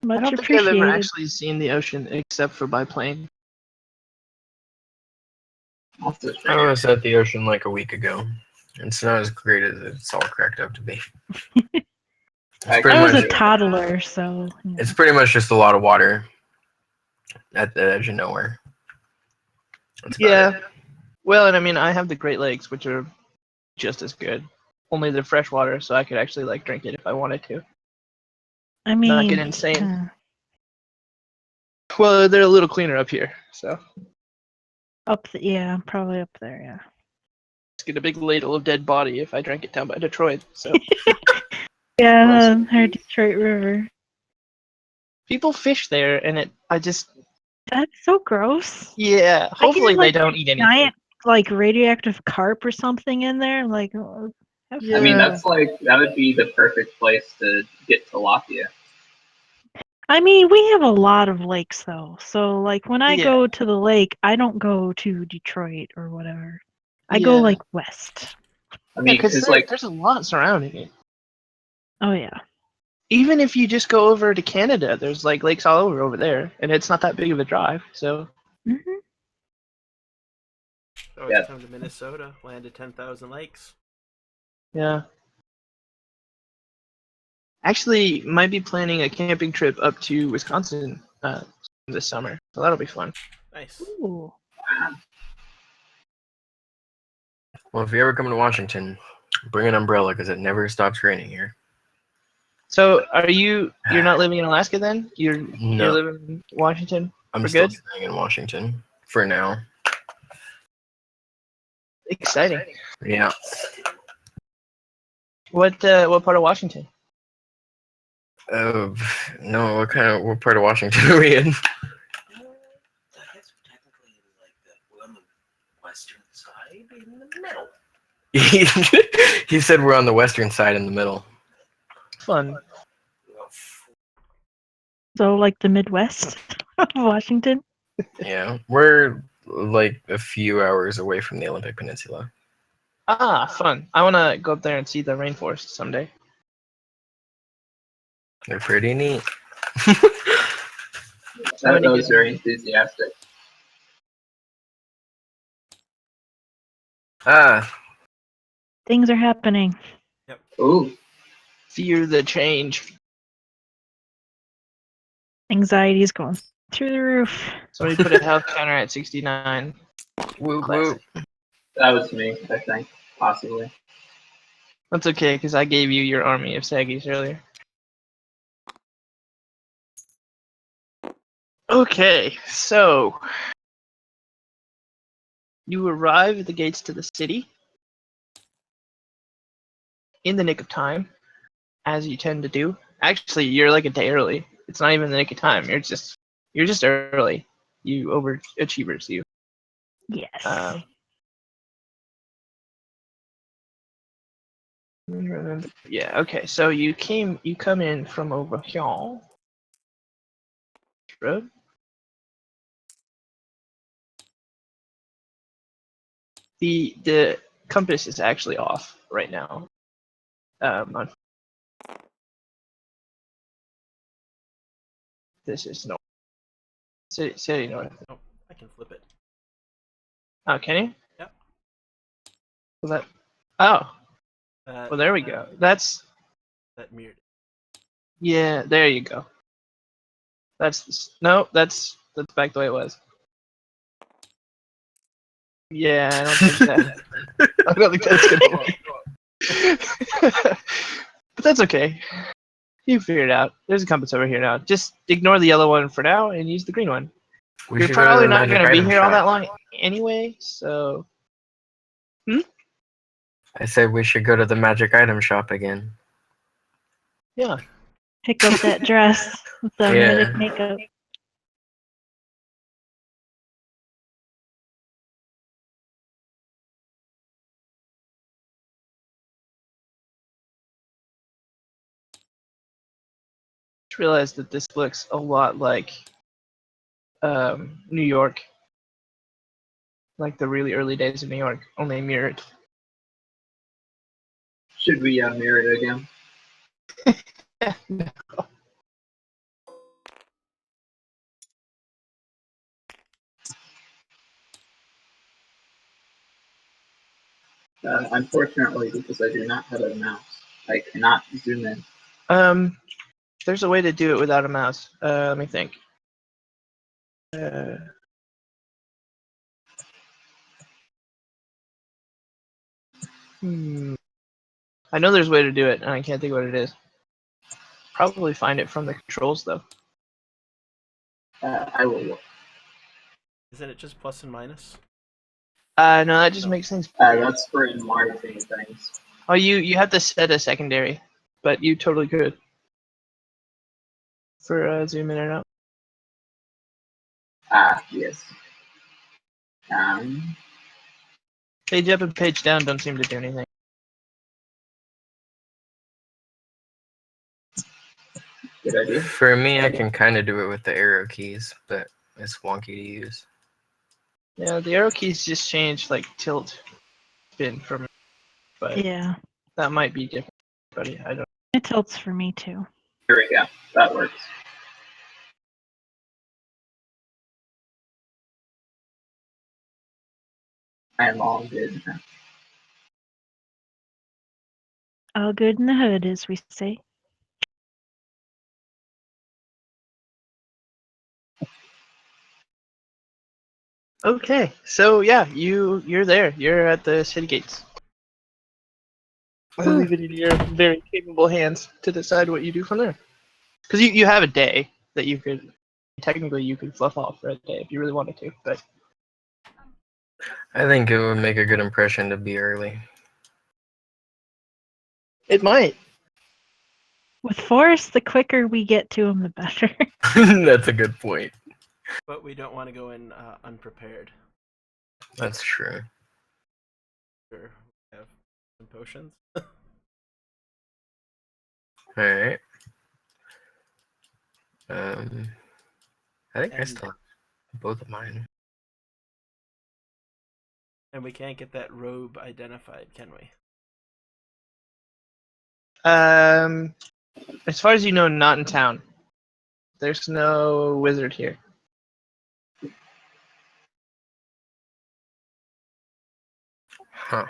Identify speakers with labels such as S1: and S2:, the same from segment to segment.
S1: Much
S2: don't think I've ever
S1: appreciated.
S2: actually seen the ocean except for by plane.
S3: I was at the ocean like a week ago. It's not as great as it's all cracked up to be.
S1: I was a toddler, so.
S3: It's pretty much just a lot of water at the edge of nowhere. That's about it.
S2: Well, and I mean, I have the Great Lakes, which are just as good. Only they're freshwater, so I could actually like drink it if I wanted to.
S1: I mean,
S2: Not get insane. Well, they're a little cleaner up here, so.
S1: Yeah, probably up there, yeah.
S2: Just get a big ladle of dead body if I drank it down by Detroit, so.
S1: Yeah, our Detroit River.
S2: People fish there, and that's
S1: so gross.
S2: Yeah, hopefully
S1: get, like,
S2: they don't eat anything.
S1: Giant, like, radioactive carp or something in there, like.
S4: I mean, that would be the perfect place to get tilapia.
S1: I mean, we have a lot of lakes, though. So, like, when I go to the lake, I don't go to Detroit or whatever. I go, like, west.
S4: I mean, because
S2: there's a lot surrounding it.
S1: Oh, yeah.
S2: Even if you just go over to Canada, there's, like, lakes all over there, and it's not that big of a drive, so.
S1: Mm-hmm.
S5: Always come to Minnesota, land of 10,000 lakes.
S2: Yeah. Actually, might be planning a camping trip up to Wisconsin this summer, so that'll be fun.
S5: Nice.
S1: Ooh.
S3: Well, if you ever come to Washington, bring an umbrella because it never stops raining here.
S2: So, you're not living in Alaska then? You're living in Washington?
S3: I'm still staying in Washington for now.
S2: Exciting.
S3: Yeah.
S2: What part of Washington?
S3: No, what part of Washington are we in?
S6: I guess technically, we're on the western side in the middle.
S3: He said we're on the western side in the middle.
S2: Fun.
S1: So, like, the Midwest of Washington?
S3: Yeah, we're like a few hours away from the Olympic Peninsula.
S2: Ah, fun. I want to go up there and see the rainforest someday.
S3: They're pretty neat.
S4: That was very enthusiastic.
S1: Things are happening.
S5: Yep.
S4: Ooh.
S2: Fear the change.
S1: Anxiety is going through the roof.
S2: Somebody put a health counter at 69.
S3: Whoop, whoop.
S4: That was me, I think, possibly.
S2: That's okay, because I gave you your army of Saggies earlier. Okay, so you arrive at the gates to the city in the nick of time, as you tend to do. Actually, you're like a day early. It's not even the nick of time. You're just early. You overachievers, you.
S1: Yes.
S2: Yeah. Okay. So you come in from over here. Road. The compass is actually off right now. This is north. City north.
S5: Oh, I can flip it.
S2: Oh, can you?
S5: Yep.
S2: Well, well, there we go. That's
S5: that mirrored.
S2: Yeah, there you go. That's back the way it was. Yeah, I don't think that. I don't think that's gonna work. But that's okay. You figure it out. There's a compass over here now. Just ignore the yellow one for now and use the green one. You're probably not gonna be here all that long anyway, so.
S3: I said we should go to the magic item shop again.
S2: Yeah.
S1: Pick up that dress with the magic makeup.
S2: Just realized that this looks a lot like New York. Like the really early days of New York, only mirrored.
S4: Should we mirror it again?
S2: No.
S4: Unfortunately, because I do not have a mouse, I cannot zoom in.
S2: There's a way to do it without a mouse. Let me think. I know there's a way to do it, and I can't think what it is. Probably find it from the controls, though.
S4: I will look.
S5: Isn't it just plus and minus?
S2: No, that just makes things.
S4: That's for enlarging things.
S2: Oh, you have to set a secondary, but you totally could. For zoom in and out.
S4: Yes.
S2: Page up and page down don't seem to do anything.
S4: Good idea.
S3: For me, I can kind of do it with the arrow keys, but it's wonky to use.
S2: Yeah, the arrow keys just changed like tilt, spin from, but
S1: Yeah.
S2: that might be different. But I don't.
S1: It tilts for me too.
S4: Here we go. That works. I am all good now.
S1: All good in the hood, as we say.
S2: Okay, so yeah, you're there. You're at the city gates. I'll leave it in your very capable hands to decide what you do from there. Because you have a day that you could technically you could fluff off for a day if you really wanted to, but
S3: I think it would make a good impression to be early.
S2: it might.
S1: With Forrest, the quicker we get to him, the better.
S3: That's a good point.
S5: But we don't want to go in unprepared.
S3: That's true.
S5: Sure, we have some potions.
S3: Alright. I think I still have both of mine.
S5: And we can't get that robe identified, can we?
S2: As far as you know, not in town. There's no wizard here.
S3: Huh.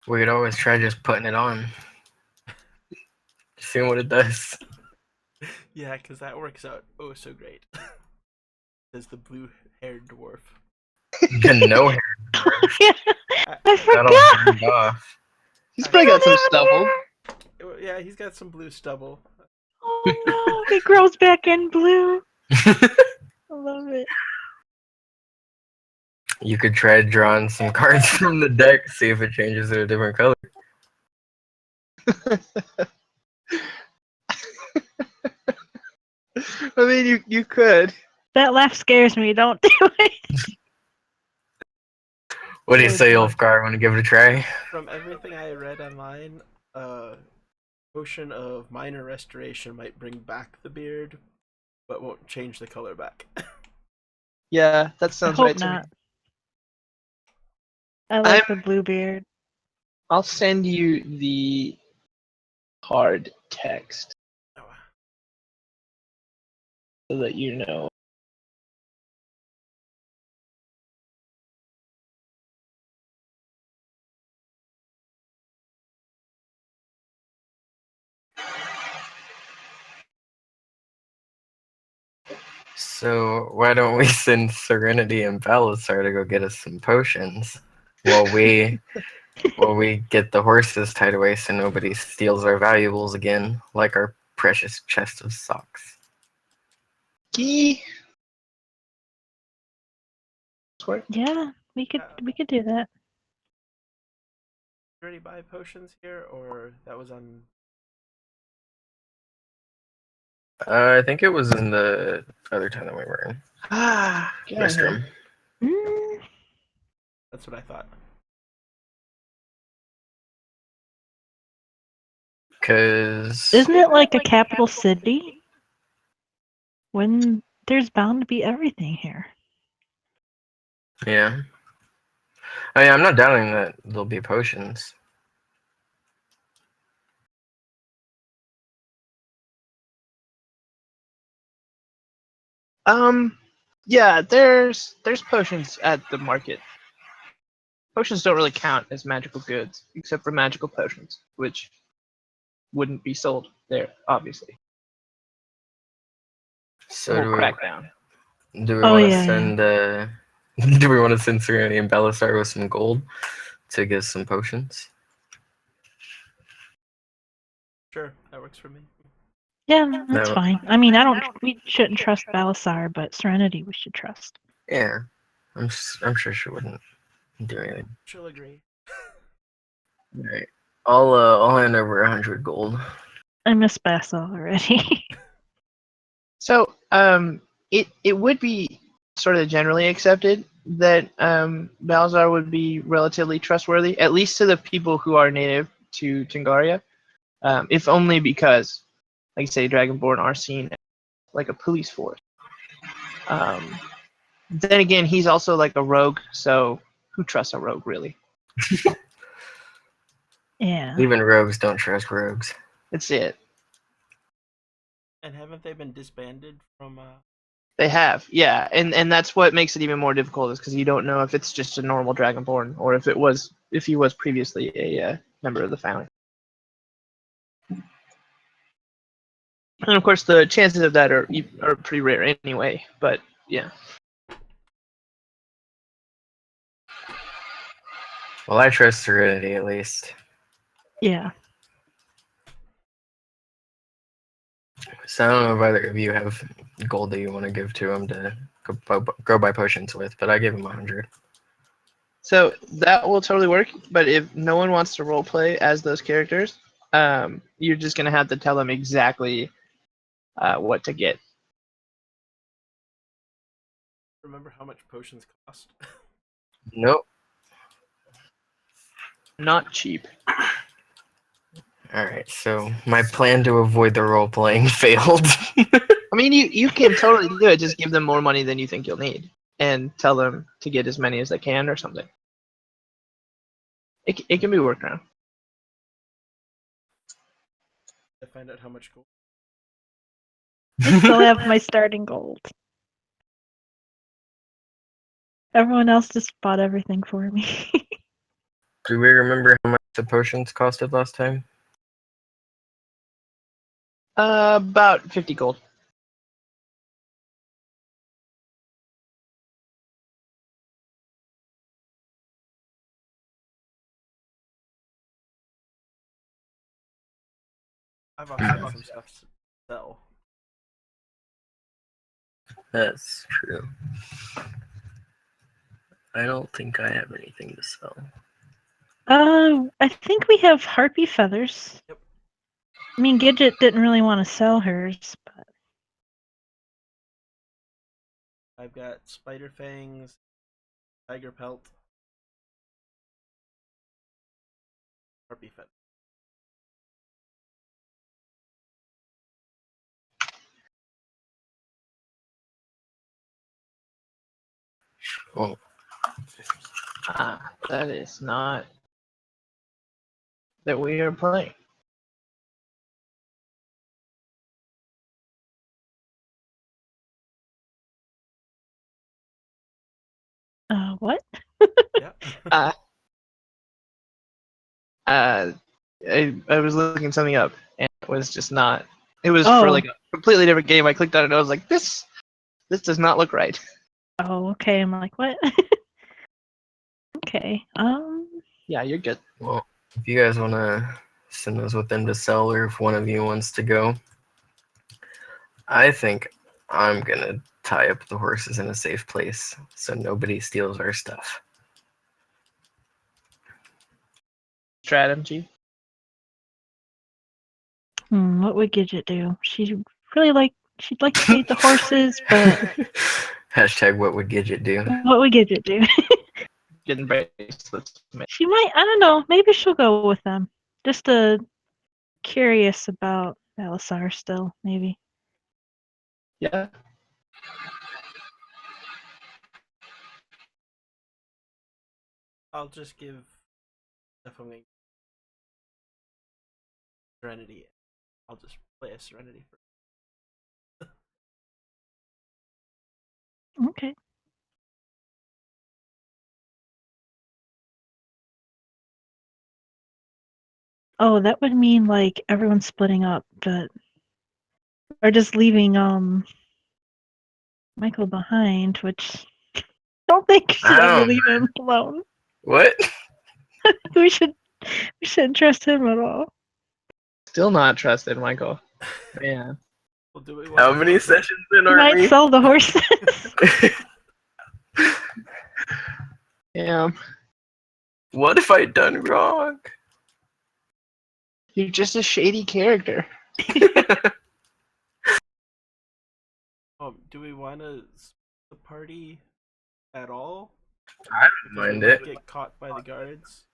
S3: We could always try just putting it on. Seeing what it does.
S5: Yeah, because that works out oh so great. Says the blue-haired dwarf.
S3: The no hair.
S1: Yeah, I forgot.
S3: Burned off.
S2: He's probably got some stubble.
S5: Yeah, he's got some blue stubble.
S1: Oh no, he grows back in blue. I love it.
S3: You could try drawing some cards from the deck, see if it changes to a different color.
S2: I mean, you could.
S1: That laugh scares me. Don't do it.
S3: What do you say, Ulfgar? Want to give it a try?
S5: From everything I read online, potion of minor restoration might bring back the beard, but won't change the color back.
S2: Yeah, that
S1: I
S2: sounds
S1: hope
S2: right to me.
S1: not. I like the blue beard.
S2: I'll send you the hard text so that you know.
S3: So why don't we send Serenity and Balasar to go get us some potions while we get the horses tied away so nobody steals our valuables again, like our precious chest of socks.
S2: Key.
S1: Yeah, we could do that.
S5: Already buy potions here, or that was on?
S3: I think it was in the other time that we were in. Restroom.
S5: That's what I thought.
S3: Because
S1: Isn't it like a capital city? When there's bound to be everything here.
S3: yeah. I mean, I'm not doubting that there'll be potions.
S2: Yeah, there's potions at the market. Potions don't really count as magical goods, except for magical potions, which wouldn't be sold there, obviously.
S3: So
S2: We'll crack down.
S3: do we
S1: Oh,
S3: want to
S1: yeah,
S3: send do we want to send Serenity and Balasar with some gold to get some potions?
S5: Sure, that works for me.
S1: Yeah, that's
S3: No.
S1: fine. I mean, we shouldn't trust Balasar, but Serenity we should trust.
S3: Yeah, I'm sure she wouldn't do anything.
S5: She'll agree.
S3: All right, I'll hand over 100 gold.
S1: I miss Basil already.
S2: So, it would be sort of generally accepted that Balazar would be relatively trustworthy, at least to the people who are native to Tingaria, if only because, like I say, Dragonborn are seen as like a police force. Then again, he's also like a rogue, so who trusts a rogue really?
S1: Yeah.
S3: Even rogues don't trust rogues.
S2: That's it.
S5: And haven't they been disbanded from?
S2: They have, yeah, and that's what makes it even more difficult is because you don't know if it's just a normal Dragonborn or if he was previously a member of the family. And of course, the chances of that are pretty rare anyway. But yeah,
S3: Well, I trust Serenity at least.
S1: Yeah.
S3: So I don't know if either of you have gold that you want to give to him to go buy potions with, but I gave him 100.
S2: so that will totally work. But if no one wants to roleplay as those characters, you're just gonna have to tell them exactly what to get.
S5: Remember how much potions cost?
S3: Nope.
S2: Not cheap.
S3: Alright, so my plan to avoid the role playing failed.
S2: I mean, you can totally do it. Just give them more money than you think you'll need, and tell them to get as many as they can or something. It can be worked around.
S5: I find out how much gold.
S1: I still have my starting gold. Everyone else just bought everything for me.
S3: Do we remember how much the potions costed last time?
S2: About 50 gold.
S5: I've also got some stuff to sell.
S3: That's true. I don't think I have anything to sell.
S1: I think we have harpy feathers.
S5: Yep.
S1: I mean, Gidget didn't really want to sell hers, but
S5: I've got spider fangs, tiger pelt, harpy feather.
S3: Oh,
S2: That is not that we are playing.
S1: what?
S5: Yeah.
S2: Uh, I was looking something up and it was just not. It was for like a completely different game. I clicked on it and I was like, this does not look right.
S1: Oh, okay. I'm like, what? Okay.
S2: Yeah, you're good.
S3: well, if you guys want to send those with them to sell, or if one of you wants to go, I think I'm gonna tie up the horses in a safe place so nobody steals our stuff.
S2: Strategy.
S1: What would Gidget do? She'd like to feed the horses, but
S3: Hashtag what would Gidget do?
S1: what would Gidget do?
S2: Getting bracelets.
S1: She might. I don't know. Maybe she'll go with them. Just curious about Balasar still. Maybe.
S2: Yeah.
S5: I'll just give definitely Serenity. I'll just play a Serenity for
S1: Okay. Oh, that would mean like everyone's splitting up, but or just leaving Michael behind, which I don't think we should ever leave him alone.
S3: What?
S1: we shouldn't trust him at all.
S2: Still not trusted, Michael. Yeah.
S5: Well, do we
S3: How many sessions in
S1: He
S3: are
S1: might
S3: we?
S1: sell the horses.
S2: Yeah.
S3: What have I done wrong?
S2: You're just a shady character.
S5: Do we want to split the party at all?
S3: I don't
S5: Because
S3: mind
S5: we might
S3: it.
S5: get caught by the guards.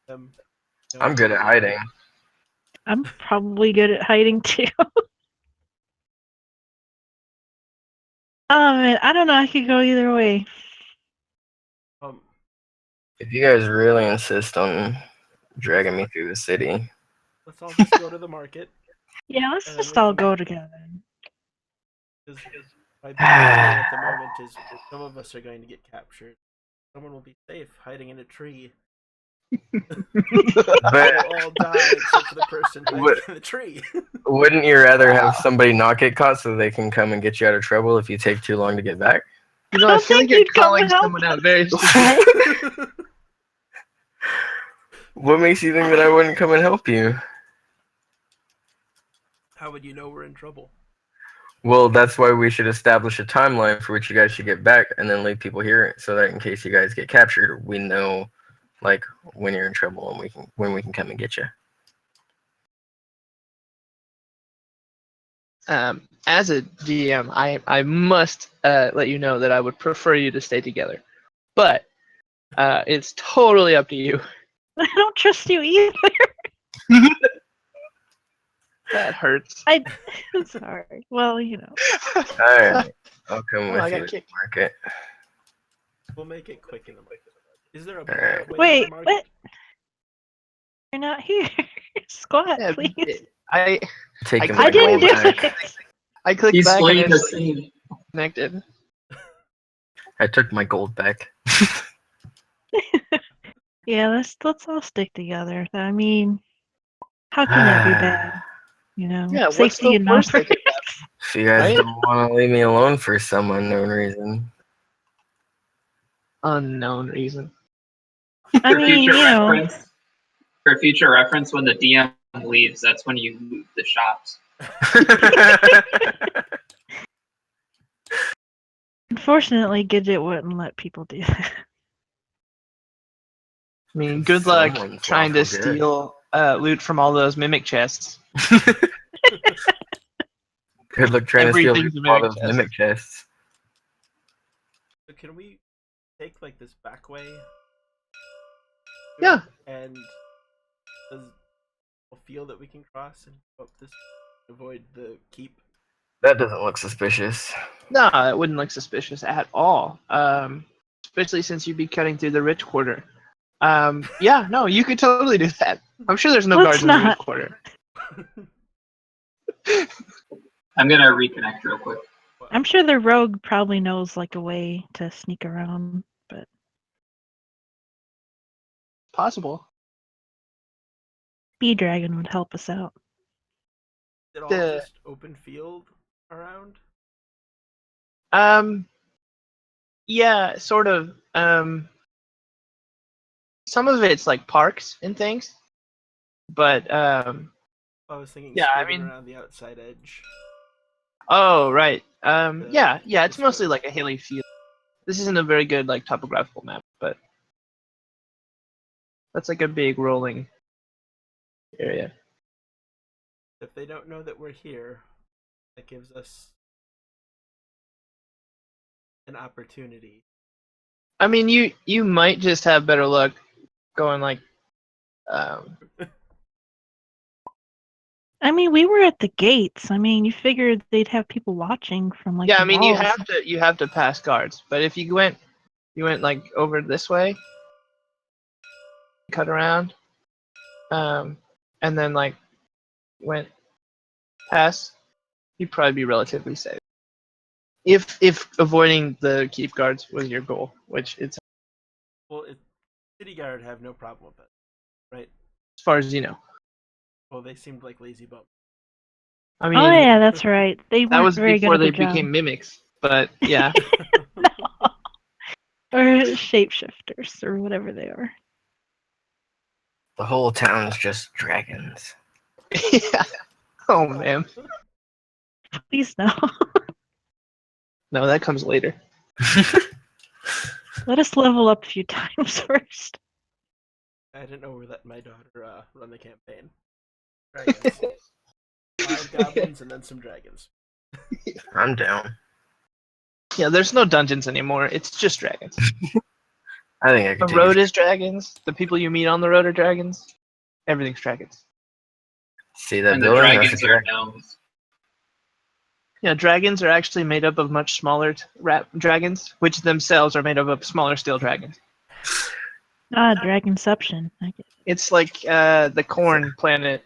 S3: I'm good at hiding.
S1: I'm probably good at hiding too. Oh man, I don't know. I could go either way.
S3: If you guys really insist on dragging me through the city,
S5: let's all just go to the market.
S1: Yeah, let's just all go together.
S5: Because my biggest fear at the moment is some of us are going to get captured. Someone will be safe hiding in a tree.
S3: but
S5: We'll all die except for the person hiding in the tree.
S3: Wouldn't you rather have somebody not get caught so they can come and get you out of trouble if you take too long to get back?
S2: You know, I feel like you're calling someone out very specific.
S3: What makes you think that I wouldn't come and help you?
S5: How would you know we're in trouble?
S3: Well, that's why we should establish a timeline for which you guys should get back and then leave people here so that in case you guys get captured, we know like when you're in trouble and when we can come and get you.
S2: As a DM, I must let you know that I would prefer you to stay together. But it's totally up to you.
S1: I don't trust you either.
S2: That hurts.
S1: I'm sorry. Well, you know.
S3: Alright. I'll come with you to the market.
S5: We'll make it quick in the market. Is there a
S3: Alright.
S5: back way
S1: Wait,
S5: to the market?
S1: what? You're not here. Squat,
S2: Yeah,
S1: please.
S2: I
S1: didn't do it.
S2: I clicked
S4: He's
S2: back
S4: playing
S2: and
S4: the
S2: it's
S4: scene.
S2: connected.
S3: I took my gold back.
S1: Yeah, let's all stick together. I mean, how can that be bad? You know,
S2: Yeah, what's
S1: safety
S2: the
S1: in
S2: worst
S1: numbers.
S2: that could happen?
S3: If you guys
S2: Right?
S3: don't want to leave me alone for some unknown reason.
S2: Unknown reason.
S1: I mean, you know.
S4: For future reference, when the DM leaves, that's when you move the shops.
S1: Unfortunately, Gidget wouldn't let people do that.
S2: I mean, good luck
S3: Someone's
S2: trying to
S3: lawful good.
S2: steal loot from all those mimic chests.
S3: Good luck trying to steal
S2: Everything's a
S3: all
S2: mimic
S3: those
S2: chest.
S3: mimic chests.
S5: So can we take like this back way?
S2: Yeah.
S5: And does people feel that we can cross and go up this, avoid the keep?
S3: That doesn't look suspicious.
S2: No, it wouldn't look suspicious at all. Especially since you'd be cutting through the rich quarter. Yeah, no, you could totally do that. I'm sure there's no
S1: Let's
S2: guards in the rich
S1: not.
S2: quarter.
S4: I'm gonna reconnect real quick.
S1: I'm sure the rogue probably knows like a way to sneak around, but
S2: Possible.
S1: Bityardigan would help us out.
S5: Is it all just open field around?
S2: Yeah, sort of. Some of it's like parks and things, but
S5: I was thinking
S2: yeah, I
S5: skirting
S2: mean,
S5: around the outside edge.
S2: oh right. Yeah, it's mostly like a hilly field. This isn't a very good like topographical map, but that's like a big rolling area.
S5: If they don't know that we're here, that gives us an opportunity.
S2: I mean, you might just have better luck going like.
S1: I mean, we were at the gates. I mean, you figured they'd have people watching from like
S2: Yeah,
S1: the
S2: I mean,
S1: walls.
S2: you have to pass guards, but if you went like over this way, cut around, and then like went past, you'd probably be relatively safe. If avoiding the keep guards was your goal, which it's
S5: Well, city guard have no problem with it, right?
S2: as far as you know.
S5: Well, they seemed like lazy bums.
S2: I mean,
S1: Oh yeah, that's right. They
S2: that
S1: weren't
S2: was
S1: very good
S2: before
S1: at
S2: they
S1: their job.
S2: became mimics. But yeah,
S1: No. Or shapeshifters, or whatever they are.
S3: The whole town's just dragons.
S2: yeah. Oh man,
S1: Please no.
S2: no, that comes later.
S1: Let us level up a few times first.
S5: I didn't know we're letting my daughter run the campaign. Dragons. 5 goblins and then some dragons.
S3: I'm down.
S2: Yeah, there's no dungeons anymore. It's just dragons.
S3: I think I
S2: The
S3: could take
S2: road
S3: it.
S2: is dragons. The people you meet on the road are dragons. Everything's dragons.
S3: See that
S4: And the
S3: building? That's a
S4: dragons are
S3: dragon.
S4: gnomes.
S2: Yeah, dragons are actually made up of much smaller dragons, which themselves are made up of smaller steel dragons.
S1: Ah, Dragonception. I get
S2: It's like the corn planet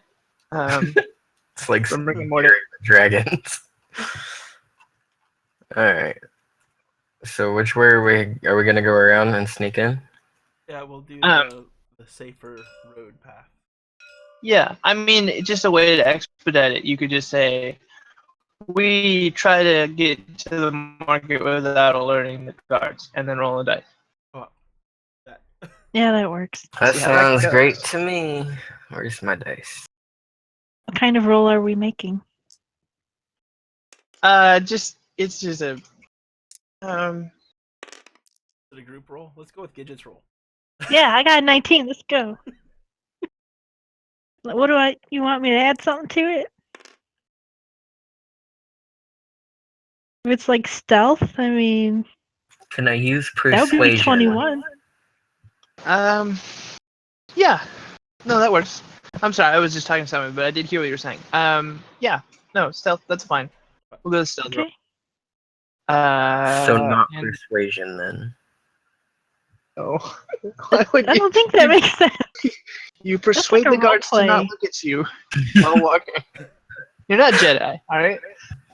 S3: It's like
S2: from Rick and Morty.
S3: dragons. Alright. So which way are we gonna go around and sneak in?
S5: Yeah, we'll do the safer road path.
S2: Yeah, I mean, just a way to expedite it. You could just say, we try to get to the market without alerting the guards, and then roll a dice.
S5: Oh, that.
S1: Yeah, that works.
S3: That
S2: See how that
S3: sounds
S2: goes.
S3: great to me. Where's my dice?
S1: What kind of roll are we making?
S2: It's just a
S5: The group roll? Let's go with Gidget's roll.
S1: Yeah, I got a 19. Let's go. What do you want me to add something to it? If it's like stealth, I mean,
S3: Can I use
S1: that would be
S3: persuasion?
S1: 21.
S2: yeah, no, that works. I'm sorry, I was just talking to someone, but I did hear what you were saying. Yeah, no, stealth, that's fine. We'll go with stealth.
S1: Okay.
S3: So not
S2: And,
S3: persuasion then.
S2: oh, why would
S1: I
S2: you?
S1: don't think that makes sense.
S2: You persuade
S1: like a
S2: the guards to not
S1: roleplay.
S2: look at you while walking. You're not Jedi, all right?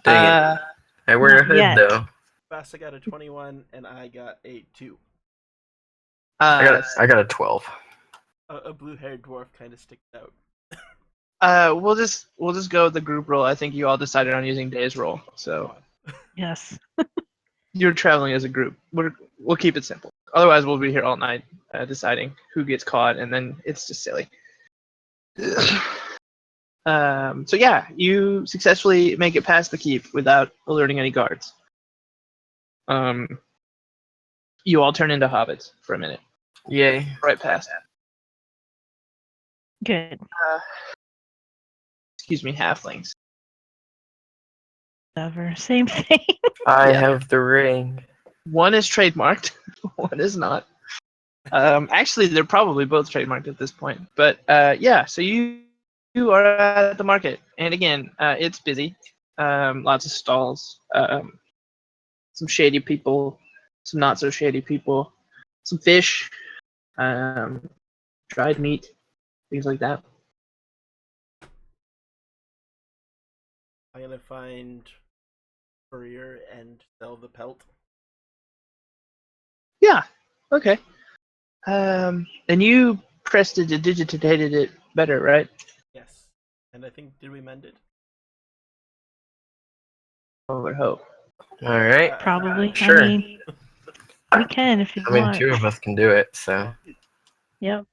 S3: Dang it. I wear a
S1: not
S3: hood
S1: yet.
S3: though.
S5: Basta got a 21 and I got a 2.
S3: I got a 12.
S5: A blue-haired dwarf kind of sticks out.
S2: We'll just go with the group roll. I think you all decided on using Day's roll, so
S1: Yes.
S2: you're traveling as a group. We'll keep it simple. Otherwise, we'll be here all night deciding who gets caught, and then it's just silly. So yeah, you successfully make it past the keep without alerting any guards. You all turn into hobbits for a minute.
S3: Yay.
S2: Right past.
S1: Good.
S2: Excuse me, halflings.
S1: Whatever. Same thing.
S3: I
S2: Yeah.
S3: have the ring.
S2: One is trademarked, one is not. Actually, they're probably both trademarked at this point. But yeah, so you are at the market, and again, it's busy. Lots of stalls. Some shady people, some not so shady people, some fish, dried meat, things like that.
S5: I'm gonna find Furrier and sell the pelt.
S2: Yeah. Okay. And you prestidigitated it better, right?
S5: Yes. And I think, did we mend it?
S2: I would hope.
S3: Alright.
S1: Probably.
S3: Sure.
S1: I mean, we can if you
S3: I mean,
S1: want.
S3: 2 of us can do it, so.
S1: Yep.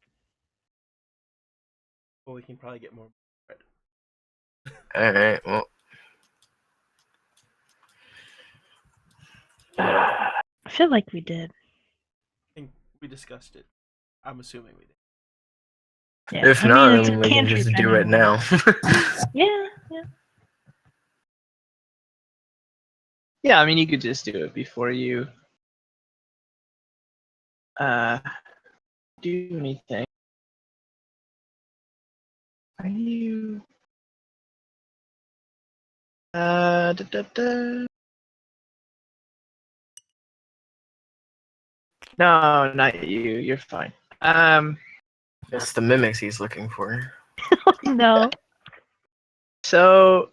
S5: Well, we can probably get more bread.
S3: Alright, well.
S1: I feel like we did.
S5: I think we discussed it. I'm assuming we did.
S1: Yeah.
S3: If
S1: I
S3: not,
S1: mean, it's
S3: then
S1: a
S3: we can
S1: cantrip
S3: just do it
S1: anyway.
S3: now.
S1: Yeah.
S2: Yeah, I mean, you could just do it before you do anything. Are you? Da, da, da. No, not you. You're fine.
S3: It's the mimics he's looking for.
S1: No.
S2: So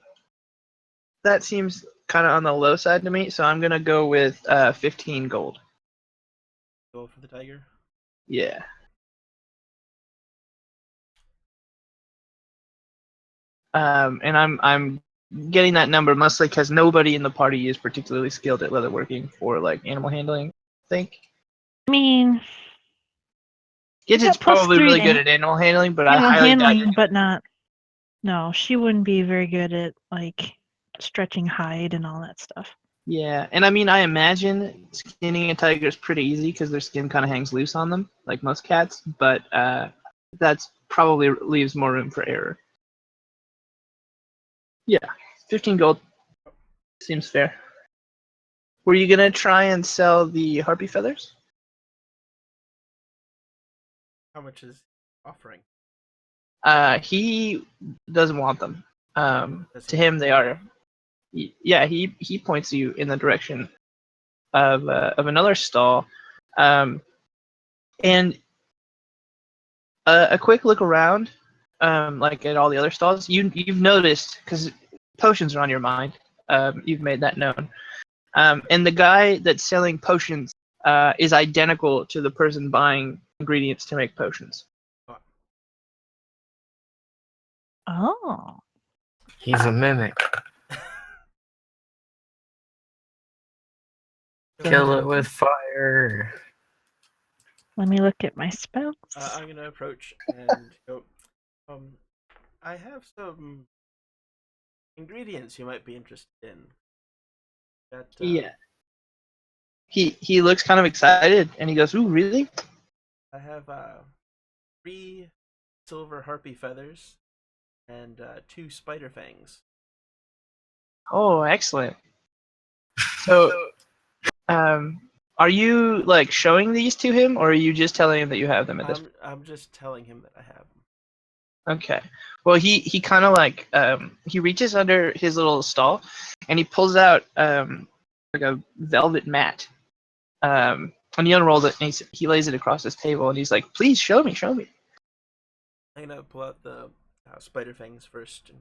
S2: that seems kind of on the low side to me, so I'm gonna go with 15 gold.
S5: Go for the tiger.
S2: Yeah. And I'm getting that number mostly because nobody in the party is particularly skilled at leatherworking or like animal handling. I think
S1: I mean,
S2: Gidget's
S1: got plus
S2: probably
S1: 3
S2: really
S1: to
S2: good at animal handling, but I
S1: animal
S2: highly doubt
S1: handling,
S2: you're
S1: but not. No, she wouldn't be very good at like stretching hide and all that stuff.
S2: Yeah, and I mean, I imagine skinning a tiger is pretty easy because their skin kind of hangs loose on them, like most cats. But that's probably leaves more room for error. Yeah, 15 gold seems fair. Were you gonna try and sell the harpy feathers?
S5: How much is offering?
S2: He doesn't want them.
S5: Does
S2: To
S5: he
S2: him, they
S5: want
S2: are. Yeah, he points you in the direction of another stall, and a quick look around, like at all the other stalls. You've noticed because potions are on your mind. You've made that known. And the guy that's selling potions is identical to the person buying ingredients to make potions.
S1: Oh.
S3: He's a mimic. Kill it with fire.
S1: Let me look at my spells.
S5: I'm gonna approach and go. I have some ingredients you might be interested in. That,
S2: Yeah. He looks kind of excited, and he goes, "Ooh, really?"
S5: I have 3 silver harpy feathers and 2 spider fangs.
S2: Oh, excellent. So, are you like showing these to him, or are you just telling him that you have them at this point?
S5: I'm just telling him that I have them.
S2: Okay. Well, he kind of like he reaches under his little stall, and he pulls out like a velvet mat. And he unrolls it, and he lays it across his table, and he's like, "Please show me, show me."
S5: I'm gonna pull out the spider fangs first.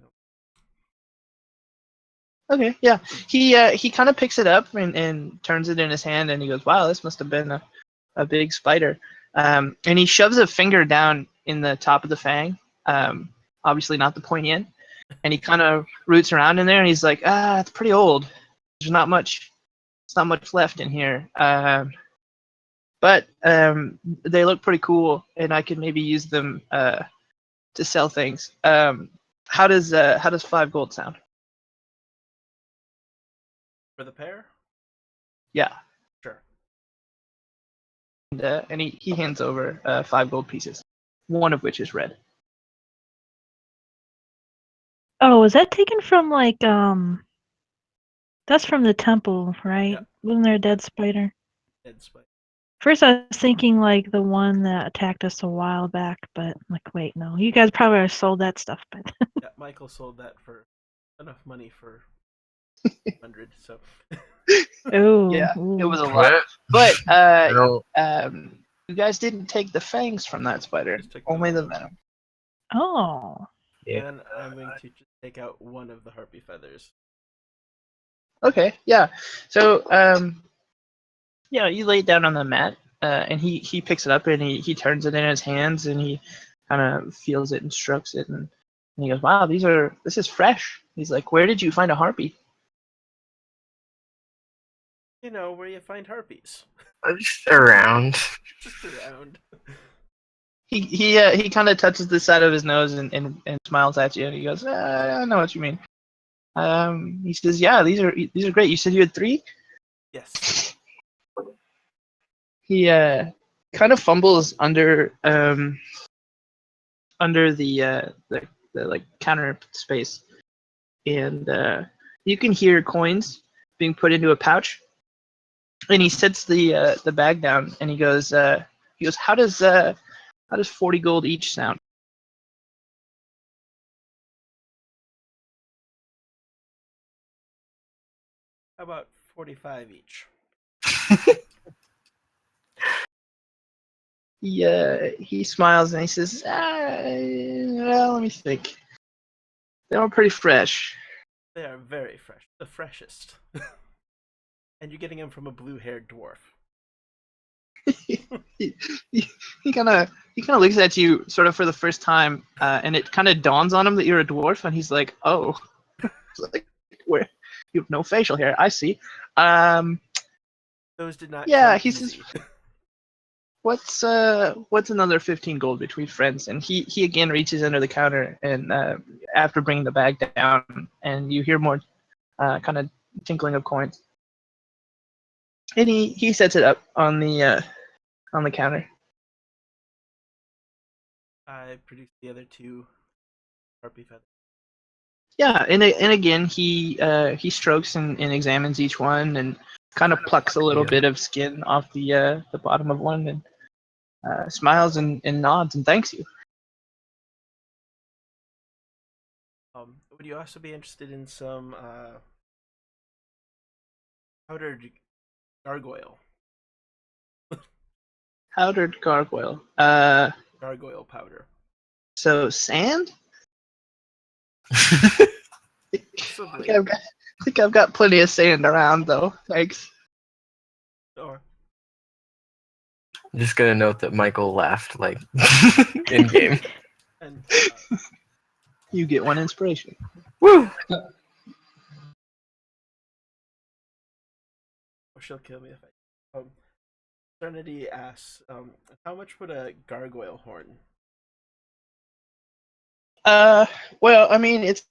S2: Okay, yeah. He kind of picks it up and turns it in his hand, and he goes, "Wow, this must have been a big spider." And he shoves a finger down in the top of the fang, obviously not the pointy end, and he kind of roots around in there, and he's like, it's pretty old. There's not much. It's not much left in here. But they look pretty cool, and I could maybe use them to sell things. How does 5 gold sound?
S5: For the pair?
S2: Yeah.
S5: Sure.
S2: And he hands over 5 gold pieces, one of which is red.
S1: Oh, was that taken from like that's from the temple, right?
S5: Yeah.
S1: Wasn't there a dead spider?
S5: Dead spider.
S1: First I was thinking like the one that attacked us a while back, but like wait, no. You guys probably already sold that stuff by then.
S5: Yeah, Michael sold that for enough money for 100, so
S1: Oh.
S2: Yeah, it was a lot.
S3: What?
S2: But
S3: No.
S2: you guys didn't take the fangs from that spider,
S5: just took
S2: only the
S5: venom.
S2: venom.
S1: Oh.
S3: Yeah.
S5: And I'm going to just take out one of the harpy feathers.
S2: Okay, yeah. So yeah, you lay it down on the mat, and he picks it up and he turns it in his hands and he kind of feels it and strokes it and he goes, "Wow, this is fresh." He's like, "Where did you find a harpy?"
S5: You know, where you find harpies.
S3: Just around.
S5: Just around.
S2: He kind of touches the side of his nose and smiles at you and he goes, "I know what you mean." He says, "Yeah, these are great. You said you had 3?"
S5: Yes.
S2: He kind of fumbles under the like counter space, and you can hear coins being put into a pouch. And he sets the bag down, and he goes, "How does 40 gold each sound?"
S5: How about 45 each?
S2: He smiles and he says, "Well, let me think. They were pretty fresh.
S5: They are very fresh, the freshest. And you're getting them from a blue-haired dwarf.
S2: he kind of looks at you sort of for the first time, and it kind of dawns on him that you're a dwarf, and he's like, "Oh, it's like, where you have no facial hair? I see."
S5: Those did not
S2: Yeah,
S5: come
S2: he
S5: easy.
S2: says, what's another 15 gold between friends? And he again reaches under the counter, and after bringing the bag down, and you hear more kind of tinkling of coins, and he sets it up on the counter.
S5: I produced the other 2 harpy feathers.
S2: Yeah, and again he strokes and examines each one, and kind of plucks a little bit of skin off the bottom of one, and smiles and nods and thanks you.
S5: Would you also be interested in some powdered gargoyle?
S2: Powdered gargoyle.
S5: Gargoyle powder.
S2: So sand?
S5: Possibly.
S2: I think I've got plenty of sand around though. Thanks.
S5: Or
S3: I'm just gonna note that Michael laughed like in game.
S5: and
S2: You get one inspiration.
S3: Woo!
S5: or she'll kill me if I. Serenity asks, how much would a gargoyle horn?
S2: Well, I mean, it's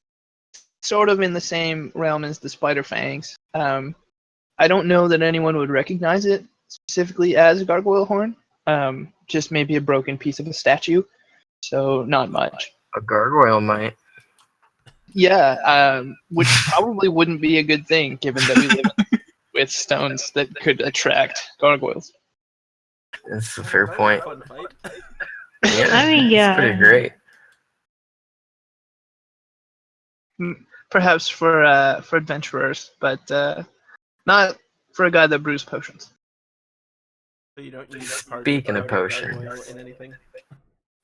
S2: sort of in the same realm as the spider fangs. I don't know that anyone would recognize it specifically as a gargoyle horn. Just maybe a broken piece of a statue. So not much.
S3: A gargoyle might.
S2: Yeah, which probably wouldn't be a good thing given that we live with stones that could attract gargoyles.
S3: That's a fair
S5: That
S3: point.
S5: would be a fun fight.
S3: Yeah,
S1: I mean,
S3: it's
S1: yeah.
S3: pretty great.
S2: Perhaps for adventurers, but not for a guy that brews potions.
S5: So you don't use
S3: Speaking of
S5: powdered
S3: potions.
S5: gargoyle in anything?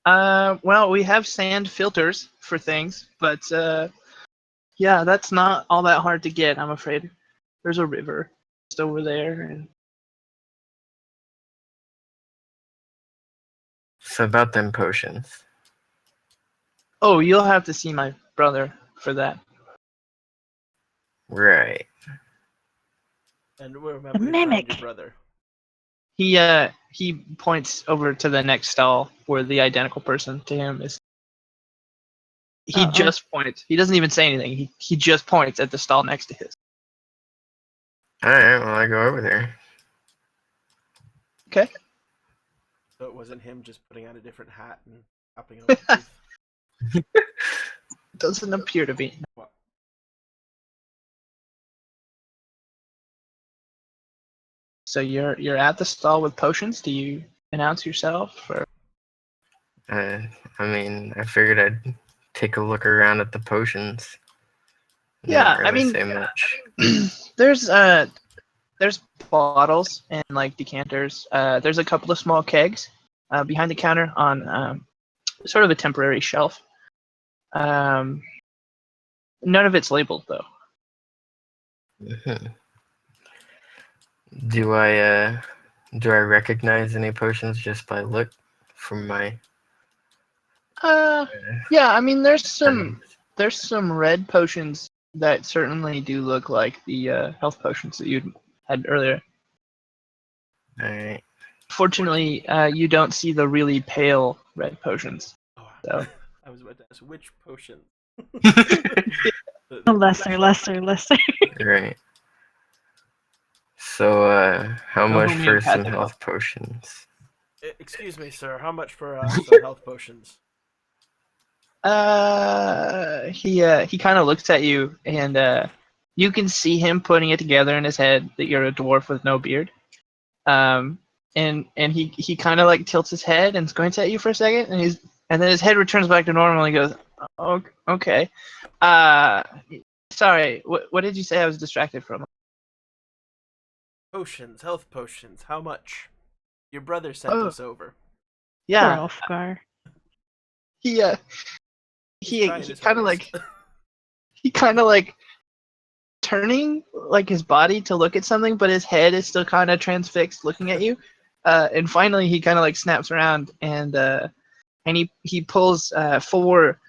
S2: Well, we have sand filters for things, but yeah, that's not all that hard to get, I'm afraid. There's a river just over there, and
S3: So about them potions.
S2: oh, you'll have to see my brother for that.
S3: Right.
S5: And where might
S1: The
S5: we find your
S1: mimic.
S5: brother?
S2: He points over to the next stall where the identical person to him is. He
S1: Uh-oh.
S2: just points. He doesn't even say anything. He just points at the stall next to his.
S3: Alright, well I go over there.
S2: Okay.
S5: So it wasn't him just putting on a different hat and hopping over the booth?
S2: Doesn't appear to be.
S5: What?
S2: So you're at the stall with potions. Do you announce yourself or?
S3: I mean, I figured I'd take a look around at the potions.
S2: Yeah,
S3: Not
S2: I
S3: really
S2: mean,
S3: say much.
S2: there's bottles and like decanters. There's a couple of small kegs behind the counter on sort of a temporary shelf. None of it's labeled though.
S3: Mhm. Do I recognize any potions just by look from my?
S2: Yeah, I mean, there's some red potions that certainly do look like the health potions that you had earlier.
S3: Alright.
S2: Fortunately, you don't see the really pale red potions.
S5: Oh,
S2: So.
S5: I was about to ask which potion.
S1: Lesser.
S3: Right. So, how
S2: No
S3: much for some
S2: homeopathic
S3: health potions?
S5: Excuse me, sir. How much for some health potions?
S2: He kind of looks at you, and you can see him putting it together in his head that you're a dwarf with no beard. And he kind of like tilts his head and squints at you for a second, and then his head returns back to normal and he goes, "Oh, okay. Sorry. What did you say? I was distracted from."
S5: Potions, health potions. How much? Your brother sent
S2: Oh.
S5: us over.
S2: Yeah.
S1: Poor Ulfgar.
S2: He
S5: He's trying
S2: he
S5: his
S2: kind of
S5: hardest.
S2: like he kind of like turning like his body to look at something, but his head is still kind of transfixed, looking at you. And finally, he kind of like snaps around and he pulls 4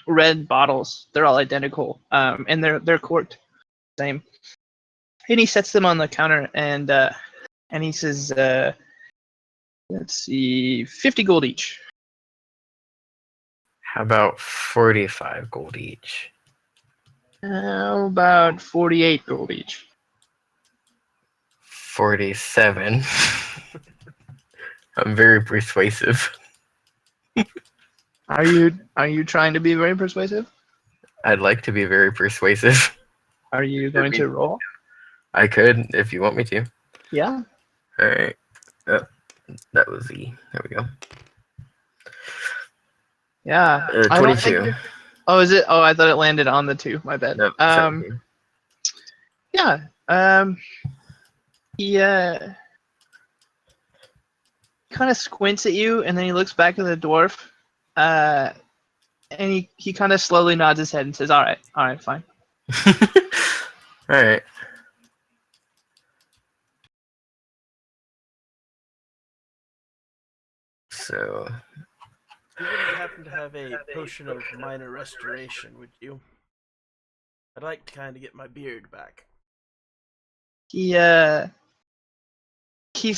S2: red bottles. They're all identical, and they're corked, same. And he sets them on the counter and he says, let's see, 50 gold each.
S3: How about 45 gold each?
S2: How about 48 gold each?
S3: 47. I'm very persuasive.
S2: Are you trying to be very persuasive?
S3: I'd like to be very persuasive.
S2: Are you going to roll?
S3: I could, if you want me to.
S2: Yeah.
S3: All right. Oh, that was E. There we go.
S2: Yeah.
S3: 22.
S2: Oh, is it? Oh, I thought it landed on the 2. My bad.
S3: Nope, 17.
S2: Yeah. He kind of squints at you, and then he looks back at the dwarf, and he kind of slowly nods his head and says, all right, fine.
S3: All right. So
S5: You wouldn't happen to have a potion of minor restoration, would you? I'd like to kind of get my beard back.
S2: He's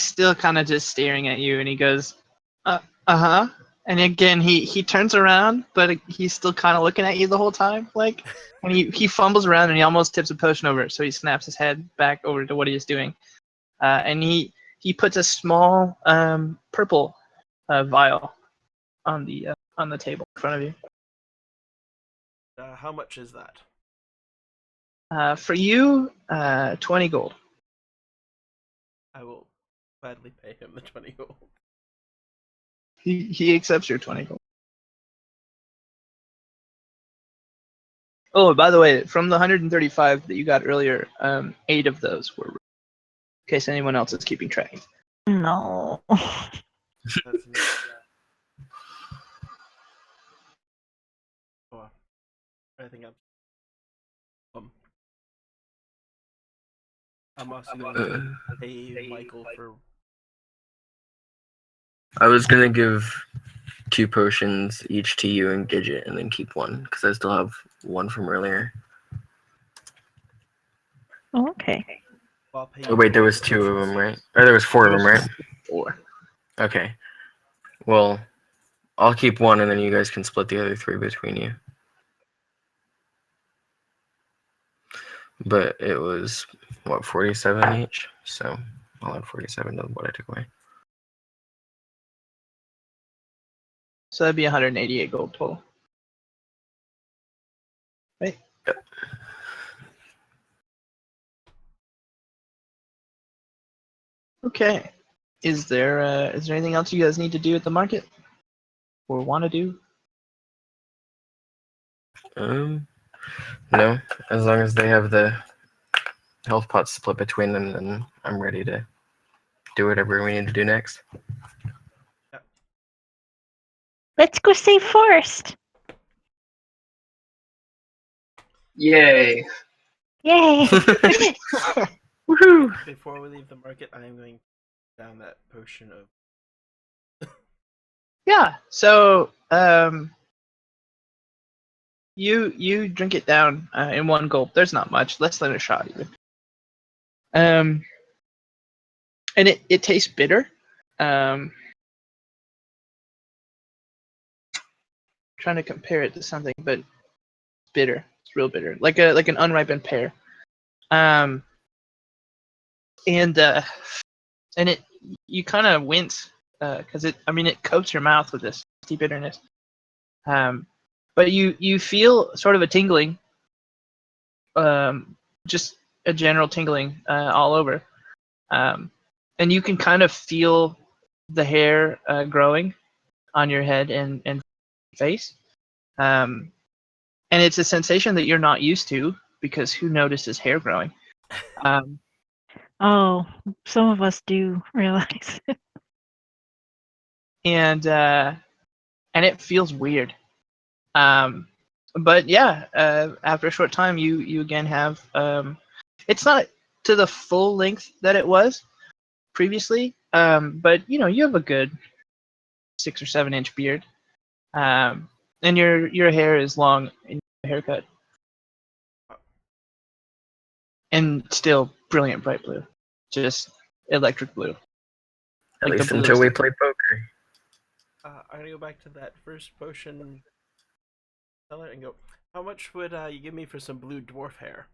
S2: still kind of just staring at you, and he goes, uh-huh. And again, he turns around, but he's still kind of looking at you the whole time, like. And he fumbles around, and he almost tips a potion over, so he snaps his head back over to what he is doing. And he puts a small purple vial on the table in front of you.
S5: How much is that?
S2: For you, 20 gold.
S5: I will gladly pay him the 20 gold.
S2: He accepts your 20 gold. Oh, by the way, from the 135 that you got earlier, 8 of those were, in case anyone else is keeping track.
S1: No.
S5: That's neat. Oh, I think I'm also going to pay Michael for.
S3: I was gonna give 2 potions each to you and Gidget, and then keep 1 because I still have 1 from earlier.
S1: Oh, okay.
S5: I'll pay
S3: Oh wait, there was 2 of them, right? Or there was 4 of them, right?
S2: 4.
S3: Okay. Well, I'll keep 1, and then you guys can split the other 3 between you. But it was, what, 47 each? So I'll add 47 to what I took away.
S2: So that'd be 188 gold total. Right?
S3: Yep.
S2: Okay. Is there anything else you guys need to do at the market? Or want to do?
S3: No. As long as they have the health pots split between them, then I'm ready to do whatever we need to do next.
S1: Let's go save Forrest.
S4: Yay!
S1: Yay.
S5: Woohoo! Before we leave the market, I am going down that potion of.
S2: Yeah. So you drink it down in 1 gulp. There's not much, less than a shot even. And it tastes bitter. Trying to compare it to something, but it's bitter. It's real bitter, like an unripened pear. And it you kind of wince because it coats your mouth with this tasty bitterness. But you feel sort of a tingling, just a general tingling all over, and you can kind of feel the hair growing on your head and face, and it's a sensation that you're not used to because who notices hair growing?
S1: Oh, some of us do realize.
S2: And it feels weird. But yeah, after a short time, you again have it's not to the full length that it was previously, but you have a good 6 or 7 inch beard, and your hair is long in your haircut, and still brilliant bright blue, just electric blue.
S3: At
S2: Like
S3: least
S2: the
S3: until we
S2: bluest.
S3: play poker.
S5: I'm gonna go back to that first potion seller and go. How much would you give me for some blue dwarf hair?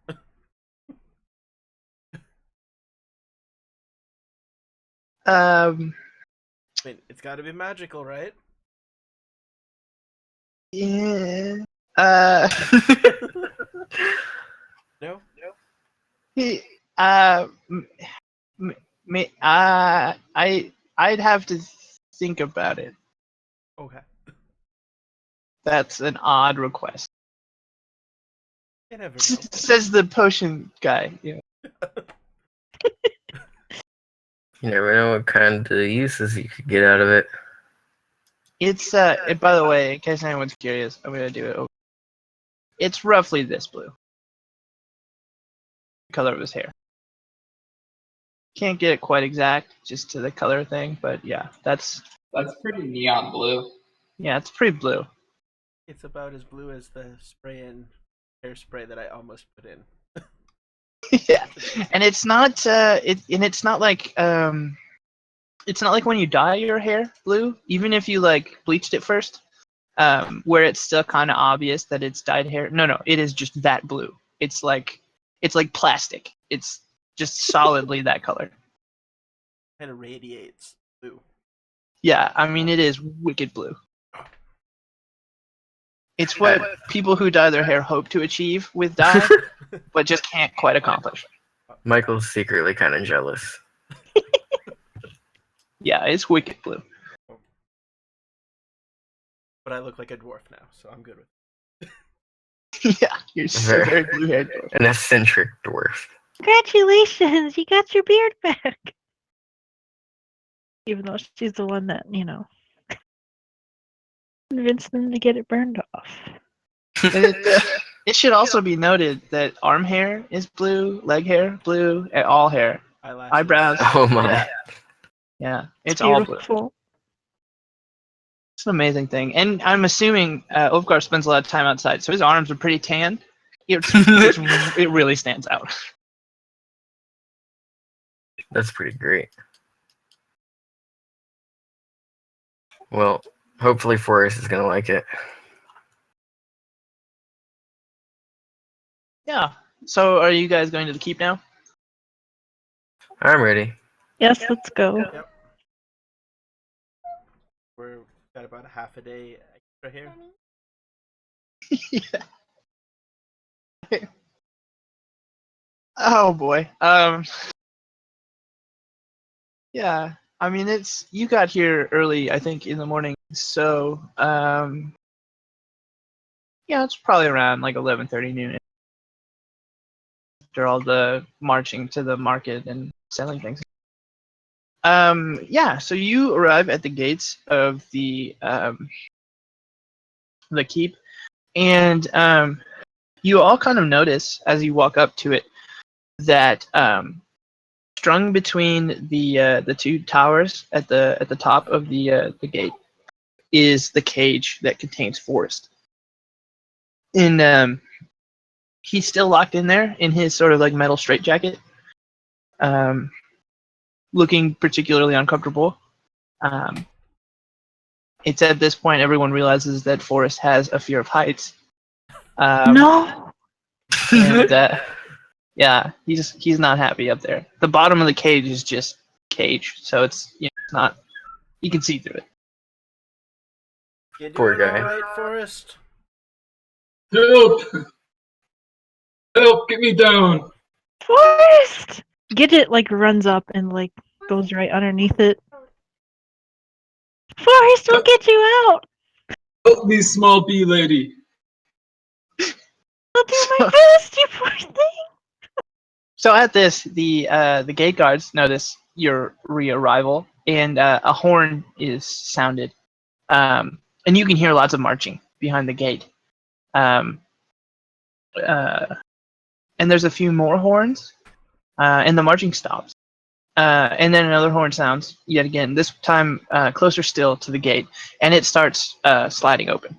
S5: I mean, it's got to be magical, right?
S2: Yeah.
S5: No.
S2: He, I'd have to think about it.
S5: Okay.
S2: That's an odd request.
S5: You never know.
S2: Says the potion guy. Yeah.
S3: You never know what kind of uses you could get out of it.
S2: It's by the way, in case anyone's curious, I'm gonna do it. It's roughly this blue. The color of his hair. Can't get it quite exact, just to the color thing, but yeah, that's
S4: pretty neon blue.
S2: yeah, it's pretty blue.
S5: It's about as blue as the spray and hairspray that I almost put in.
S2: Yeah, and it's not it's not like it's not like when you dye your hair blue, even if you like bleached it first, where it's still kind of obvious that it's dyed hair. No, it is just that blue. It's like plastic. It's just solidly that color.
S5: Kind of radiates blue.
S2: Yeah, I mean it is wicked blue. It's what people who dye their hair hope to achieve with dye, but just can't quite accomplish.
S3: Michael's secretly kind of jealous.
S2: Yeah, it's wicked blue.
S5: But I look like a dwarf now, so I'm good with it.
S2: Yeah, you're so very blue-haired dwarf.
S3: An eccentric dwarf.
S1: Congratulations, you got your beard back. Even though she's the one that, convinced them to get it burned off.
S2: It should also be noted that arm hair is blue, leg hair blue, and all hair,
S5: Eyelashes.
S2: eyebrows.
S3: Oh my.
S2: Yeah, it's all blue.
S1: Beautiful.
S2: It's an amazing thing, and I'm assuming Ulfgar spends a lot of time outside, so his arms are pretty tan. It really stands out.
S3: That's pretty great. Well, hopefully Forrest is gonna like it.
S2: Yeah. So, are you guys going to the keep now?
S3: I'm ready.
S1: Yes, let's go.
S5: Yep. We're got about a half a day extra here.
S2: Yeah. Oh boy. Yeah. I mean, you got here early, I think, in the morning. So, yeah, it's probably around like 11:30 noon. After all the marching to the market and selling things. Yeah. So you arrive at the gates of the keep, and you all kind of notice as you walk up to it that strung between the two towers at the top of the gate is the cage that contains Forrest. And he's still locked in there in his sort of like metal straitjacket, looking particularly uncomfortable. It's at this point everyone realizes that Forrest has a fear of heights.
S1: No.
S2: And yeah, he's not happy up there. The bottom of the cage is just cage, so it's it's not. You can see through it.
S5: You doing
S3: Poor guy.
S5: all right, Forrest?
S4: Help! Help! Get me down!
S1: Forrest! Gidget runs up and goes right underneath it. Forrest, we'll get you out!
S4: Help me, small bee lady!
S1: I'll do my best, you poor thing!
S2: So at this, the gate guards notice your re-arrival, and a horn is sounded, and you can hear lots of marching behind the gate. and there's a few more horns, and the marching stops. And then another horn sounds yet again, this time closer still to the gate, and it starts sliding open.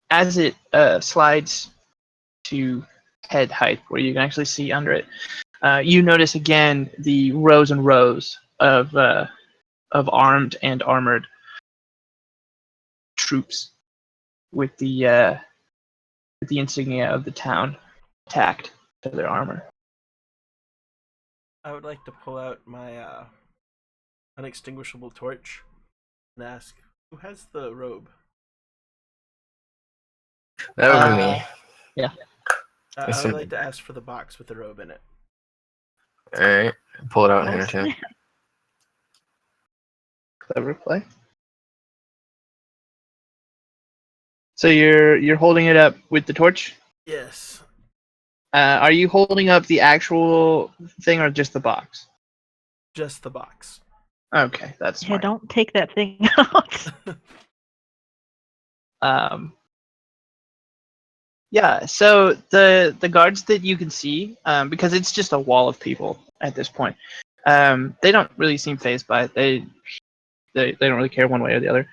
S2: As it slides to head height, where you can actually see under it, you notice again the rows and rows of armed and armored troops with the insignia of the town tacked to their armor.
S5: I would like to pull out my unextinguishable torch and ask, who has the robe?
S3: That would be me.
S2: Yeah.
S5: I would like to ask for the box with the robe in it.
S3: Alright, pull it out in here too.
S2: Clever play. So you're holding it up with the torch?
S5: Yes.
S2: Are you holding up the actual thing or just the box?
S5: Just the box.
S2: Okay, that's smart.
S1: Yeah, don't take that thing out.
S2: Yeah, so the guards that you can see, because it's just a wall of people at this point, they don't really seem fazed by it. They don't really care one way or the other.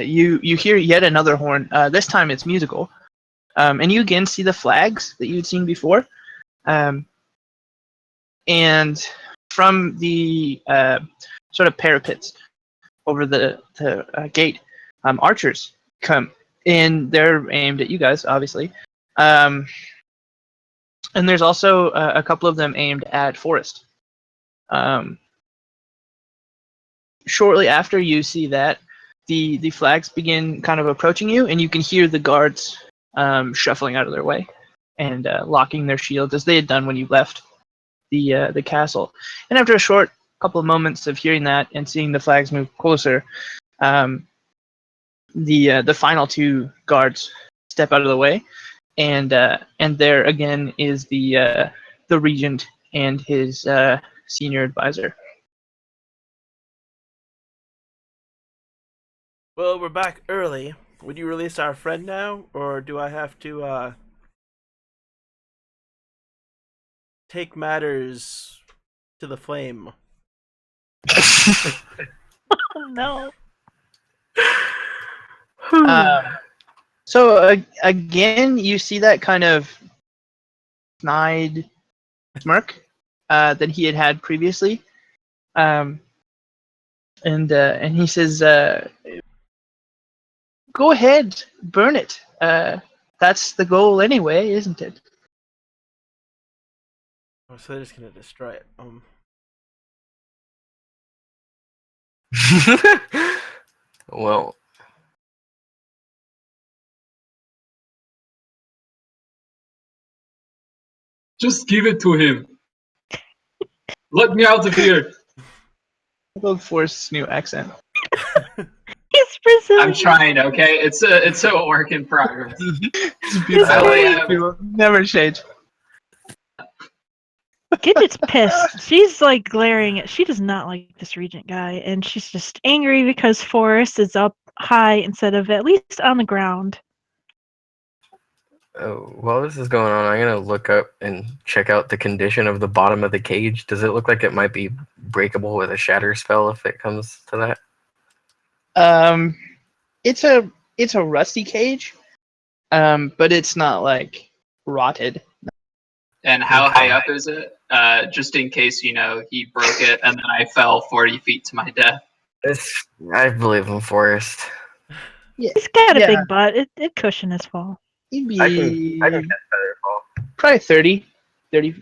S2: You hear yet another horn. This time it's musical, and you again see the flags that you'd seen before, and from the sort of parapets over the gate, archers come, and they're aimed at you guys, obviously. And there's also a couple of them aimed at Forrest. Shortly after you see that, the flags begin kind of approaching you, and you can hear the guards shuffling out of their way and locking their shields as they had done when you left the castle. And after a short couple of moments of hearing that and seeing the flags move closer, the final two guards step out of the way, and there again is the regent and his senior advisor.
S5: Well, we're back early. Would you release our friend now, or do I have to take matters to the flame?
S1: Oh, no.
S2: So again, you see that kind of snide smirk that he had previously, and he says, "Go ahead, burn it. That's the goal anyway, isn't it?"
S5: Oh, so they're just gonna destroy it.
S3: Well,
S4: Just give it to him. Let me out of here.
S2: Look for his new accent.
S1: He's Brazilian.
S4: I'm trying. Okay, it's a work in progress.
S2: It's beautiful. Never change.
S1: Gidget's pissed. She's like glaring at. She does not like this regent guy, and she's just angry because Forrest is up high instead of at least on the ground.
S3: while this is going on, I'm gonna look up and check out the condition of the bottom of the cage. Does it look like it might be breakable with a shatter spell if it comes to that?
S2: It's a rusty cage, but it's not like rotted.
S4: And how high up is it? Just in case, he broke it and then I fell 40 feet to my death.
S3: I believe in Forrest.
S2: Yeah,
S1: He's got a big butt. It cushion his fall.
S2: He'd be
S3: I can get better fall.
S2: probably 30,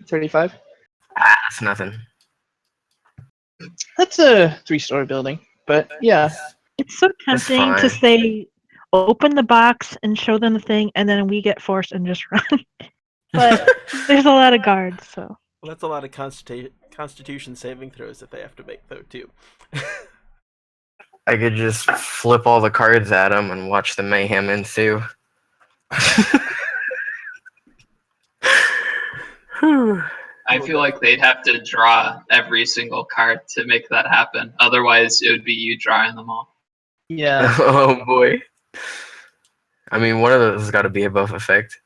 S2: 35.
S3: That's nothing.
S2: That's a 3-story building, but yeah.
S1: It's so tempting to say, open the box and show them the thing, and then we get forced and just run. But there's a lot of guards, so.
S5: Well, that's a lot of Constitution saving throws that they have to make, though, too.
S3: I could just flip all the cards at him and watch the mayhem ensue.
S4: I feel like they'd have to draw every single card to make that happen. Otherwise, it would be you drawing them all.
S2: Yeah.
S3: Oh boy. I mean, one of those has got to be a buff effect.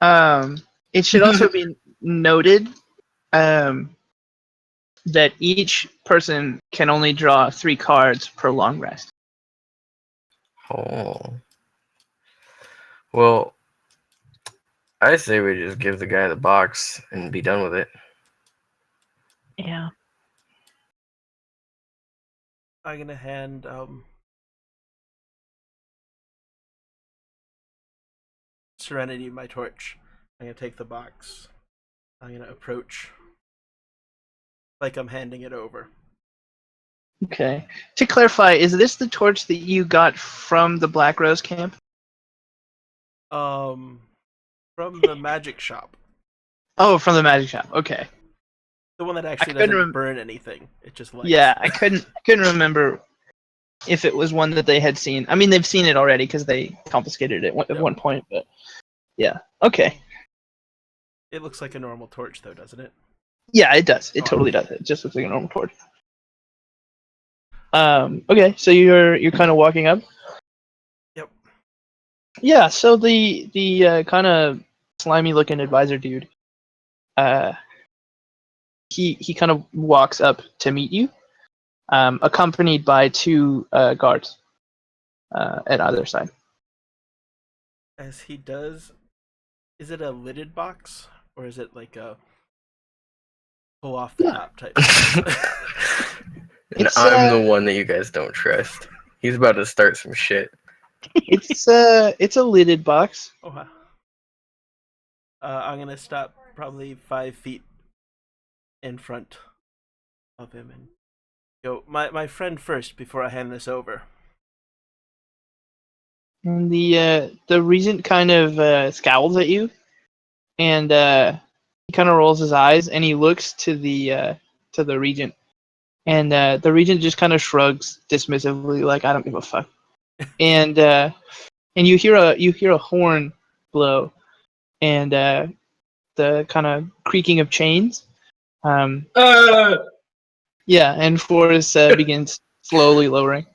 S2: It should also be noted that each person can only draw 3 cards per long rest.
S3: Oh. Well, I say we just give the guy the box and be done with it.
S1: Yeah.
S5: I'm gonna hand Serenity my torch. I'm gonna take the box. I'm gonna approach like I'm handing it over.
S2: Okay. To clarify, is this the torch that you got from the Black Rose camp?
S5: From the magic shop.
S2: Oh, from the magic shop. Okay.
S5: The one that actually
S2: couldn't
S5: doesn't burn anything. It just lights.
S2: Yeah, I couldn't remember if it was one that they had seen. I mean, they've seen it already because they confiscated it at one point. But yeah. Okay.
S5: It looks like a normal torch, though, doesn't it?
S2: Yeah, it does. It totally does. It just looks like a normal torch. Okay, so you're kind of walking up.
S5: Yep.
S2: Yeah. So the kind of slimy looking advisor dude, he kind of walks up to meet you, accompanied by 2 guards at either side.
S5: As he does, is it a lidded box or is it like a pull off the top type?
S3: And I'm the one that you guys don't trust. He's about to start some shit.
S2: It's a lidded box.
S5: Oh wow. I'm gonna stop probably 5 feet in front of him and go, my friend first before I hand this over.
S2: And the regent kind of scowls at you, and he kind of rolls his eyes, and he looks to the regent, and the regent just kind of shrugs dismissively, like I don't give a fuck. And you hear a horn blow, and the kind of creaking of chains. Yeah, and Forrest begins slowly lowering.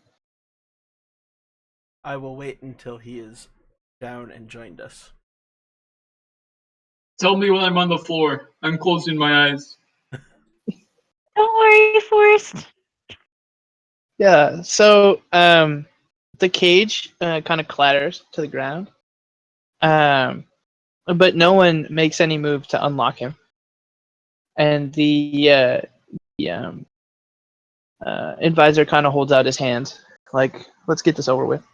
S5: I will wait until he is down and joined us.
S4: Tell me when I'm on the floor. I'm closing my eyes.
S1: Don't worry, Forrest.
S2: Yeah, so the cage kind of clatters to the ground, but no one makes any move to unlock him. And the advisor kind of holds out his hands, like, let's get this over with.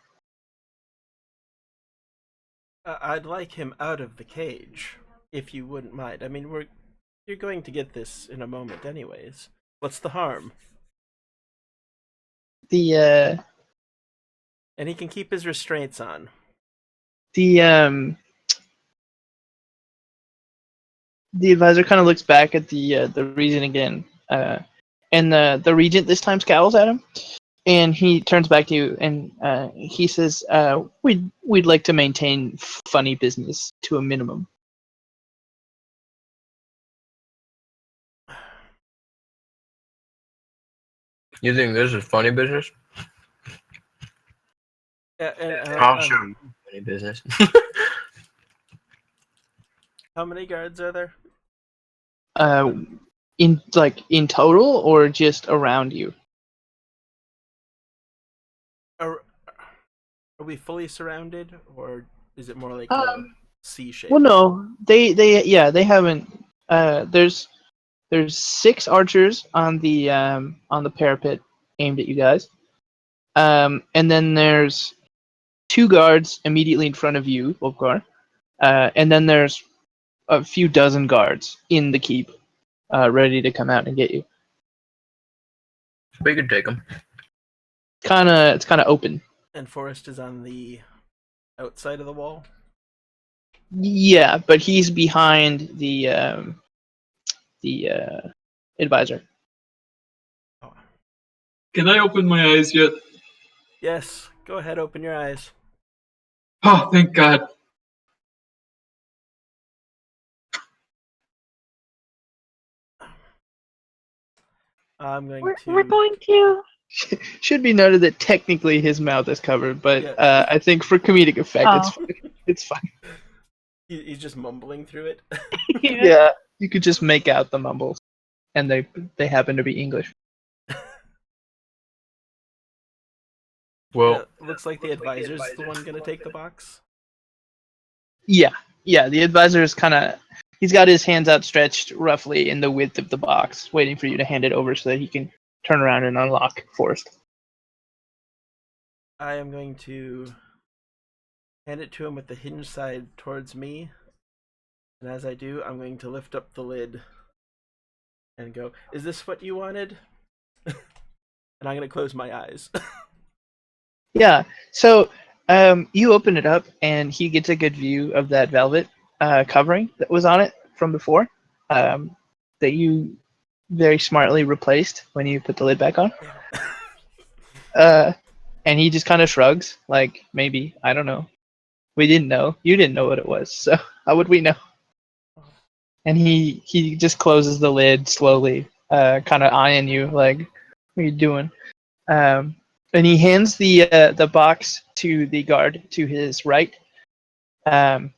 S5: I'd like him out of the cage, if you wouldn't mind. I mean, you're going to get this in a moment anyways. What's the harm?
S2: The
S5: And he can keep his restraints on.
S2: the advisor kind of looks back at the regent again, and the regent this time scowls at him, and he turns back to you, and he says, "We'd like to maintain funny business to a minimum."
S3: You think this is funny business? I'll show you funny business.
S5: How many guards are there?
S2: In total, or just around you?
S5: Are we fully surrounded, or is it more like a C shape?
S2: Well, no, they haven't. There's 6 archers on the parapet aimed at you guys, and then there's 2 guards immediately in front of you, Wolfgar, and then there's a few dozen guards in the keep, ready to come out and get you.
S3: We could take them.
S2: It's kind of open.
S5: And Forrest is on the outside of the wall.
S2: Yeah, but he's behind the advisor.
S5: Oh.
S4: Can I open my eyes yet?
S5: Yes, go ahead, open your eyes.
S4: Oh, thank God.
S5: I'm going
S1: We're going to.
S2: Should be noted that technically his mouth is covered, but
S5: Yeah.
S2: I think for comedic effect, it's
S1: Oh.
S2: fine. It's fine.
S5: He's just mumbling through it.
S2: Yeah, you could just make out the mumbles, and they happen to be English.
S3: Well,
S5: Looks like the advisor's the one gonna take the box.
S2: Yeah, the advisor is he's got his hands outstretched roughly in the width of the box, waiting for you to hand it over so that he can turn around and unlock Forrest.
S5: I am going to hand it to him with the hinge side towards me. And as I do, I'm going to lift up the lid and go, "Is this what you wanted?" And I'm going to close my eyes.
S2: Yeah, so you open it up, and he gets a good view of that velvet covering that was on it from before, that you very smartly replaced when you put the lid back on. And he just kind of shrugs, like, maybe, I don't know. We didn't know. You didn't know what it was, so how would we know? And he just closes the lid slowly, kind of eyeing you, like, what are you doing? And he hands the box to the guard to his right, and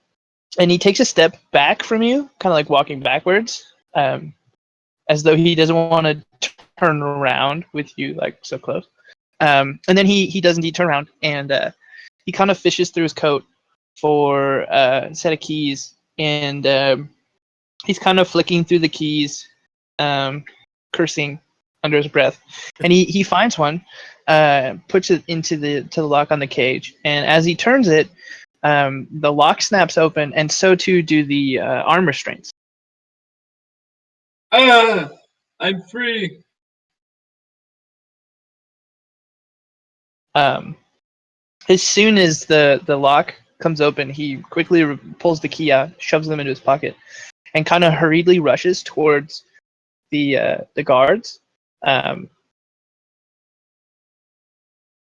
S2: he takes a step back from you, kind of like walking backwards, as though he doesn't want to turn around with you like so close. And then he does indeed turn around, and he kind of fishes through his coat for a set of keys, and he's kind of flicking through the keys, cursing under his breath, and he finds one, puts it into the lock on the cage, and as he turns it, the lock snaps open, and so too do the arm restraints.
S4: I'm free.
S2: As soon as the lock comes open, he quickly pulls the key out, shoves them into his pocket, and kind of hurriedly rushes towards the guards.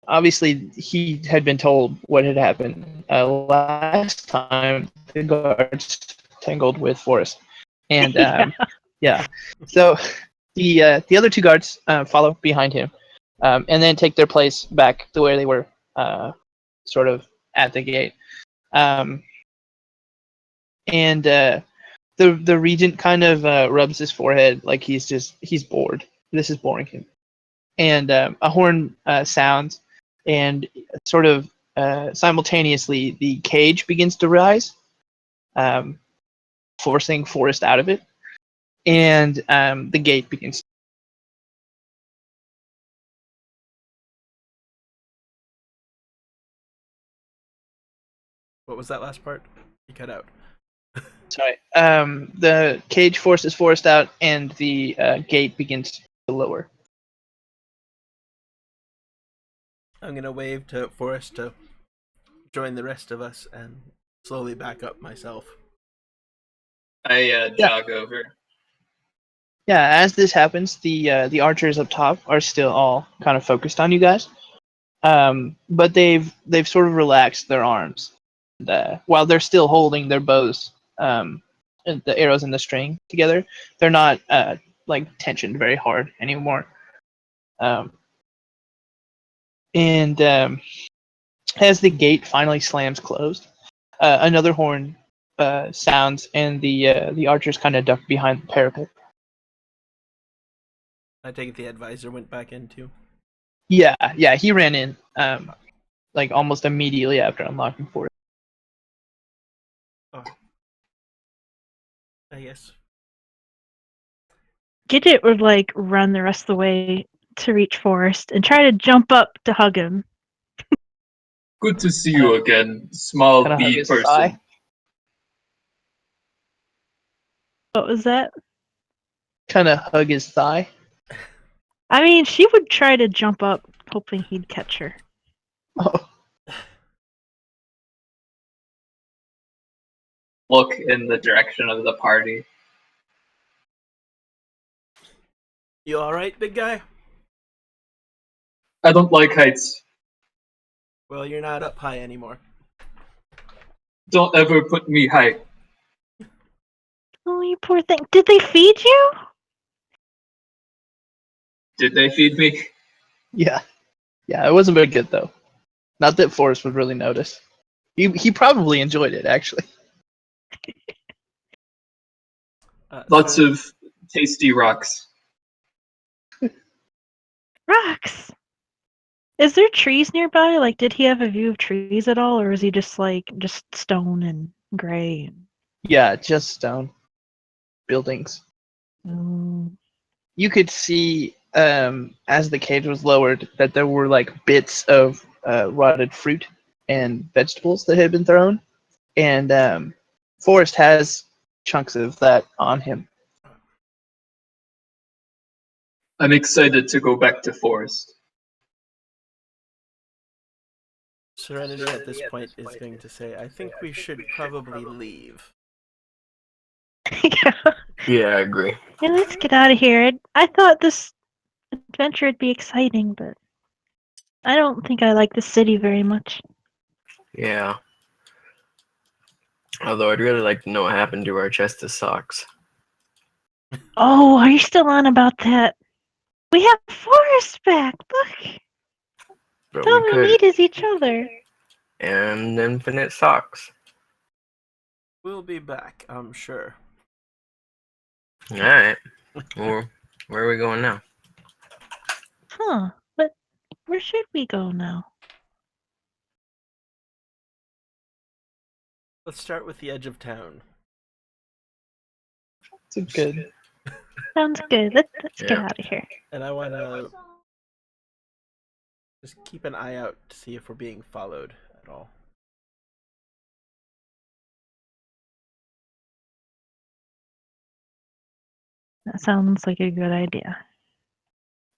S2: Obviously, he had been told what had happened last time. The guards tangled with Forrest, and yeah. So the other two guards follow behind him, and then take their place back to where they were, sort of at the gate. And the regent kind of rubs his forehead like he's bored. This is boring him. And a horn sounds, and sort of simultaneously the cage begins to rise, forcing Forrest out of it, and the gate begins.
S5: What was that last part? You cut out.
S2: Sorry. The cage forces Forrest out, and the gate begins to lower.
S5: I'm gonna wave to Forrest to join the rest of us and slowly back up myself.
S4: I jog over.
S2: Yeah, as this happens, the archers up top are still all kind of focused on you guys, but they've sort of relaxed their arms, and, while they're still holding their bows, and the arrows and the string together. They're not like tensioned very hard anymore. And as the gate finally slams closed, another horn sounds, and the archers kind of duck behind the parapet.
S5: I take it the advisor went back in too.
S2: Yeah, he ran in, like almost immediately after unlocking Forrest.
S5: Oh. I guess.
S1: Gidget would like run the rest of the way to reach Forrest and try to jump up to hug him.
S4: Good to see you again, small
S2: Kinda hug
S4: bee
S2: his
S4: person.
S2: thigh.
S1: What was that?
S2: Kind of hug his thigh.
S1: I mean, she would try to jump up, hoping he'd catch her.
S2: Oh.
S4: Look in the direction of the party.
S5: You alright, big guy?
S4: I don't like heights.
S5: Well, you're not up high anymore.
S4: Don't ever put me high.
S1: Oh, you poor thing. Did they feed you?
S4: Did they feed me?
S2: Yeah. Yeah, it wasn't very good, though. Not that Forrest would really notice. He probably enjoyed it, actually.
S4: Lots
S5: So
S4: of tasty rocks.
S1: Rocks. Is there trees nearby? Like, did he have a view of trees at all, or is he just just stone and gray?
S2: Yeah, just stone buildings.
S1: Mm.
S2: You could see, as the cage was lowered, that there were like bits of rotted fruit and vegetables that had been thrown, and Forrest has chunks of that on him.
S4: I'm excited to go back to Forrest.
S5: Serenity at this point is going to say, I think we should probably leave.
S1: Yeah.
S3: Yeah, I agree.
S1: Yeah, let's get out of here. I thought this adventure would be exciting, but I don't think I like the city very much.
S3: Yeah. Although I'd really like to know what happened to our chest of socks.
S1: Oh, are you still on about that? We have Forrest back. Look,
S3: But
S1: all
S3: we
S1: we
S3: could.
S1: need is each other.
S3: And infinite socks.
S5: We'll be back, I'm sure.
S3: Alright. Well, where are we going now?
S1: Huh? But where should we go now?
S5: Let's start with the edge of town.
S2: It's good.
S1: Sounds good. Let's get
S3: Yeah.
S1: out of here.
S5: And I want to just keep an eye out to see if we're being followed at all.
S1: That sounds like a good idea.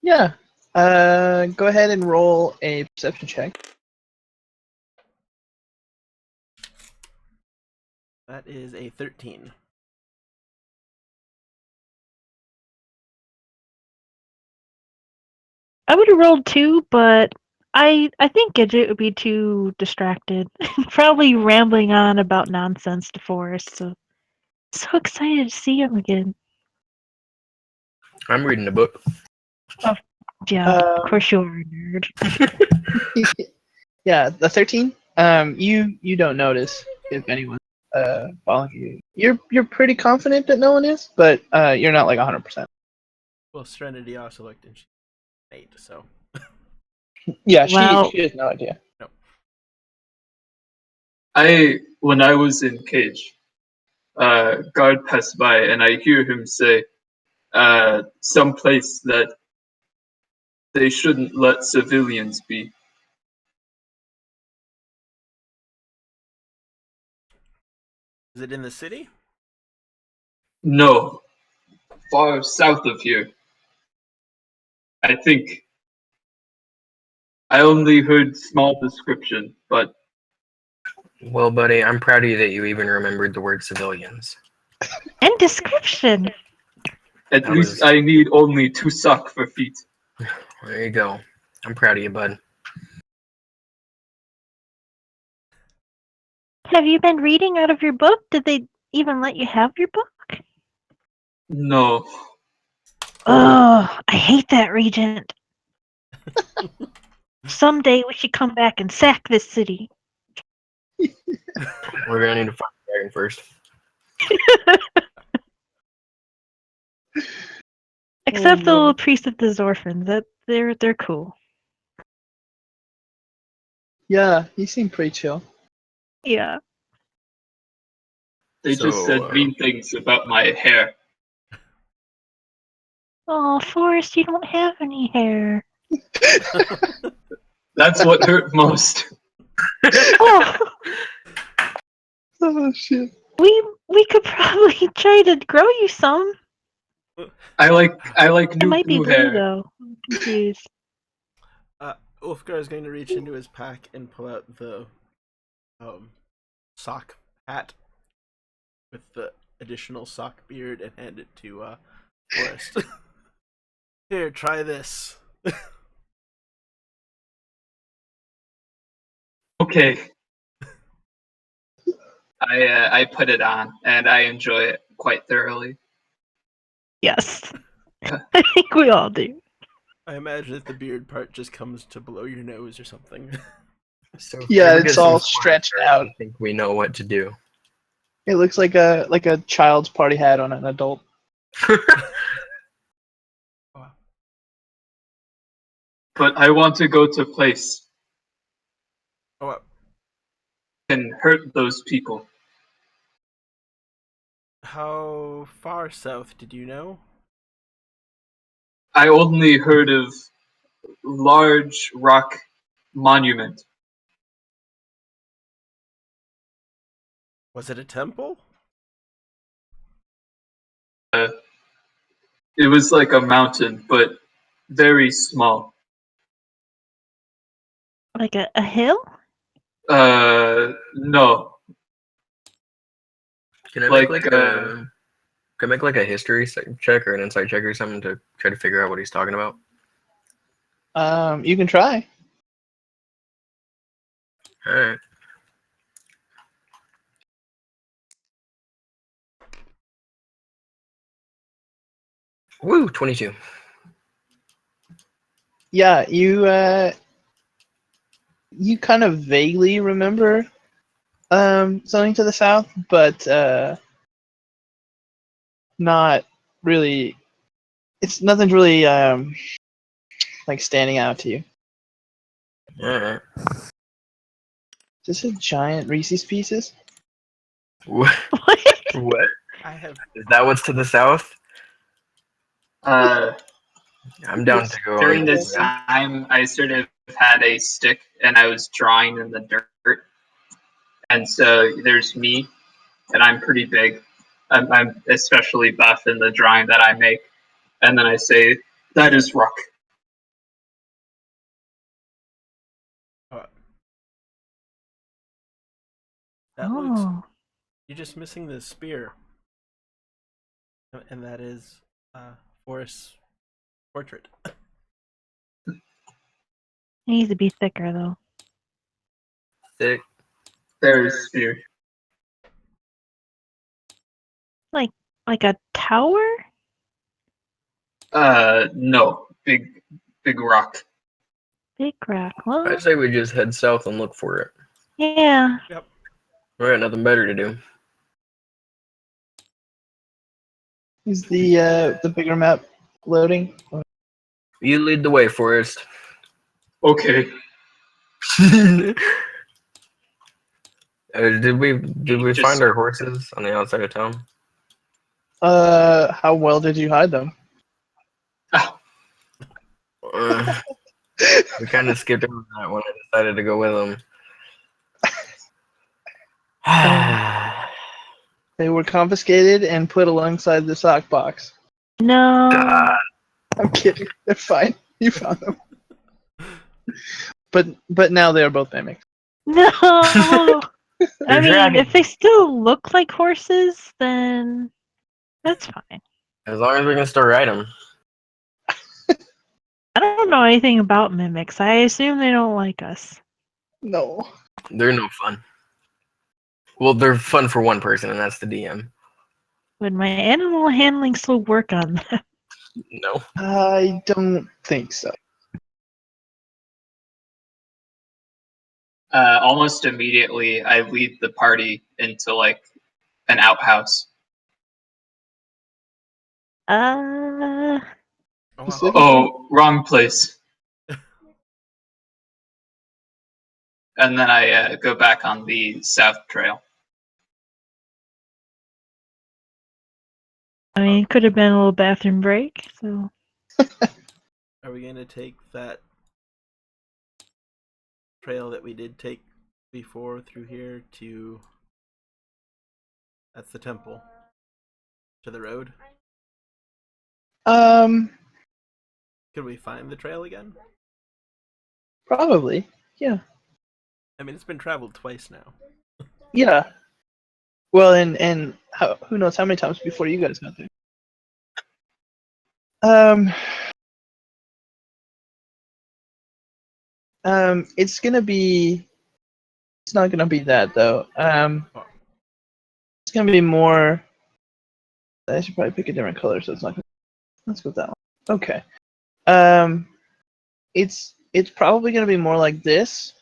S2: Yeah. Go ahead and roll a perception check.
S5: That is a 13.
S1: I would have rolled 2, but I think Gidget would be too distracted. Probably rambling on about nonsense to Forrest. So excited to see him again.
S3: I'm reading a book.
S1: Yeah, of course you are a nerd.
S2: Yeah, the 13. You don't notice if anyone's following you. You're pretty confident that no one is, but you're not like 100%.
S5: Well, Serenity also looked and she's 8, so.
S2: Yeah,
S1: Well-
S2: she has no idea.
S5: No.
S4: When I was in cage, guard passed by and I hear him say, someplace that they shouldn't let civilians be.
S5: Is it in the city?
S4: No, far south of here. I think. I only heard small description, but
S3: Well, buddy, I'm proud of you that you even remembered the word civilians.
S1: And description.
S4: at
S3: That
S4: least
S3: was-
S4: I need only 2 sock for feet.
S3: There you go. I'm proud of you, bud.
S1: Have you been reading out of your book? Did they even let you have your book?
S4: No.
S1: Oh, I hate that regent. Someday we should come back and sack this city.
S3: We're gonna need to find the dragon first.
S1: Except the
S2: no.
S1: little priest of the orphans. That they're cool.
S2: Yeah, he seemed pretty chill.
S1: Yeah.
S4: They just said mean things about my hair.
S1: Oh, Forrest, you don't have any hair.
S4: That's what hurt most.
S1: Oh,
S2: Oh shit.
S1: we could probably try to grow you some.
S4: I like
S1: It
S4: new
S1: might be
S4: new
S1: blue
S4: hair.
S1: though. I'm confused.
S5: Ulfgar is going to reach into his pack and pull out the sock hat with the additional sock beard and hand it to Forrest. Here, try this.
S4: Okay. I put it on and I enjoy it quite thoroughly.
S1: Yes. I think we all do.
S5: I imagine that the beard part just comes to below your nose or something.
S3: So if
S2: Yeah,
S3: we
S2: it's
S3: get some
S2: all
S3: spoilers,
S2: stretched
S3: I
S2: out.
S3: think we know what to do.
S2: It looks like a child's party hat on an adult.
S4: But I want to go to place
S5: Oh,
S4: and hurt those people.
S5: how far south did you know?
S4: I only heard of large rock monument.
S5: Was it a temple?
S4: It was like a mountain, but very small.
S1: Like a hill?
S4: No,
S3: Can I
S4: like
S3: make like a can I make like a history check or an insight check or something to try to figure out what he's talking about?
S2: You can try.
S3: All right. Woo, 22.
S2: Yeah, you kind of vaguely remember something to the south, but not really. It's nothing's really like standing out to you.
S3: All right.
S2: Just a giant Reese's Pieces.
S3: What?
S1: What?
S3: What?
S5: I have.
S3: Is that what's to the south?
S4: uh,
S3: I'm down to go
S4: during
S3: on.
S4: this time, I sort of had a stick and I was drawing in the dirt. And so there's me, and I'm pretty big. I'm especially buff in the drawing that I make. And then I say, that is rock.
S5: Oh, that looks.
S1: Oh.
S5: You're just missing the spear, and that is Forrest's portrait.
S1: It needs to be thicker though.
S3: Thick.
S4: There's spear.
S1: Like a tower?
S4: No. Big rock.
S1: Big rock. Well,
S3: I say we just head south and look for it.
S1: yeah.
S5: Yep.
S3: We got nothing better to do.
S2: Is the bigger map loading?
S3: You lead the way, Forrest.
S4: Okay.
S3: Did we
S4: Just-
S3: find our horses on the outside of town?
S2: How well did you hide them?
S3: We kind of skipped over that when I decided to go with them.
S2: They were confiscated and put alongside the sock box.
S1: No.
S2: I'm kidding. They're fine. You found them. But now they are both mimics.
S1: No. I mean,
S3: dragons.
S1: if they still look like horses, then that's fine.
S3: As long as we can still ride them.
S1: I don't know anything about mimics. I assume they don't like us.
S2: No.
S3: They're no fun. Well, they're fun for one person, and that's the DM.
S1: Would my animal handling still work on them?
S3: No.
S2: I don't think so.
S4: Almost immediately, I lead the party into like an outhouse.
S1: Uh,
S5: Oh, wow.
S2: Specific-
S4: Oh, wrong place. And then I go back on the south trail.
S1: I mean, it could have been a little bathroom break. So
S5: Are we going to take that trail that we did take before through here to... That's the temple. To the road? Could we find the trail again?
S2: Probably. Yeah.
S5: I mean, it's been traveled twice now.
S2: Yeah. Well, and who knows how many times before you guys got there. It's gonna be. It's not gonna be that though. It's gonna be more. I should probably pick a different color, so it's not. Let's go with that one. Okay. it's probably gonna be more like this,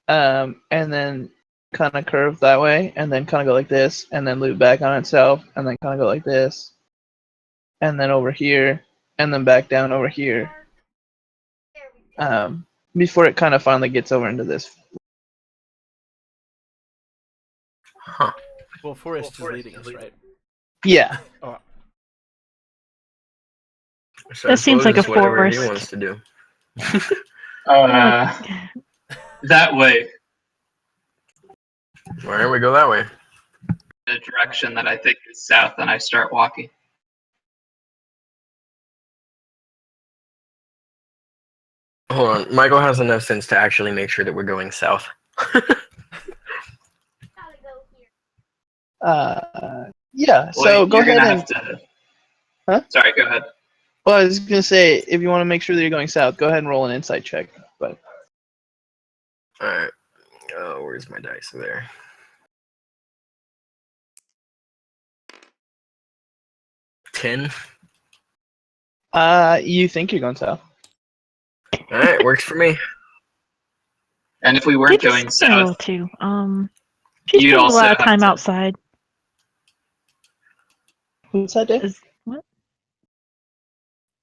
S2: and then kind of curve that way, and then kind of go like this, and then loop back on itself, and then kind of go like this, and then over here, and then back down over here, before it kind of finally gets over into this.
S3: Huh.
S5: Well, Forrest is leading us, right?
S2: Yeah.
S5: Oh,
S3: So
S1: That seems like a
S3: whatever he
S1: Forrest.
S3: wants to do.
S4: That way,
S3: All right, we go that way.
S4: the direction that I think is south, and I start walking.
S3: Hold on. Michael has enough sense to actually make sure that we're going south.
S2: Yeah. So
S4: Well,
S2: go
S4: you're
S2: ahead
S4: gonna
S2: and.
S4: have to.
S2: Huh?
S4: Sorry, go ahead.
S2: Well, I was gonna say, if you want to make sure that you're going south, go ahead and roll an insight check. But
S3: All right. Oh, where's my dice? There. 10.
S2: you think you're going south?
S3: All right, works for me.
S4: And if we weren't
S1: Gidget's
S4: going
S1: sleeping a little
S4: south,
S1: too. She
S4: you'd
S1: spends a
S4: also
S1: lot of
S4: have
S1: time
S4: to.
S1: outside.
S2: What's that, Dave?
S1: What?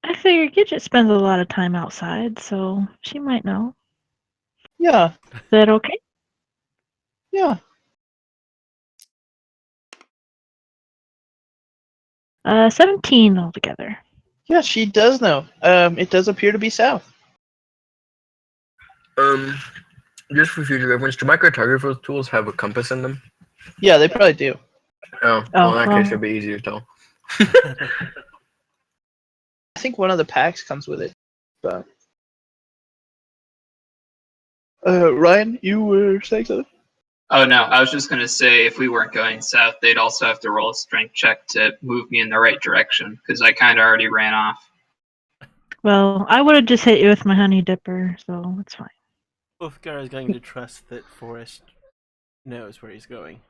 S1: I figure Gidget spends a lot of time outside, so she might know.
S2: Yeah.
S1: Is that okay?
S2: Yeah.
S1: 17 altogether.
S2: Yeah, she does know. It does appear to be south.
S3: Just for future reference, do my cartographer tools have a compass in them?
S2: Yeah, they probably do.
S3: Oh,
S1: Oh,
S3: well, in that
S1: well.
S3: case, it'll be easier to tell.
S2: I think one of the packs comes with it. But Ryan, you were saying something?
S4: Oh no, I was just gonna say if we weren't going south, they'd also have to roll a strength check to move me in the right direction because I kind of already ran off.
S1: Well, I would have just hit you with my honey dipper, so it's fine.
S5: Ulfgar is going to trust that Forrest knows where he's going.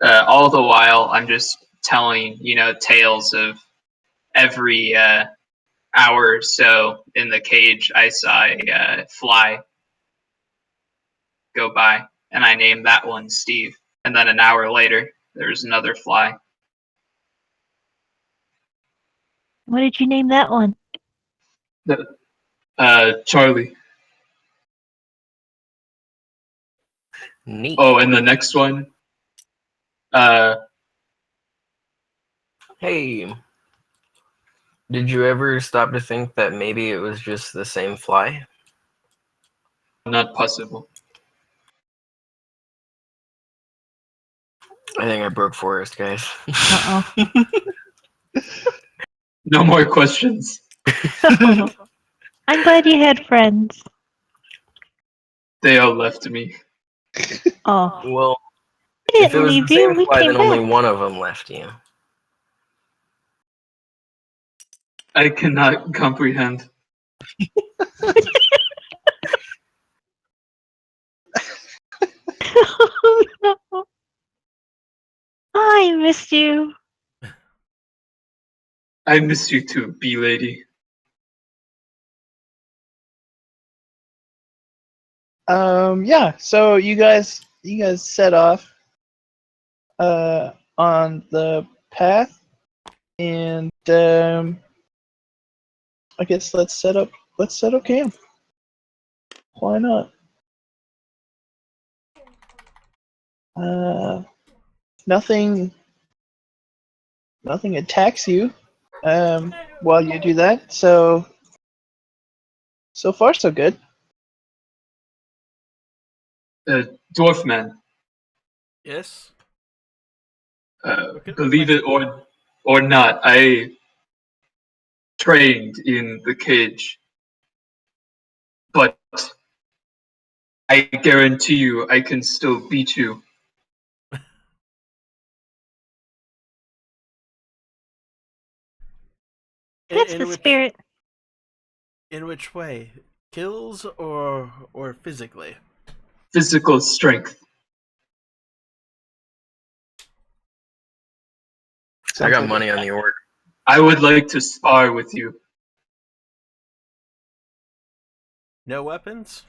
S4: All the while, I'm just telling tales of every hour or so in the cage. I saw a fly go by, and I named that one Steve. And then an hour later, there's another fly.
S1: What did you name that one?
S4: Charlie.
S3: Neat.
S4: Oh, and the next one,
S3: Hey, did you ever stop to think that maybe it was just the same fly?
S4: not possible.
S3: I think I broke Forrest, guys.
S1: Uh-oh.
S4: No more questions.
S1: I'm glad you had friends.
S4: They all left me.
S1: Oh,
S3: Well,
S1: we
S3: if it
S1: didn't
S3: was the
S1: leave you.
S3: same
S1: We
S3: fly,
S1: came
S3: then only
S1: back.
S3: one of them left you.
S4: I cannot comprehend.
S1: No. I missed you.
S4: I miss you too, bee lady.
S2: Yeah. So you guys set off on the path, and I guess let's set up camp. Why not? Nothing attacks you while you do that. So far so good.
S4: Dwarf man,
S5: Yes? What can
S4: believe
S5: I
S4: it or not, I trained in the cage. But I guarantee you I can still beat you.
S1: That's the spirit.
S5: In which way? Kills or physically?
S4: Physical strength.
S3: I got
S2: Sounds
S3: money
S2: like
S3: on the orc.
S4: I would like to spar with you.
S5: No weapons?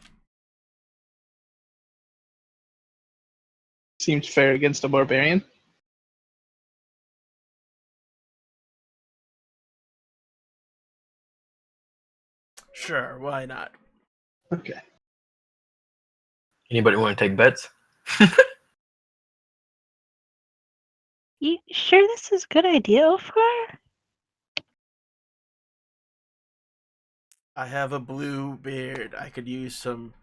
S2: Seems fair against a barbarian.
S5: Sure, why not?
S2: Okay.
S3: Anybody want to take bets?
S1: You sure this is a good idea, Ulfgar?
S5: I have a blue beard. I could use some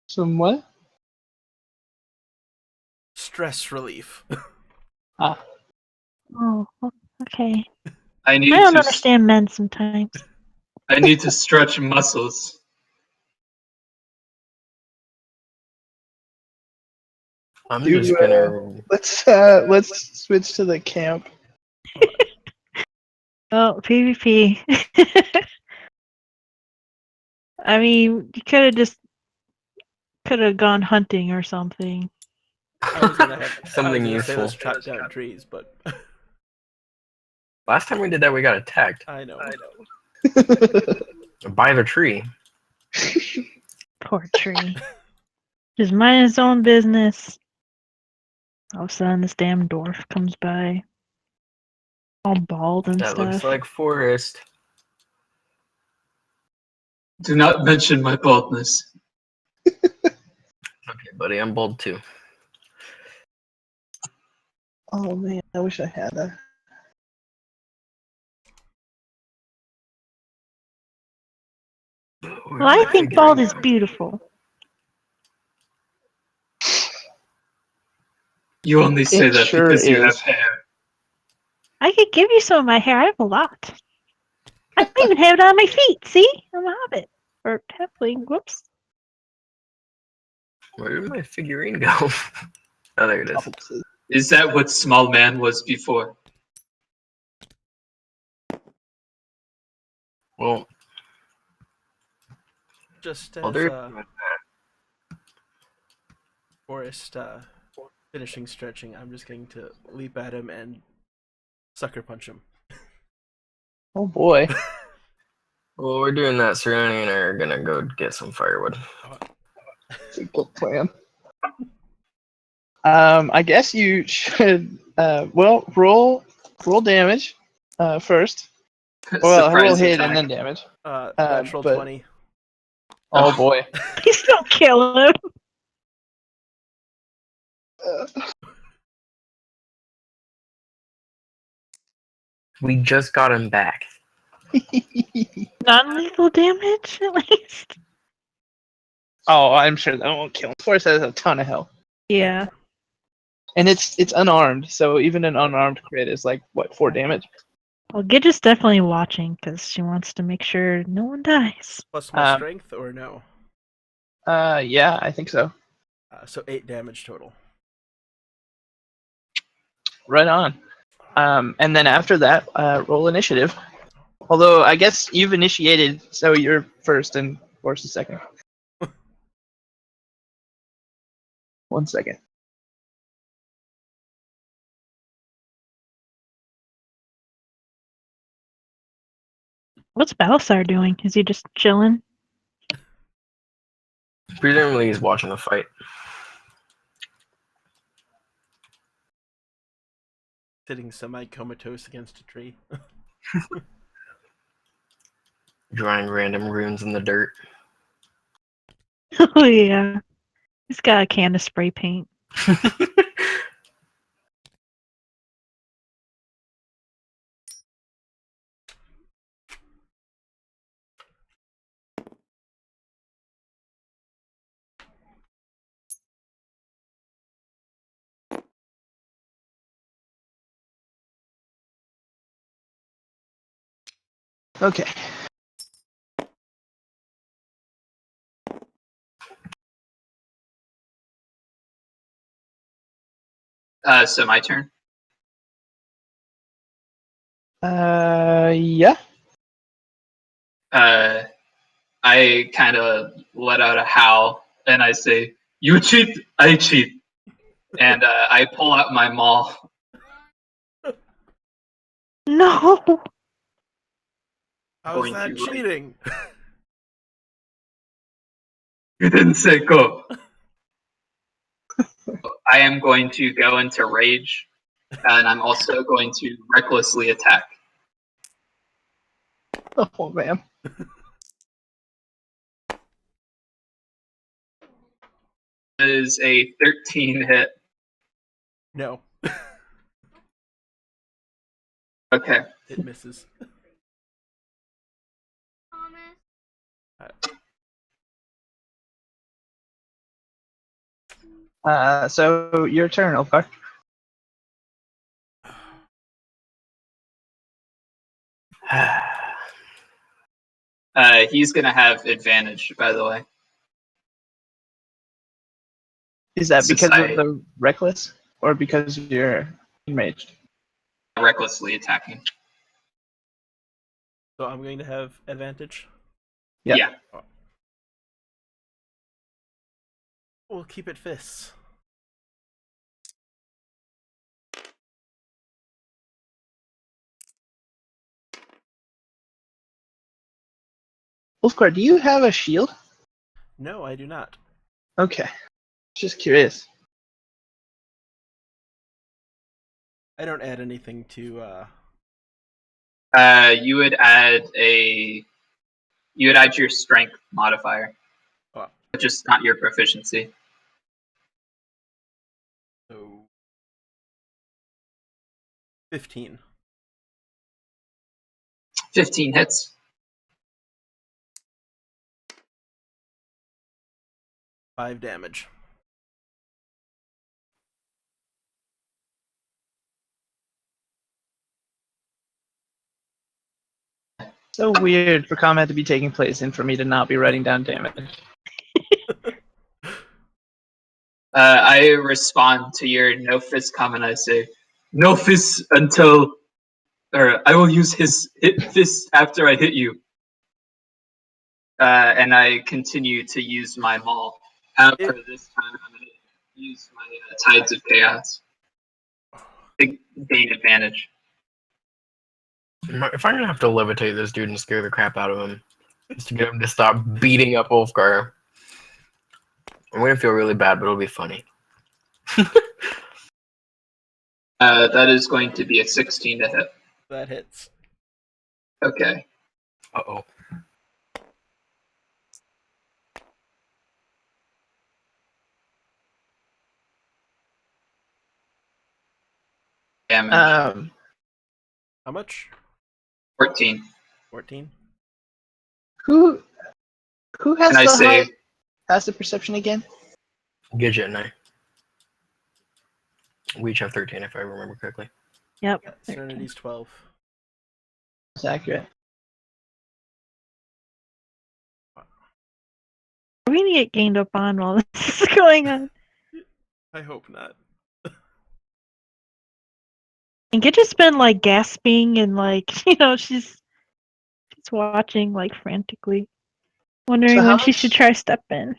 S2: Some what?
S5: stress relief.
S2: Ah.
S1: Oh, okay.
S4: I
S1: I
S4: need
S1: don't
S4: to.
S1: understand men sometimes.
S4: I need to stretch muscles.
S3: I'm
S2: Do,
S3: just gonna.
S2: let's switch to the camp.
S1: Oh, PvP. I mean, you could have gone hunting or something.
S5: I was gonna
S3: Something
S5: say
S3: useful.
S5: let's chop down trees, but
S3: Last time we did that, we got attacked
S5: I know.
S3: by the tree.
S1: Poor tree. Just mind his own business. All of a sudden, this damn dwarf comes by. All bald and
S3: That
S1: stuff.
S3: looks like Forrest.
S4: Do not mention my baldness.
S3: Okay, buddy, I'm bold too.
S2: Oh man, I wish I had that.
S1: Well, I think bald is beautiful.
S4: You only say
S2: It
S4: that
S2: sure
S4: because you have
S2: is.
S4: hair.
S1: I could give you some of my hair. I have a lot. I even have it on my feet. See? I'm a hobbit. Or halfling. Whoops.
S3: Where did my figurine go? Oh, there it is.
S4: Is that what small man was before?
S3: Well,
S5: Just
S3: well,
S5: as
S3: there.
S5: Forrest finishing stretching, I'm just going to leap at him and sucker punch him.
S2: Oh boy.
S3: Well, we're doing that. Serrani and I are gonna go get some firewood.
S2: It's a good plan. I guess you should roll damage first. Well, roll
S4: Surprise
S2: hit and
S4: attack.
S2: then damage.
S5: Natural
S2: but
S5: 20.
S2: oh boy.
S1: Please don't kill him.
S3: We just got him back.
S1: Non-lethal damage, at least.
S2: Oh, I'm sure that won't kill him. Force has a ton of health,
S1: Yeah.
S2: and it's unarmed, so even an unarmed crit is like what 4 damage.
S1: Well, Gidget's definitely watching because she wants to make sure no one dies.
S5: Plus my strength, or no?
S2: Yeah, I think so.
S5: So 8 damage total.
S2: Right on. And then after that, roll initiative. Although I guess you've initiated, so you're first and Force is second. 1 second.
S1: What's Balasar doing? Is he just chilling?
S3: Presumably, he's watching the fight.
S5: Sitting semi-comatose against a tree.
S3: Drawing random runes in the dirt.
S1: Oh, yeah. He's got a can of spray paint.
S2: Okay.
S4: So my turn.
S2: Yeah.
S4: I kind of let out a howl and I say, "You cheat, I cheat." and I pull out my maul.
S1: No.
S5: How's
S4: Going
S5: that
S4: to
S5: cheating?
S4: You didn't say go. I am going to go into rage, and I'm also going to recklessly attack.
S2: Oh man.
S4: It is a 13 hit.
S5: No,
S4: Okay.
S5: it misses.
S2: So your turn, Ulfgar.
S4: He's gonna have advantage, by the way.
S2: Is that because of
S4: Society.
S2: the reckless, or because you're enraged?
S4: Recklessly attacking.
S5: So I'm going to have advantage.
S2: Yeah.
S4: Yeah.
S5: We'll keep it fists.
S2: Ulfgar, do you have a shield?
S5: No, I do not.
S2: Okay. Just curious.
S5: I don't add anything to.
S4: You would add your strength modifier,
S5: Oh,
S4: which is not your proficiency.
S5: so 15.
S4: 15 hits.
S5: 5 damage.
S2: So weird for combat to be taking place and for me to not be writing down damage.
S4: I respond to your no fist comment. I say, no fist until, or I will use his fist after I hit you. And I continue to use my maul. However, this time I'm going to use my Tides of Chaos to gain advantage.
S3: If I'm gonna have to levitate this dude and scare the crap out of him, just to get him to stop beating up Ulfgar, I'm gonna feel really bad, but it'll be funny.
S4: That is going to be a 16 to hit.
S5: That hits.
S4: Okay.
S3: Uh-oh.
S4: Damage.
S5: How much?
S4: 14.
S5: 14.
S2: Who has
S4: And I
S2: the
S4: say,
S2: has the perception again?
S3: Gidget and I. We each have 13, if I remember correctly.
S1: Yep.
S5: Yeah, Serenity's 12.
S2: That's accurate.
S1: Are we gonna get gained up on while this is going on?
S5: I hope not.
S1: And Gidget's been like gasping and like she's watching like frantically, wondering
S2: So how
S1: when she should
S2: much?
S1: try step in.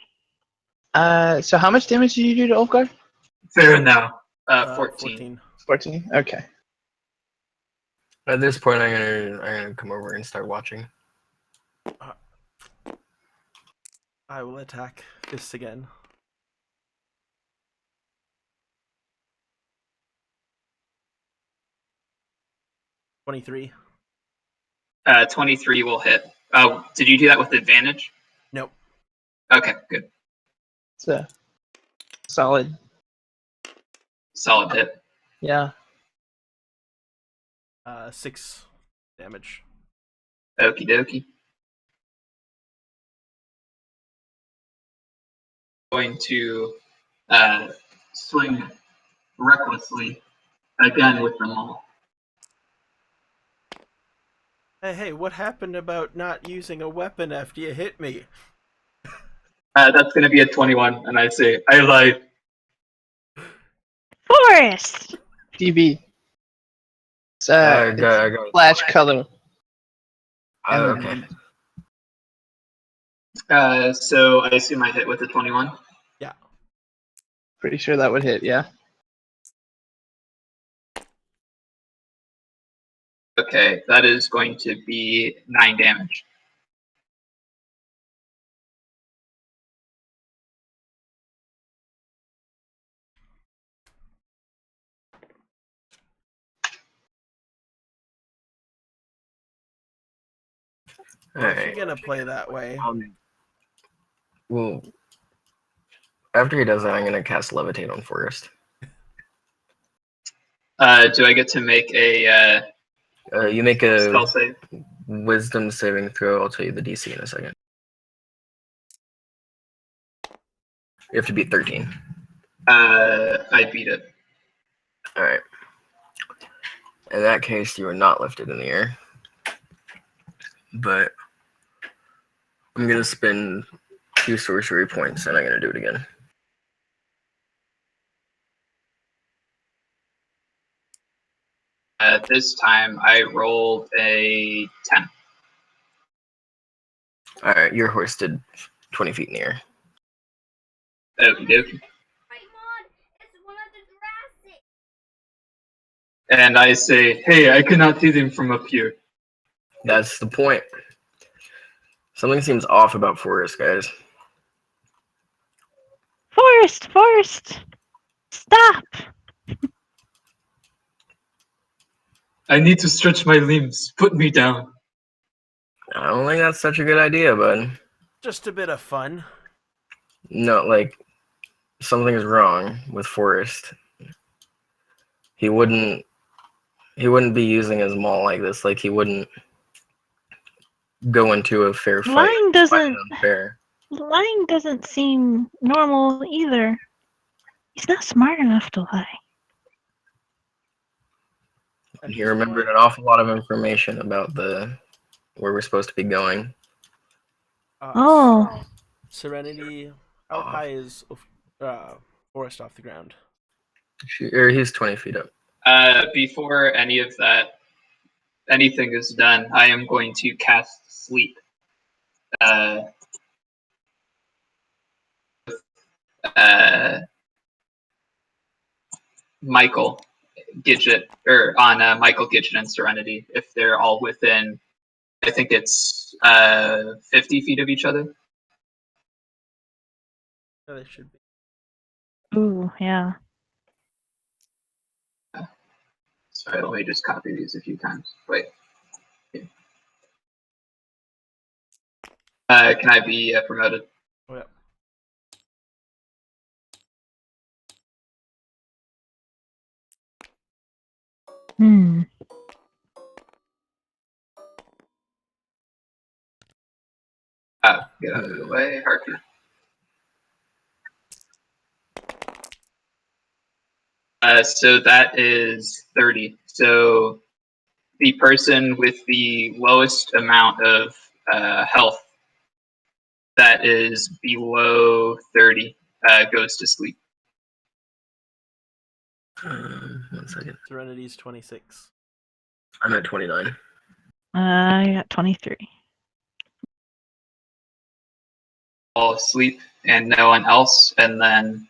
S2: So how much damage did you do to Ulfgar?
S4: fair now. 14.
S5: 14.
S2: 14. Okay.
S3: At this point, I'm gonna come over and start watching.
S5: I will attack fists again. $23.
S4: 23 will hit. Did you do that with advantage?
S5: Nope.
S4: Okay, good.
S2: It's a solid.
S4: Solid hit.
S2: Yeah.
S5: 6 damage.
S4: Okie dokie. Going to swing recklessly again with the maul.
S5: Hey, what happened about not using a weapon after you hit me?
S4: That's going to be a 21, and I say, I lied.
S1: Forrest!
S2: DB. It's
S3: I got
S2: flash color.
S3: okay.
S4: So I assume I hit with a 21.
S5: Yeah.
S2: Pretty sure that would hit. Yeah.
S4: Okay, that is going to be 9 damage.
S5: Well, if
S3: Alright.
S5: you're gonna play that way,
S3: Well, after he does that, I'm gonna cast Levitate on Forrest.
S4: Do I get to make a
S3: You make a
S4: spell save?
S3: Wisdom saving throw. I'll tell you the DC in a second. You have to beat 13.
S4: I beat it.
S3: Alright. In that case, you are not lifted in the air. But I'm gonna spend 2 sorcery points and I'm gonna do it again.
S4: This time I rolled a 10.
S3: Alright, your horse did 20 feet in the air.
S4: Okie dokie. And I say, hey, I cannot see them from up here.
S3: That's the point. Something seems off about Forrest, guys.
S1: Forrest! Stop!
S4: I need to stretch my limbs. Put me down.
S3: I don't think that's such a good idea, bud.
S5: just a bit of fun.
S3: No, like, something's wrong with Forrest. He wouldn't be using his maul like this. Like, he wouldn't go into a fair fight.
S1: Lying doesn't seem normal either. He's not smart enough to lie.
S5: At
S3: He
S5: this
S3: remembered
S5: point,
S3: an awful lot of information about where we're supposed to be going.
S1: Oh.
S5: Serenity, how high is Forest off the ground?
S3: He's 20 feet up.
S4: Before anything is done, I am going to cast sleep. Michael Gidget, or on Michael Gidget and Serenity, if they're all within, I think it's 50 feet of each other.
S5: Yeah, they should be.
S1: Ooh, yeah.
S4: Sorry, let me just copy these a few times. Wait. Can I be promoted?
S5: Oh, yeah.
S4: Get out of the way, Harker. So that is 30. So the person with the lowest amount of health that is below 30 goes to sleep.
S3: 1 second.
S5: Serenity's 26.
S3: I'm at 29.
S1: I got 23.
S4: All asleep and no one else, and then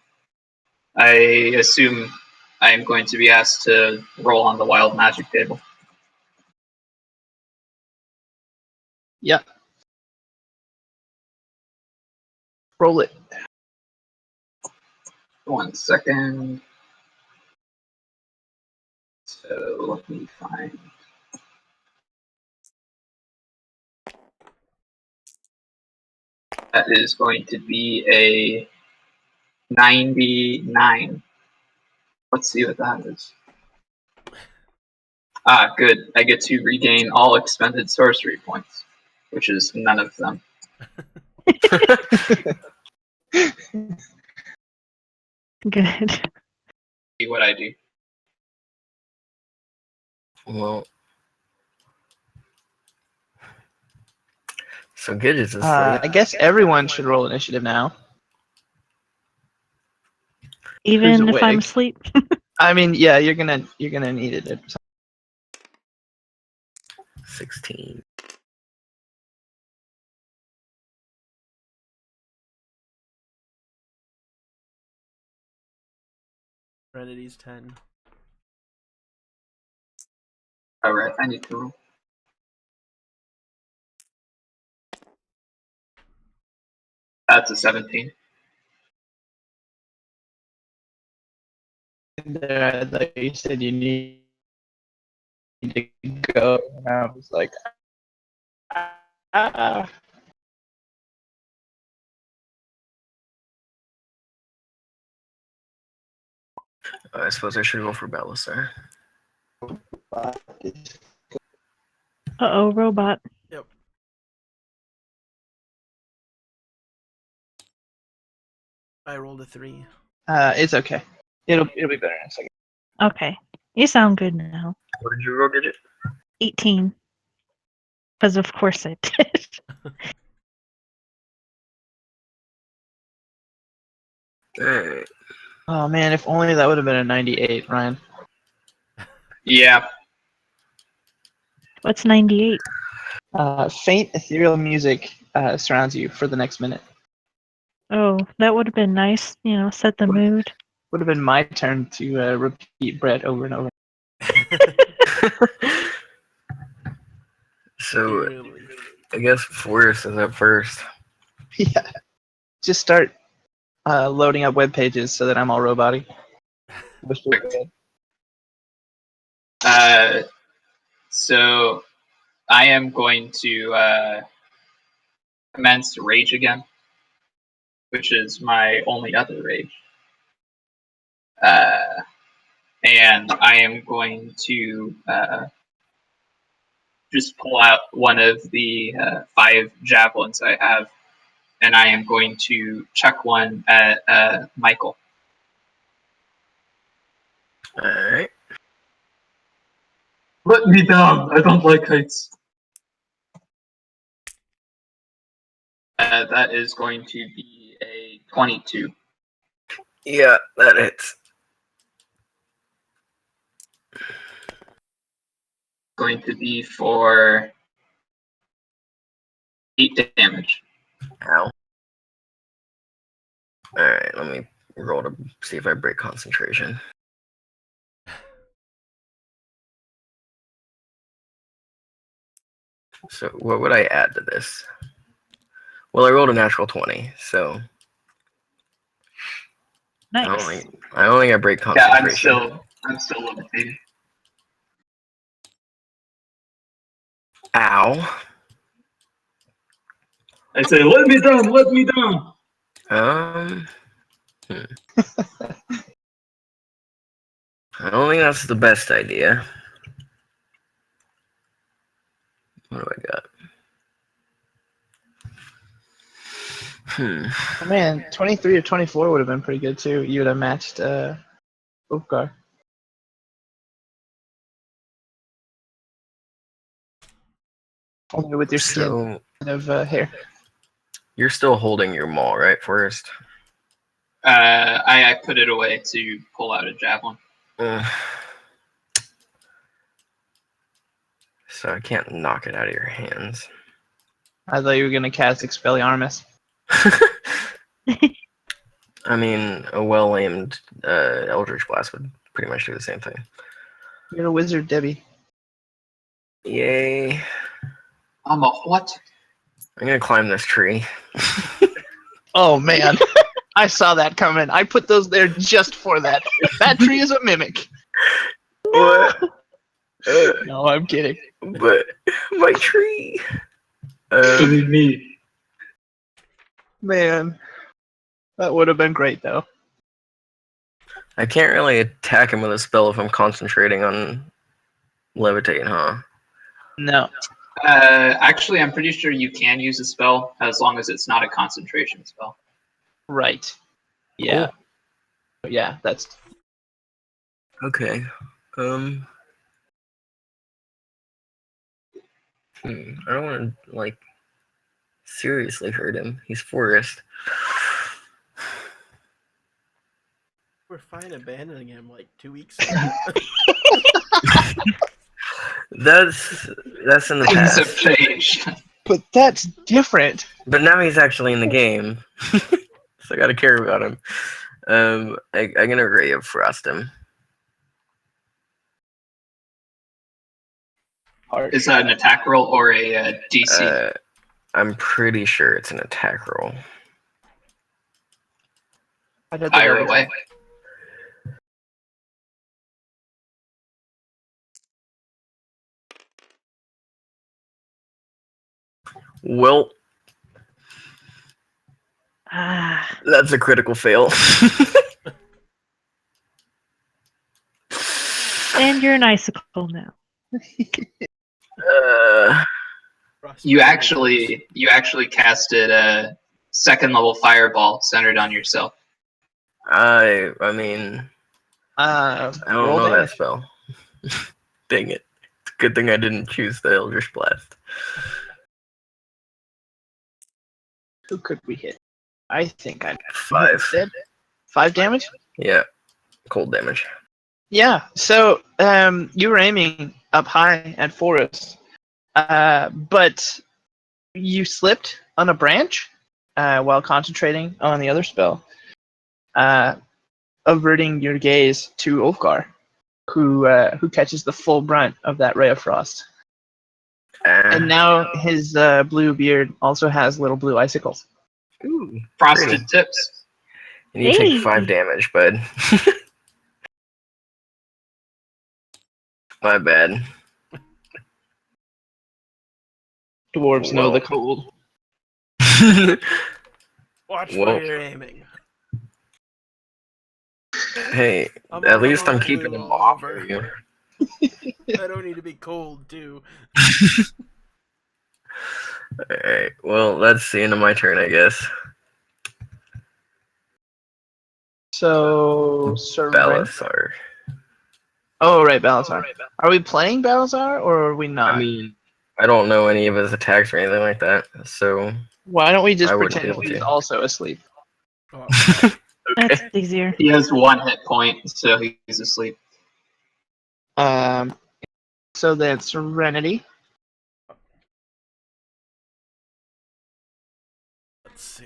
S4: I assume I'm going to be asked to roll on the wild magic table.
S2: Yep. Roll it.
S4: 1 second. So let me find. That is going to be a 99. Let's see what that is. Ah, good. I get to regain all expended sorcery points, which is none of them.
S1: Good.
S4: See what I do.
S3: Well, so Gidget's asleep.
S2: I guess everyone should roll initiative now.
S1: Even if I'm
S2: awake?
S1: asleep.
S2: I mean, yeah, you're gonna need it.
S3: 16.
S5: Serenity's 10.
S4: Alright, I need to roll. That's a 17.
S2: There, I thought you said you need to go, and I was like, ah.
S3: I suppose I should go for Balasar.
S1: Uh-oh, robot.
S5: Yep. I rolled a 3.
S2: It's okay. It'll be better in a second.
S1: Okay. You sound good now.
S3: What did you roll, Gidget?
S1: 18. Because of course I did.
S3: Alright.
S2: Oh man, if only that would have been a 98, Ryan.
S4: Yeah.
S1: What's 98?
S2: Faint ethereal music surrounds you for the next minute.
S1: Oh, that would have been nice. Set the mood.
S2: Would have been my turn to repeat Brett over and over.
S3: So,
S5: Eerily.
S3: I guess Forrest is up first.
S2: Yeah. Just start loading up web pages so that I'm all robot-y. Wish we could.
S4: So I am going to commence rage again, which is my only other rage. And I am going to just pull out one of the 5 javelins I have, and I am going to chuck one at Michael.
S3: Alright.
S4: Let me down. I don't like heights. That is going to be a 22.
S3: Yeah, that hits.
S4: Going to be for 8 damage.
S3: Ow. Alright, let me roll to see if I break concentration. So what would I add to this? Well, I rolled a natural 20, so
S1: Nice.
S3: I only got break
S4: Yeah,
S3: concentration.
S4: I'm still levitating.
S3: Ow.
S4: I say, let me down, let me down.
S3: I don't think that's the best idea. What do I got?
S2: Oh man, 23 or 24 would have been pretty good too. You would have matched Ulfgar. Only with your skin
S3: So
S2: of hair.
S3: you're still holding your maul, right, Forrest?
S4: I put it away to pull out a javelin.
S3: So I can't knock it out of your hands.
S2: I thought you were gonna cast Expelliarmus.
S3: I mean, a well-aimed Eldritch Blast would pretty much do the same thing.
S2: You're a wizard, Debbie.
S3: Yay.
S4: I'm a what?
S3: I'm gonna climb this tree.
S2: Oh man, I saw that coming. I put those there just for that. That tree is a mimic.
S3: What?
S2: No, I'm kidding.
S3: But my tree.
S4: Me.
S2: Man, that would have been great though.
S3: I can't really attack him with a spell if I'm concentrating on levitate, huh?
S2: No.
S4: Actually, I'm pretty sure you can use a spell as long as it's not a concentration spell.
S2: Right. Yeah. Yeah, that's
S3: Okay. I don't want to like seriously hurt him. He's Forrest.
S5: We're fine abandoning him like 2 weeks ago.
S3: That's in the
S4: Things have
S3: past.
S4: changed.
S2: but that's different.
S3: But now he's actually in the game, so I gotta care about him. I'm gonna Ray of Frost him.
S2: Harsh.
S4: Is that an attack roll or a DC?
S3: I'm pretty sure it's an attack roll.
S2: I'd have to
S4: Fire
S2: double
S4: away.
S2: check.
S3: Well,
S1: Ah,
S3: that's a critical fail.
S1: and you're an icicle now.
S5: Frostbite
S4: You
S5: overdose.
S4: actually casted a second level fireball centered on yourself.
S3: I mean,
S2: I
S3: I don't know that spell. Dang it. It's a good thing I didn't choose the Eldritch Blast.
S2: Who could we hit? I think I know.
S3: 5.
S2: Dead. 5 damage?
S3: Yeah, cold damage.
S2: Yeah. So you were aiming up high at Forrest, but you slipped on a branch while concentrating on the other spell, averting your gaze to Ulfgar, who catches the full brunt of that ray of frost. And now his blue beard also has little blue icicles.
S3: Ooh,
S4: Frosted
S3: pretty.
S4: tips.
S3: And you take
S1: Hey.
S3: 5 damage, bud. My bad.
S2: Dwarves know the
S3: Well.
S2: cold.
S5: Watch
S3: Well.
S5: where you're aiming.
S3: Hey,
S5: I'm
S3: at
S5: all
S3: least I'm
S5: over
S3: keeping
S5: you,
S3: him off
S5: Oliver.
S3: of you.
S5: I don't need to be cold too.
S3: Alright, well, that's the end of my turn, I guess.
S2: So, Seren.
S3: Balasar.
S2: Oh, right, Balasar. Are we playing Balasar or are we not?
S3: I mean, I don't know any of his attacks or anything like that, so
S2: why don't we just
S3: I wouldn't
S2: pretend
S3: be able
S2: he's
S3: to.
S2: also asleep?
S5: Oh,
S1: That's easier.
S4: He has 1 hit point, so he's asleep.
S2: So that's Serenity.
S5: let's see.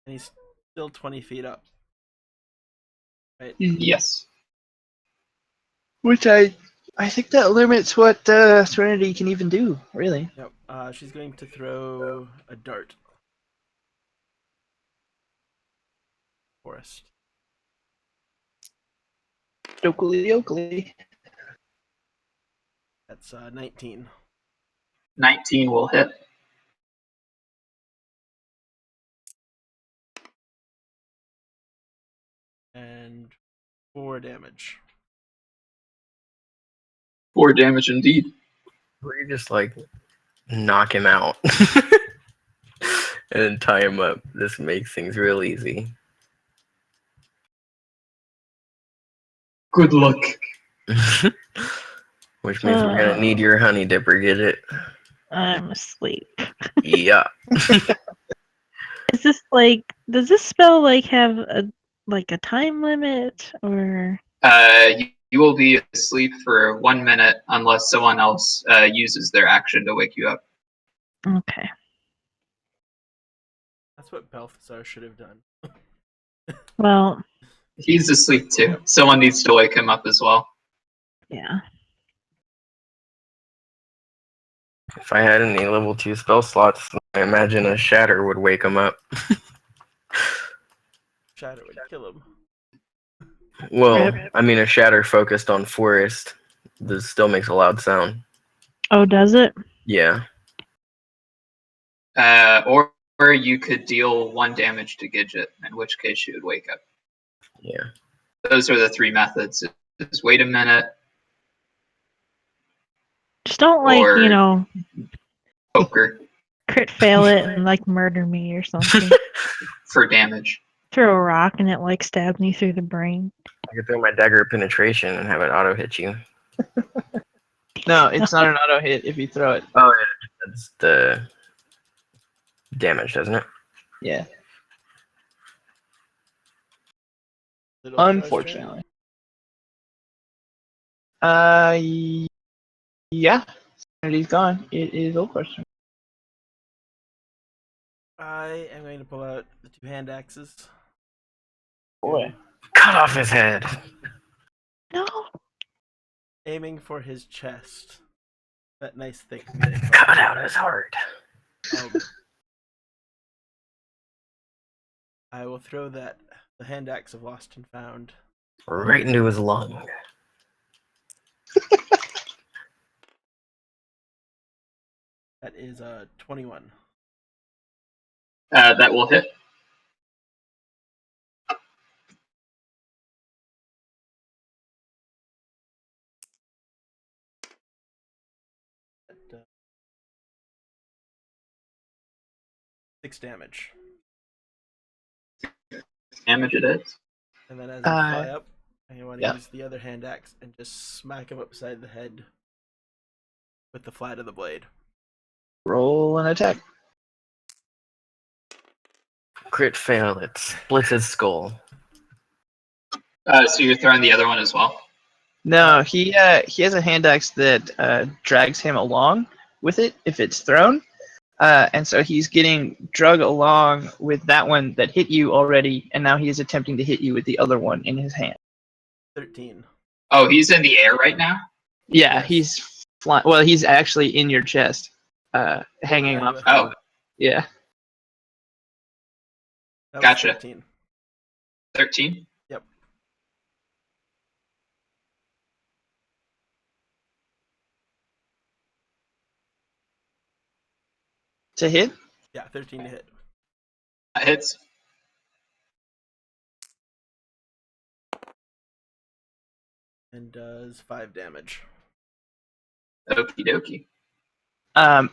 S5: And he's still 20 feet up. Right.
S4: Yes.
S2: Which I think that limits what Serenity can even do, really.
S5: Yep. She's going to throw a dart. Forest.
S2: Oakley, Oakley.
S5: That's 19.
S4: 19 will hit.
S5: And 4 damage.
S4: 4 damage indeed.
S3: Or you just like knock him out and then tie him up. This makes things real easy.
S4: Good luck.
S3: Which means we're gonna need your honey dipper, get it?
S1: I'm asleep.
S3: Yeah.
S1: Is this like? Does this spell like have a time limit or?
S4: You will be asleep for 1 minute unless someone else uses their action to wake you up.
S1: Okay.
S5: That's what Balthazar should have done.
S1: Well,
S4: He's asleep too. Someone needs to wake him up as well.
S1: yeah.
S3: If I had any level 2 spell slots, I imagine a shatter would wake him up.
S5: Shadow would kill him.
S3: Well,
S1: Rip.
S3: I mean a shatter focused on Forest. This still makes a loud sound.
S1: Oh, does it?
S3: Yeah.
S4: Or you could deal 1 damage to Gidget, in which case she would wake up.
S3: Yeah.
S4: Those are the 3 methods. Just wait a minute,
S1: Just don't
S4: or poker
S1: crit fail it and like murder me or something.
S4: for damage.
S1: Throw a rock and it like stabs me through the brain.
S3: I could throw my dagger of penetration and have it auto hit you.
S2: No, it's not an auto hit if you throw it.
S3: Oh, yeah. That's the damage, doesn't it?
S2: Yeah.
S5: Little Crow's turn.
S2: Unfortunately. Yeah. Serenity's gone. It is Ulfgar's turn.
S5: I am going to pull out the 2 hand axes.
S2: Boy.
S3: Cut off his head.
S1: No.
S5: aiming for his chest. That nice thick meat.
S3: Cut out his heart.
S5: I will throw the hand axe of Lost and Found.
S3: Right into his lung.
S5: That is 21.
S4: That will hit.
S5: At, 6 damage.
S4: Damage it is.
S5: And then as I fly up, I want to
S2: yeah.
S5: use the other hand axe and just smack him upside the head with the flat of the blade.
S2: Roll an attack.
S3: Crit fail. It splits his skull.
S4: So you're throwing the other one as well.
S2: No, he has a hand axe that drags him along with it if it's thrown. And so he's getting drug along with that one that hit you already, and now he is attempting to hit you with the other one in his hand.
S5: 13.
S4: Oh, he's in the air right now?
S2: Yeah,
S5: Yes.
S2: he's flying. Well, he's actually in your chest, hanging off.
S4: Oh,
S2: Yeah.
S5: That was
S4: Gotcha.
S5: 13.
S4: 13?
S5: Yep.
S2: To hit?
S5: Yeah, 13 to hit.
S4: That hits.
S5: And does 5 damage.
S4: Okie dokie.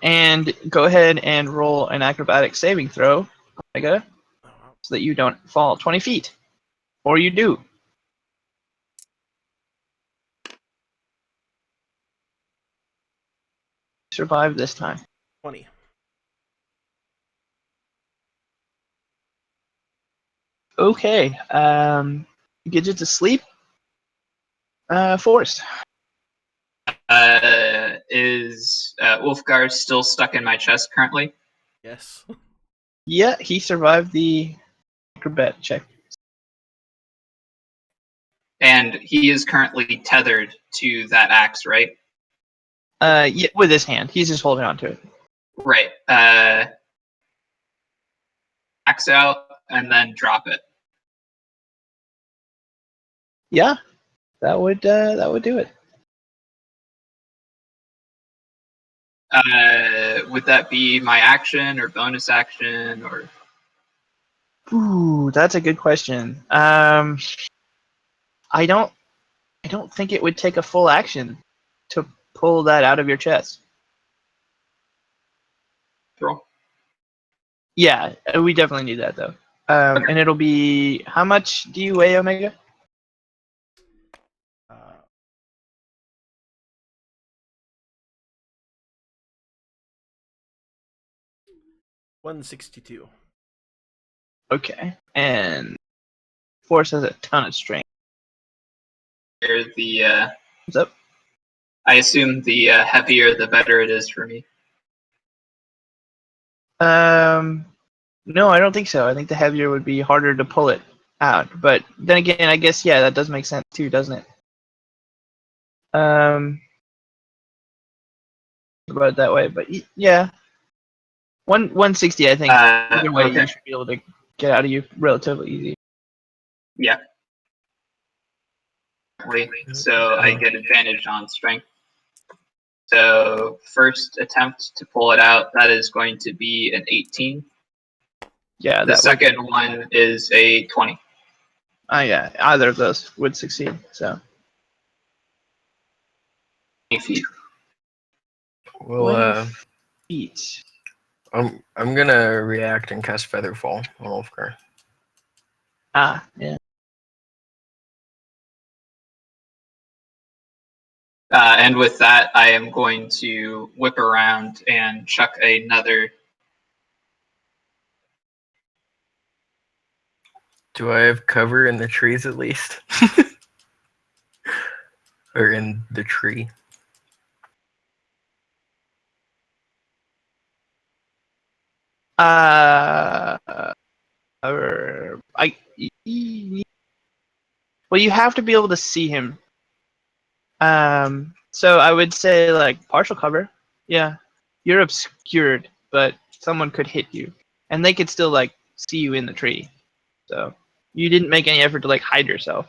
S2: And go ahead and roll an acrobatic saving throw, Omega,
S5: Oh, wow.
S2: so that you don't fall 20 feet. Or you do. Survive this time.
S5: 20.
S2: Okay. Gidget's asleep. Forrest.
S4: Is Wolfgar still stuck in my chest currently?
S5: Yes.
S2: Yeah, he survived the acrobat check.
S4: And he is currently tethered to that axe, right?
S2: Yeah, with his hand. He's just holding on to it.
S4: Right. Axe out and then drop it.
S2: Yeah, that would do it.
S4: Would that be my action or bonus action or?
S2: Ooh, that's a good question. I don't think it would take a full action to pull that out of your chest.
S4: Roll.
S2: Yeah, we definitely need that though.
S4: Okay.
S2: And it'll be, how much do you weigh, Omega?
S5: 162.
S2: Okay, and Force has a ton of strength.
S4: The
S2: What's up?
S4: I assume the heavier the better it is for me.
S2: No, I don't think so. I think the heavier would be harder to pull it out. But then again, I guess yeah, that does make sense too, doesn't it? About it that way, but yeah, 160. I think either way,
S4: Okay.
S2: you should be able to get out of you relatively easy.
S4: Yeah. So I get advantage on strength. So first attempt to pull it out, that is going to be an 18.
S2: Yeah,
S4: The
S2: that
S4: second one is a 20.
S2: yeah, either of those would succeed. So
S4: 20 feet.
S3: Well,
S2: feet.
S3: I'm gonna react and cast Featherfall on Wolfgar.
S2: Yeah.
S4: And with that, I am going to whip around and chuck another.
S3: Do I have cover in the trees at least? Or in the tree?
S2: Well, you have to be able to see him So I would say like partial cover. Yeah, you're obscured, but someone could hit you, and they could still like see you in the tree. So you didn't make any effort to like hide yourself.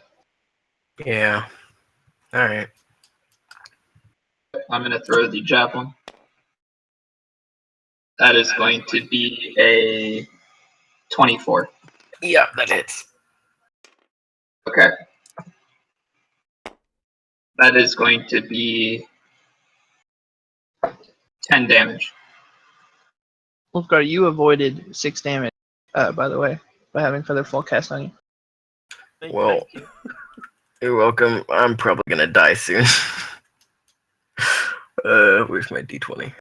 S3: Yeah. All right.
S4: I'm gonna throw the javelin. That is going to be a 24.
S3: Yeah, that hits.
S4: Okay. That is going to be 10 damage.
S2: Wolfgar, you avoided 6 damage. By the way, by having Featherfall cast on you.
S3: Well,
S5: Thank you.
S3: you're welcome. I'm probably gonna die soon. Where's my d20?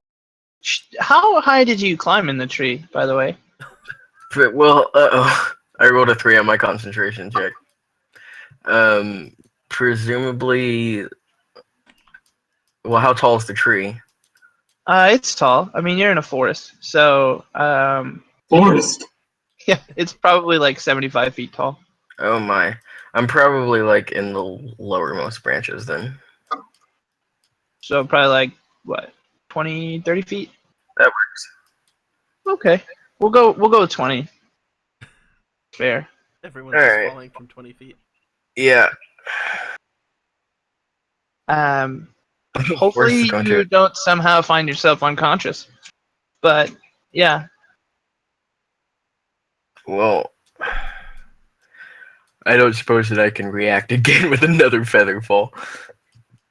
S2: How high did you climb in the tree? By the way.
S3: Well, I rolled a 3 on my concentration check. Presumably. Well, how tall is the tree?
S2: It's tall. I mean, you're in a forest, so
S4: Forrest!
S2: yeah, it's probably like 75 feet tall.
S3: Oh my. I'm probably like in the lowermost branches then.
S2: So probably like what, 20, 30 feet?
S3: That works.
S2: Okay, we'll go with 20. Fair.
S5: Everyone's just
S3: Alright.
S5: falling from 20 feet.
S3: Yeah. Forrest
S2: Hopefully
S3: is going
S2: you
S3: to.
S2: don't somehow find yourself unconscious. But yeah,
S3: Well, I don't suppose that I can react again with another feather fall.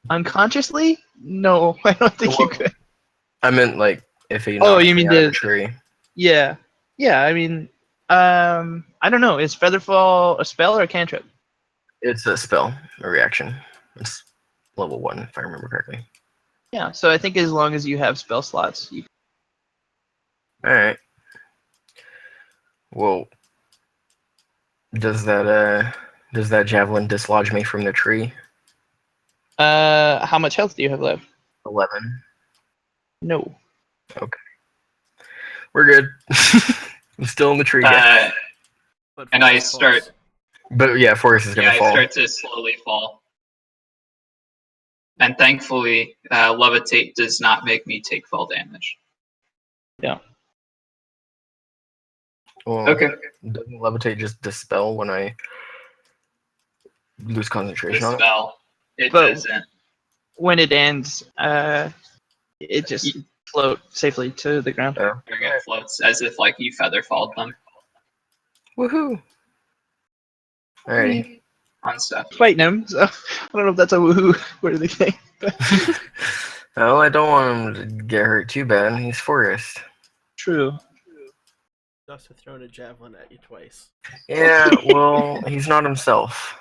S2: unconsciously? No, I don't think you
S3: Well,
S2: could.
S3: I meant like if he
S2: Oh,
S3: knocks
S2: you
S3: me
S2: mean
S3: out of the
S2: the
S3: tree.
S2: yeah, yeah. I mean, I don't know. Is Featherfall a spell or a cantrip?
S3: It's a spell, a reaction. It's level 1, if I remember correctly.
S2: Yeah. So I think as long as you have spell slots, you.
S3: Alright. Well, does that javelin dislodge me from the tree?
S2: How much health do you have left?
S3: 11.
S2: No.
S3: Okay. We're good. I'm still in the tree, guys.
S5: But
S4: And I
S5: Forrest
S4: start-
S5: falls.
S3: But yeah, Forrest is
S4: Yeah,
S3: gonna
S4: I
S3: fall.
S4: start to slowly fall. And thankfully, levitate does not make me take fall damage.
S3: Well,
S4: Okay.
S3: doesn't levitate just dispel when I lose concentration on it?
S4: Dispel. It
S2: But-
S4: doesn't.
S2: When it ends, it just float safely to the ground.
S3: Oh.
S4: It floats as if like you feather falled them
S3: Woohoo! Alrighty.
S4: on stuff.
S2: Fighting him, so I don't know if that's a woohoo worthy thing. But
S3: Oh, I don't want him to get hurt too bad. He's Forrest.
S2: true.
S5: Just have thrown a javelin at you twice.
S3: Yeah, well, he's not himself.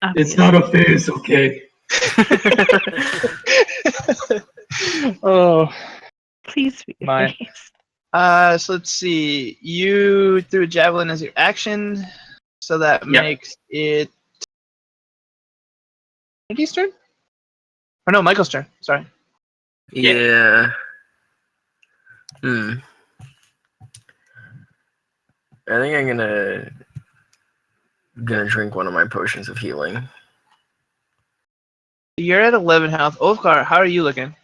S1: Obvious.
S4: a phase, okay?
S2: Oh,
S1: Please be
S2: My.
S1: face.
S2: so let's see. You threw a javelin as your action, so that
S4: Yep.
S2: makes it Mickey's turn. Or no, Michael's turn. Sorry.
S3: Yeah. Hmm. I think I'm gonna drink one of my potions of healing.
S2: You're at 11 health. Ulfgar, how are you looking?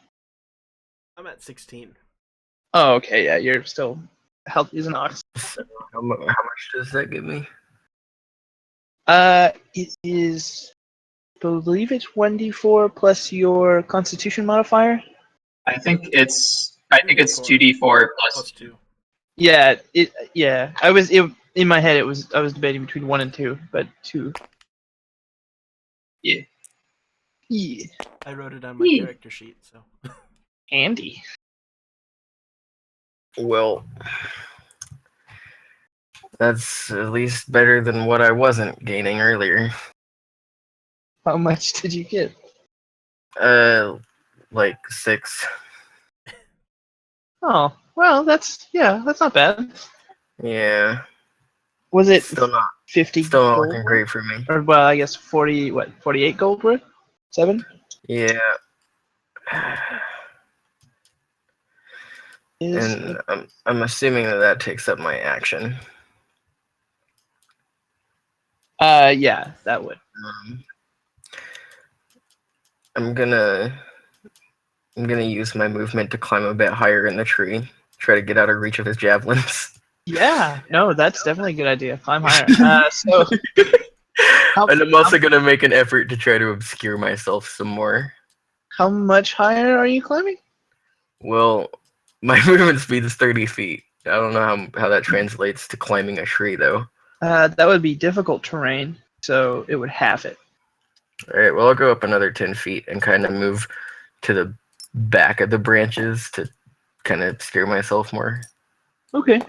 S5: I'm at 16.
S2: Oh, okay. Yeah, you're still healthy as an ox.
S3: So how much does that give me?
S2: It is. I believe it's 1d4 plus your Constitution modifier.
S4: I think it's 2d4 plus
S5: Plus 2.
S2: Yeah, yeah. In my head I was debating between 1 and 2, but 2.
S4: Yeah.
S2: Yeah.
S5: I wrote it on my
S4: Yeah.
S5: character sheet, so.
S2: Handy.
S3: Well, that's at least better than what I wasn't gaining earlier.
S2: How much did you get?
S3: Like 6.
S2: Oh, well, that's not bad.
S3: Yeah.
S2: Was it
S3: Still not
S2: 50
S3: Still not
S2: gold?
S3: looking great for me.
S2: Or well, I guess 48 gold worth? 7?
S3: Yeah.
S2: Is
S3: And I'm assuming that takes up my action.
S2: yeah, that would.
S3: Um, I'm gonna use my movement to climb a bit higher in the tree. Try to get out of reach of his javelins.
S2: Yeah, no, that's definitely a good idea. Climb higher. So
S3: And I'm also gonna make an effort to try to obscure myself some more.
S2: how much higher are you climbing?
S3: Well, my movement speed is 30 feet. I don't know how that translates to climbing a tree, though.
S2: That would be difficult terrain, so it would half it.
S3: Alright, well, I'll go up another 10 feet and kind of move to the back of the branches to kind of obscure myself more.
S2: Okay.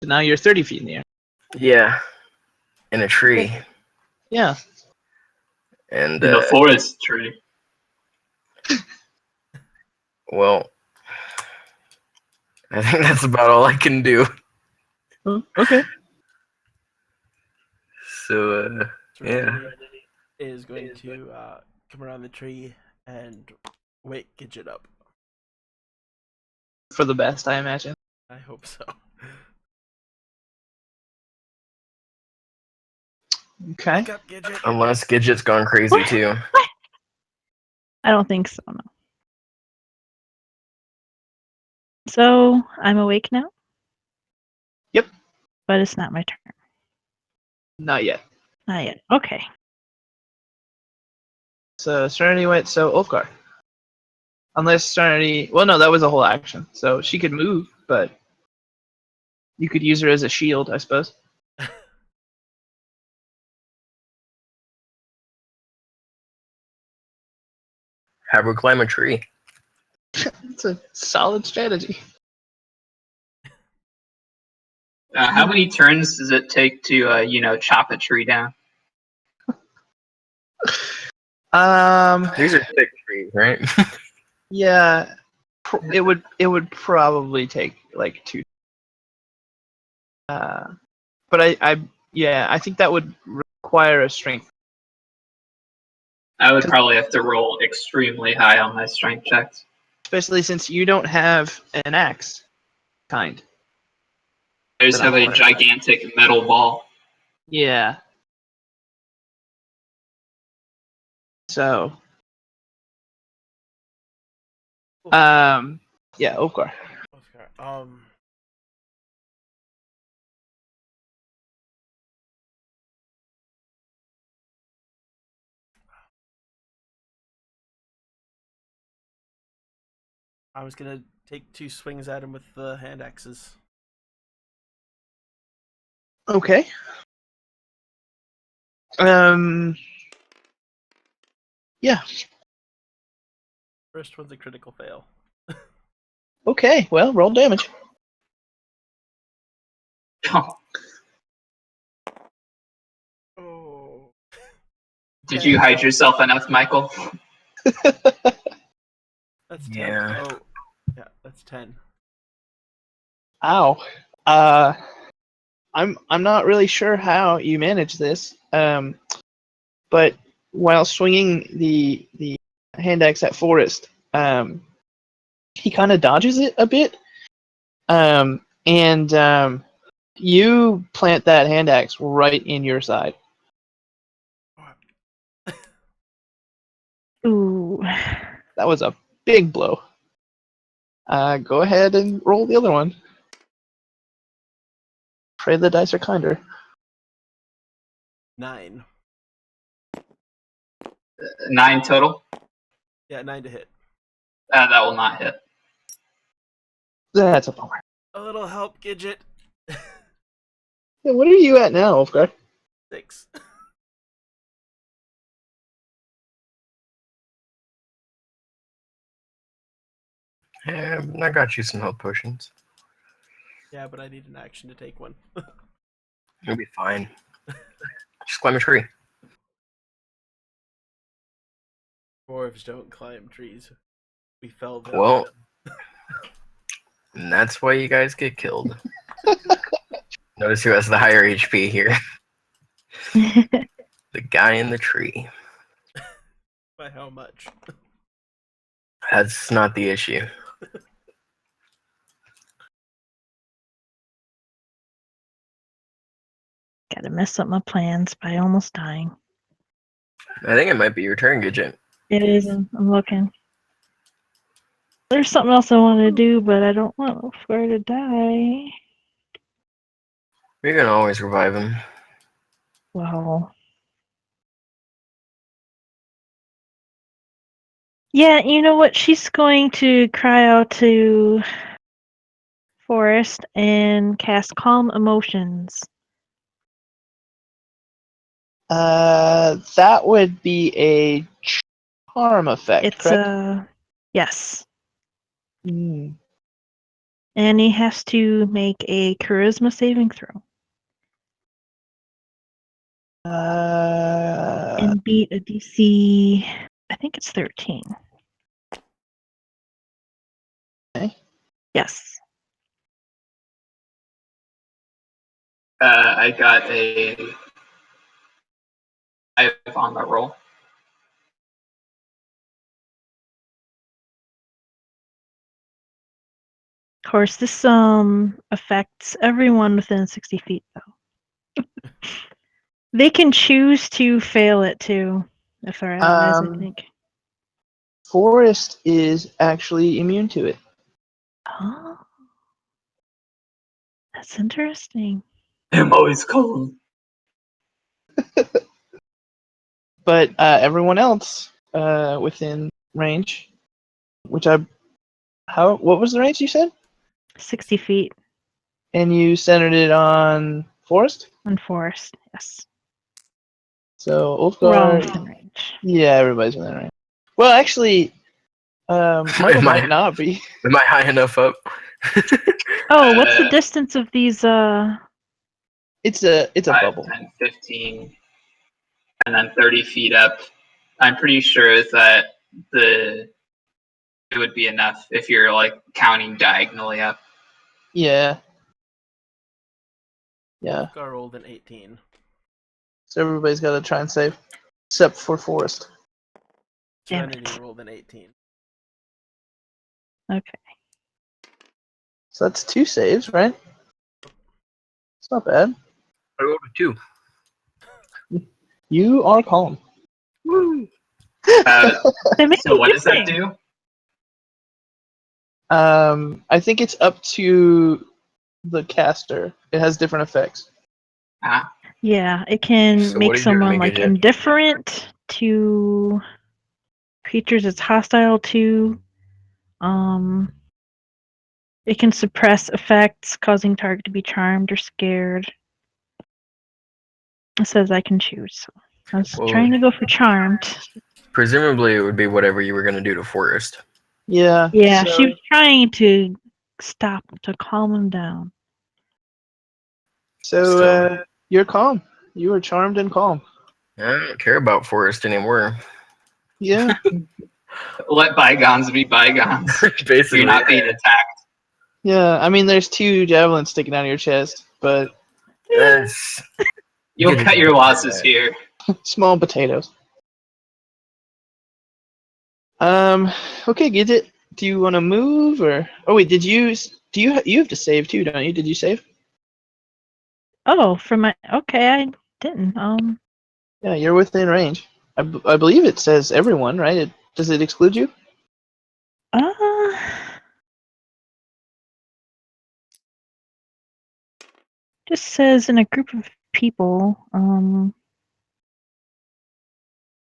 S2: So now you're 30 feet in the air.
S3: Yeah, in a tree.
S2: Yeah.
S3: And,
S4: In the forest tree.
S3: well, I think that's about all I can do.
S2: Oh, okay.
S3: So, yeah.
S5: Serenity is going to come around the tree and wake Gidget up.
S2: For the best, I imagine.
S5: I hope so.
S2: Okay.
S5: Wake up, Gidget.
S3: Unless Gidget's gone crazy, too.
S1: I don't think so, no. So, I'm awake now?
S2: Yep.
S1: But it's not my turn.
S2: Not yet.
S1: Not yet. Okay.
S2: So Serenity went. So Ulfgar. Unless Serenity. Well, no, that was a whole action. So she could move, but you could use her as a shield, I suppose.
S3: Have her climb a tree.
S2: It's a solid strategy.
S4: How many turns does it take to, chop a tree down?
S3: These are thick trees, right?
S2: Yeah, it would probably take like 2. But I think that would require a strength.
S4: I would probably have to roll extremely high on my strength checks.
S2: Especially since you don't have an axe kind.
S4: I just
S2: That
S4: have
S2: I'm
S4: a
S2: aware of.
S4: gigantic metal ball.
S2: Yeah. So. Yeah, Ulfgar.
S5: Oscar. I was gonna take 2 swings at him with the hand axes.
S2: Okay. Yeah.
S5: First one's a critical fail.
S2: Okay. Well, roll damage.
S5: Oh.
S4: Did you hide yourself enough, Michael?
S5: That's 10.
S3: Yeah.
S5: Oh, yeah, that's 10.
S2: Ow. I'm not really sure how you manage this. But while swinging the hand axe at Forrest, he kind of dodges it a bit. And you plant that hand axe right in your side.
S1: Ooh.
S2: That was a big blow. Go ahead and roll the other one. Pray the dice are kinder.
S5: 9.
S4: 9 total?
S5: Yeah, 9 to hit.
S4: That will not hit.
S2: That's a bummer.
S5: A little help, Gidget.
S2: Yeah, what are you at now, Ulfgar?
S5: 6.
S3: Yeah, I got you some health potions.
S5: Yeah, but I need an action to take one.
S3: You'll be fine. Just climb a tree.
S5: Dwarves don't climb trees. We fell them.
S3: Well, and that's why you guys get killed. Notice who has the higher HP here. The guy in the tree.
S5: By how much?
S3: That's not the issue.
S1: Gotta mess up my plans by almost dying.
S3: I think it might be your turn, Gidget.
S1: It is. I'm looking. There's something else I want to do, but I don't want Fleur to die.
S3: You can always revive him.
S1: Wow. Yeah, you know what? She's going to cry out to Forrest and cast Calm Emotions.
S2: That would be a charm effect,
S1: It's
S2: correct?
S1: yes.
S2: Hmm.
S1: And he has to make a charisma saving throw and beat a DC. I think it's 13.
S2: Okay.
S1: Yes.
S4: I got a 5 on the roll.
S1: Of course, this affects everyone within 60 feet, though. They can choose to fail it too, if they're allies, I think.
S2: Forrest is actually immune to it.
S1: Oh, that's interesting.
S4: I'm always calm.
S2: But everyone else within range, which what was the range you said?
S1: 60 feet
S2: And you centered it on Forrest?
S1: on Forest, yes.
S2: So
S1: We're all
S2: Ulfgar,
S1: within range.
S2: yeah, everybody's within range. Well, actually, Michael
S3: Am
S2: might
S3: I-
S2: not be.
S3: Am I high enough up?
S1: Oh, what's the distance of these,
S2: It's a
S4: 5,
S2: bubble.
S4: 10, 15, and then 30 feet up. I'm pretty sure that it would be enough if you're like counting diagonally up.
S2: Yeah. Yeah.
S5: Ulfgar rolled an 18.
S2: So everybody's got to try and save, except for Forrest.
S1: Damn
S5: Serenity
S1: it.
S5: rolled an 18.
S1: Okay.
S2: So that's 2 saves, right? It's not bad.
S3: I rolled a 2.
S2: You are calm.
S3: Woo!
S1: They make
S4: So
S1: me
S4: what does that
S1: guessing.
S4: do?
S2: I think it's up to the caster. It has different effects.
S4: Ah,
S1: Yeah, it can
S3: So what
S1: make
S3: are you doing,
S1: someone like
S3: Gidget?
S1: indifferent to creatures it's hostile to. It can suppress effects, causing target to be charmed or scared. It says I can choose. So I was
S3: Well,
S1: trying to go for charmed.
S3: presumably it would be whatever you were going to do to Forrest.
S2: Yeah.
S1: Yeah,
S2: so,
S1: she was trying to stop him, to calm him down.
S2: So
S3: Still.
S2: you're calm. You are charmed and calm.
S3: I don't care about Forrest anymore.
S2: Yeah.
S4: let bygones be bygones.
S3: Basically.
S4: You're not being attacked.
S2: Yeah. I mean, there's 2 javelins sticking out of your chest, but
S3: That's
S4: You'll
S3: Gidget
S4: cut your
S3: doesn't
S4: losses
S3: do that.
S4: here.
S2: small potatoes. Okay, Gidget, do you want to move or? Oh wait, you have to save too, don't you? Did you save?
S1: Oh, for my okay, I didn't.
S2: Yeah, you're within range. I believe it says everyone, right? Does it exclude you?
S1: Uh, just says in a group of people.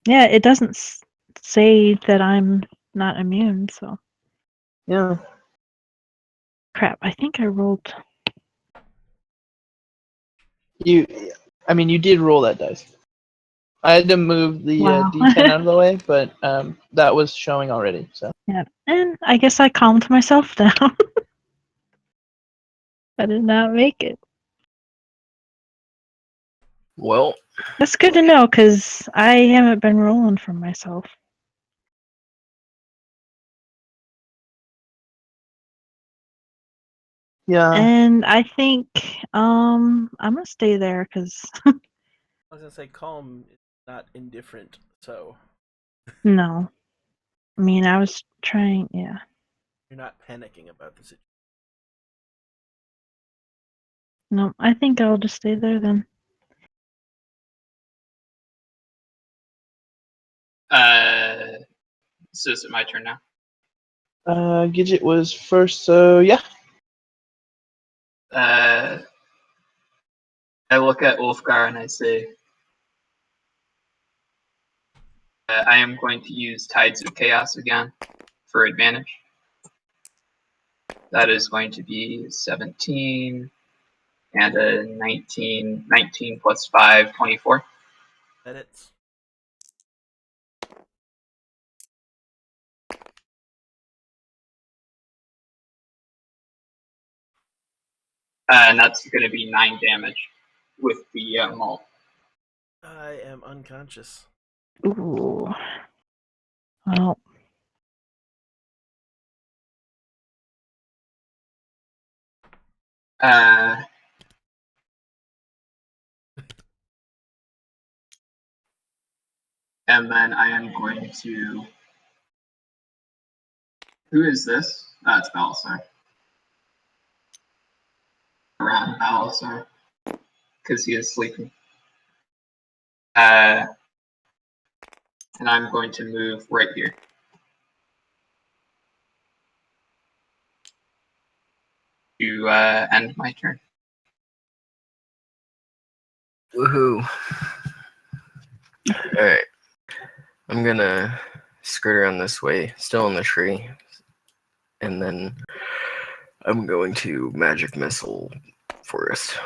S1: Yeah, it doesn't say that I'm not immune. So
S2: Yeah.
S1: crap. I think I rolled.
S2: You, I mean, you did roll that dice. I had to move the
S1: Wow.
S2: D10 out of the way, but that was showing already. So
S1: Yeah, and I guess I calmed myself down. I did not make it.
S3: Well,
S1: That's good to know because I haven't been rolling for myself.
S2: yeah,
S1: And I think I'm gonna stay there because
S5: I was gonna say calm is not indifferent, so
S1: no. I mean, I was trying. Yeah.
S5: you're not panicking about the situation.
S1: No, I think I'll just stay there then.
S4: So is it my turn now?
S2: Gidget was first, so yeah.
S4: I look at Ulfgar and I say, I am going to use Tides of Chaos again for advantage. That is going to be 17 and a 19. 19 plus 5, 24.
S5: That it's.
S4: And that's going to be 9 damage with the maul.
S5: I am unconscious.
S1: Ooh. Well,
S4: And then I am going to. Who is this? That's Balasar. Around Balasar. Because he is sleeping. And I'm going to move right here. To end my turn.
S3: Woohoo. Alright. I'm gonna skirt around this way, still in the tree. And then I'm going to magic missile Forrest.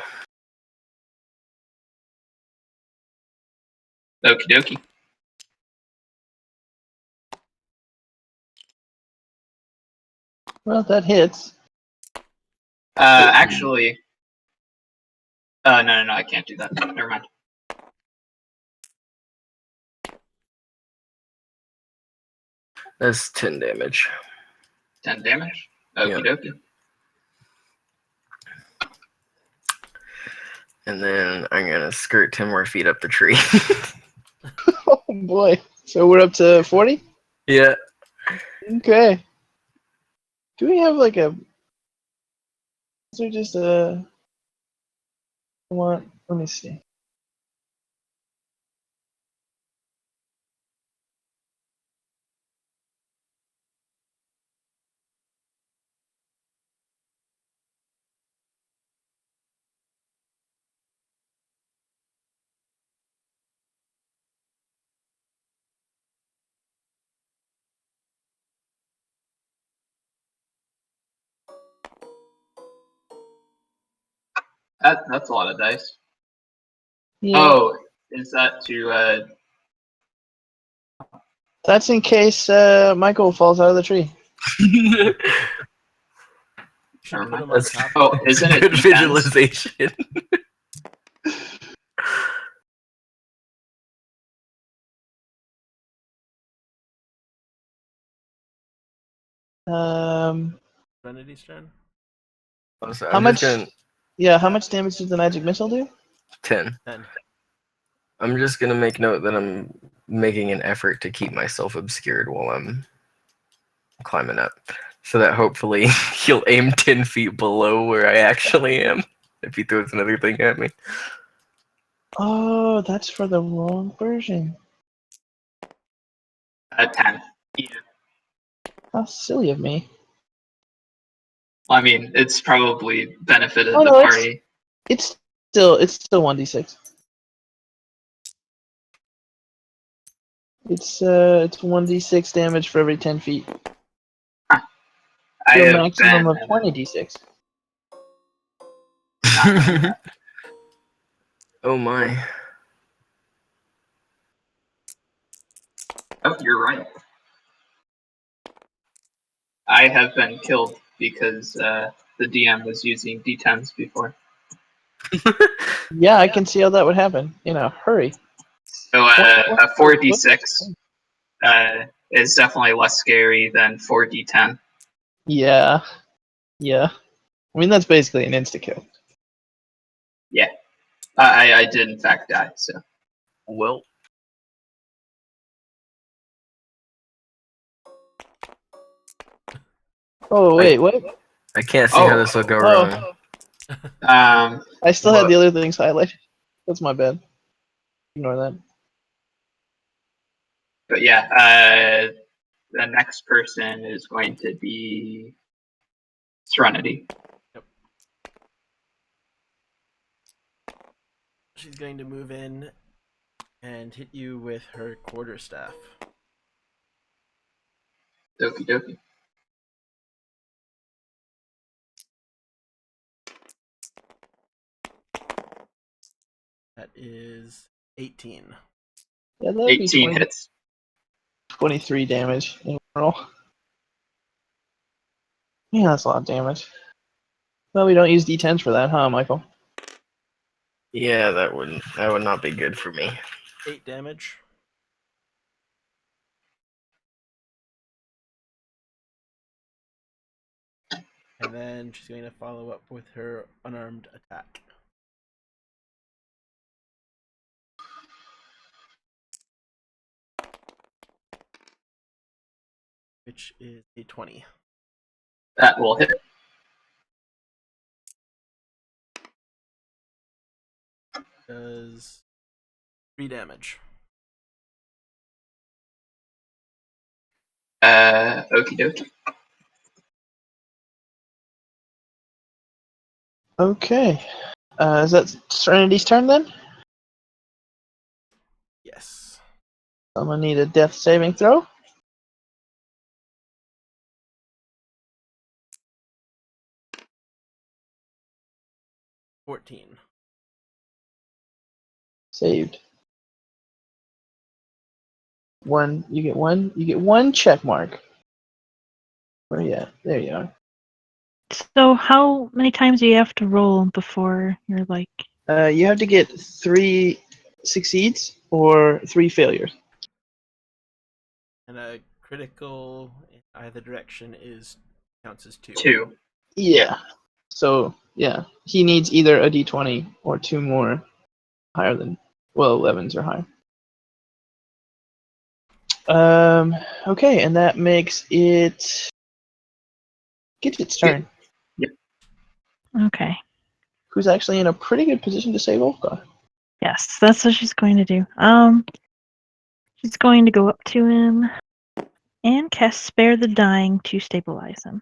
S4: Okie dokie.
S2: Well, that hits.
S4: Actually. No, I can't do that. Never mind.
S3: That's 10 damage.
S4: 10 damage. Okie dokie.
S3: And then I'm gonna skirt 10 more feet up the tree.
S2: Oh boy. So we're up to 40?
S3: Yeah.
S2: Okay. Do we have like a... Is there just a... What? Let me see.
S4: That's a lot of dice.
S2: Yeah.
S4: Oh, is that to
S2: That's in case Michael falls out of the tree.
S5: Should
S4: Never
S5: put
S4: mind.
S5: him on
S3: That's
S5: top.
S4: Oh, isn't it
S3: good
S4: D10s?
S3: visualization.
S5: Trinity's turn.
S3: So
S2: How
S3: I'm
S2: much?
S3: just gonna
S2: Yeah, how much damage does the magic missile do?
S3: 10.
S5: 10.
S3: I'm just gonna make note that I'm making an effort to keep myself obscured while I'm climbing up, so that hopefully he'll aim 10 feet below where I actually am if he throws another thing at me.
S2: Oh, that's for the wrong version.
S4: 10? Yeah.
S2: How silly of me.
S4: Well, I mean, it's probably benefited
S2: Oh
S4: the
S2: no,
S4: party.
S2: it's still 1d6. It's 1d6 damage for every 10 feet.
S4: I
S2: To a
S4: have
S2: maximum
S4: been
S2: of 20d6.
S4: not knowing that.
S3: Oh my.
S4: Oh, you're right. I have been killed because the DM was using D10s before.
S2: Yeah, I can see how that would happen in a hurry.
S4: So
S2: What-
S4: a 4d6 is definitely less scary than 4d10.
S2: Yeah. Yeah. I mean, that's basically an insta-kill.
S4: Yeah, I did in fact die. So
S3: Well,
S2: Oh, wait, what?
S3: I can't see how
S4: Oh.
S3: this will go
S2: Oh.
S3: wrong.
S2: I still had
S3: What?
S2: the other things highlighted. That's my bad. Ignore that.
S4: But yeah, the next person is going to be Serenity.
S5: She's going to move in and hit you with her quarterstaff.
S4: Doki doki.
S5: That is 18.
S2: Yeah, that'd be
S4: 18 hits.
S2: 23 damage in roll. Yeah, that's a lot of damage. Well, we don't use D10s for that, huh, Michael?
S3: Yeah, that would not be good for me.
S5: 8 damage. And then she's going to follow up with her unarmed attack. Which is a 20.
S4: That will hit.
S5: Does 3 damage.
S4: Okie dokie.
S2: Okay. Is that Serenity's turn then?
S5: Yes.
S2: I'm gonna need a death saving throw.
S5: 14.
S2: Saved. One. You get one. You get one check mark. Where are you at? There you are.
S1: So how many times do you have to roll before you're like?
S2: You have to get 3 succeeds or 3 failures.
S5: And a critical in either direction counts as 2.
S4: 2.
S2: Yeah. So yeah, he needs either a D20 or 2 more higher than 11s or higher. Okay, and that makes it Gidget's turn.
S1: Okay.
S2: Who's actually in a pretty good position to save Ulfgar.
S1: Yes, that's what she's going to do. She's going to go up to him and cast Spare the Dying to stabilize him.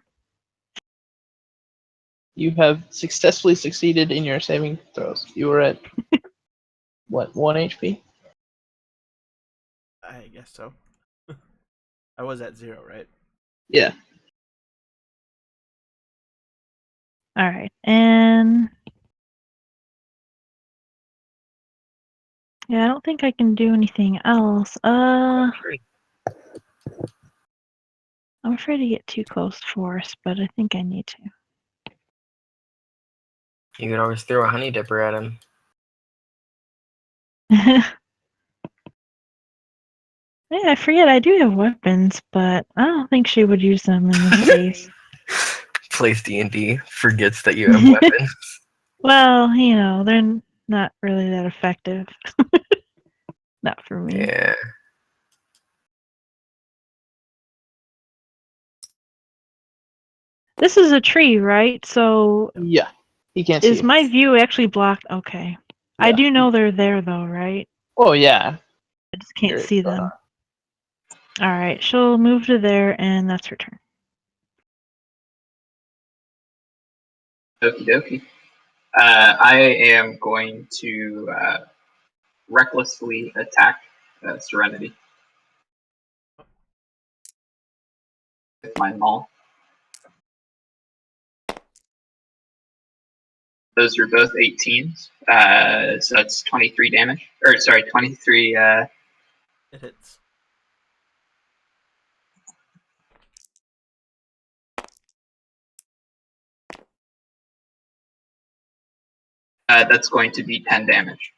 S2: You have successfully succeeded in your saving throws. You were at what, 1 HP?
S5: I guess so. I was at 0, right?
S2: Yeah.
S1: All right, and yeah, I don't think I can do anything else. I'm afraid to get too close to Forrest, but I think I need to.
S3: You could always throw a honey dipper at him.
S1: Yeah, I forget I do have weapons, but I don't think she would use them in this case.
S3: Plays D&D, forgets that you have weapons.
S1: Well, you know, they're not really that effective. Not for me.
S3: Yeah.
S1: This is a tree, right? So
S2: Yeah. He can't see
S1: is
S2: you.
S1: my view actually blocked? Okay. I
S2: Yeah.
S1: do know they're there though, right?
S2: Oh yeah.
S1: I just can't
S2: You're,
S1: see them. Alright, she'll move to there and that's her turn.
S4: Okie dokie. I am going to recklessly attack Serenity with my maul. Those are both 18s, so that's 23 damage. Or sorry, 23.
S5: It hits.
S4: That's going to be 10 damage.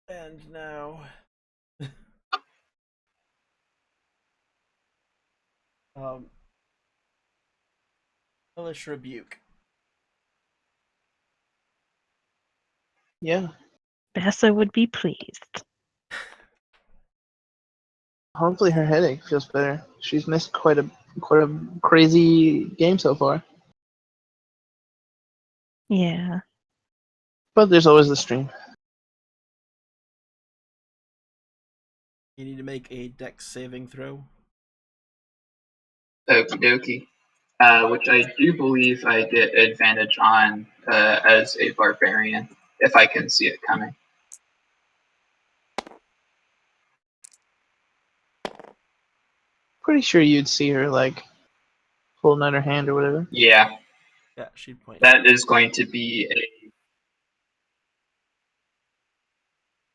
S5: And now Hellish Rebuke.
S2: Yeah.
S1: Bessa would be pleased.
S2: Hopefully her headache feels better. She's missed quite a crazy game so far.
S1: Yeah.
S2: But there's always the stream.
S5: You need to make a dex saving throw.
S4: Okie dokie. Which I do believe I get advantage on as a barbarian, if I can see it coming.
S2: Pretty sure you'd see her like holding out her hand or whatever.
S4: Yeah,
S5: Yeah, she'd point.
S4: that is going to be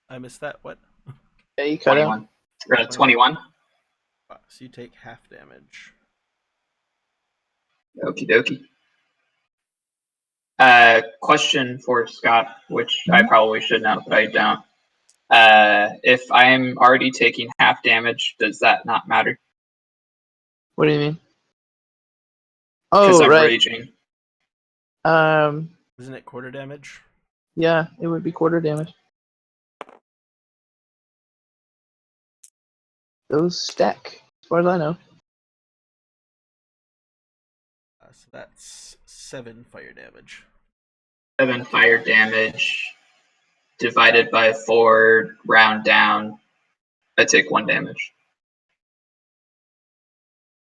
S5: I missed that. What?
S2: Yeah, you
S4: a
S2: cut out.
S4: 21. 21.
S5: So you take half damage.
S4: Okie dokie. Question for Scott, which I probably should know, but I don't. If I'm already taking half damage, does that not matter?
S2: What do you mean?
S4: Because
S2: Oh,
S4: I'm
S2: right.
S4: raging.
S5: Isn't it quarter damage?
S2: Yeah, it would be quarter damage. Those stack, as far as I know.
S5: So that's 7 fire damage.
S4: 7 fire damage divided by 4, round down. I take 1 damage.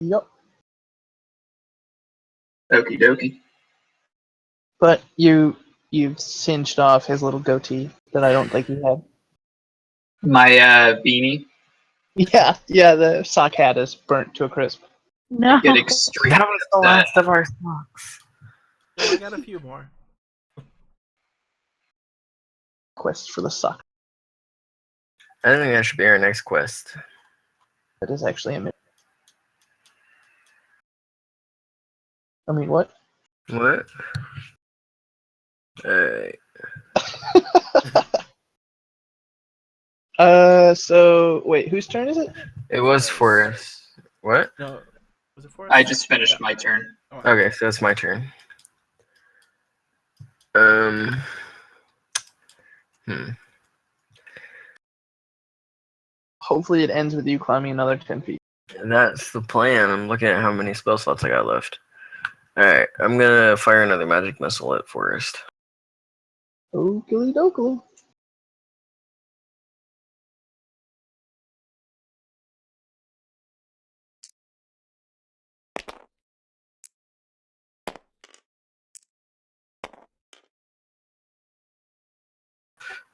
S2: Yep.
S4: Okie dokie.
S2: But you've singed off his little goatee that I don't think he had.
S4: My beanie.
S2: Yeah, the sock hat is burnt to a crisp.
S1: No.
S4: Get extreme.
S3: That was the last of our socks.
S5: No, I got a few more.
S2: Quest for the sock.
S3: I think that should be our next quest.
S2: That is actually a I mean, what?
S3: What? Alright.
S2: So wait, whose turn is it?
S3: It was Forrest. What?
S5: No, was it Forrest?
S4: I just finished
S5: Yeah.
S4: my turn.
S5: Oh,
S3: Okay, so it's my turn. Hmm.
S2: Hopefully it ends with you climbing another 10 feet.
S3: That's the plan. I'm looking at how many spell slots I got left. Alright, I'm gonna fire another magic missile at Forrest.
S2: Oakley dokley.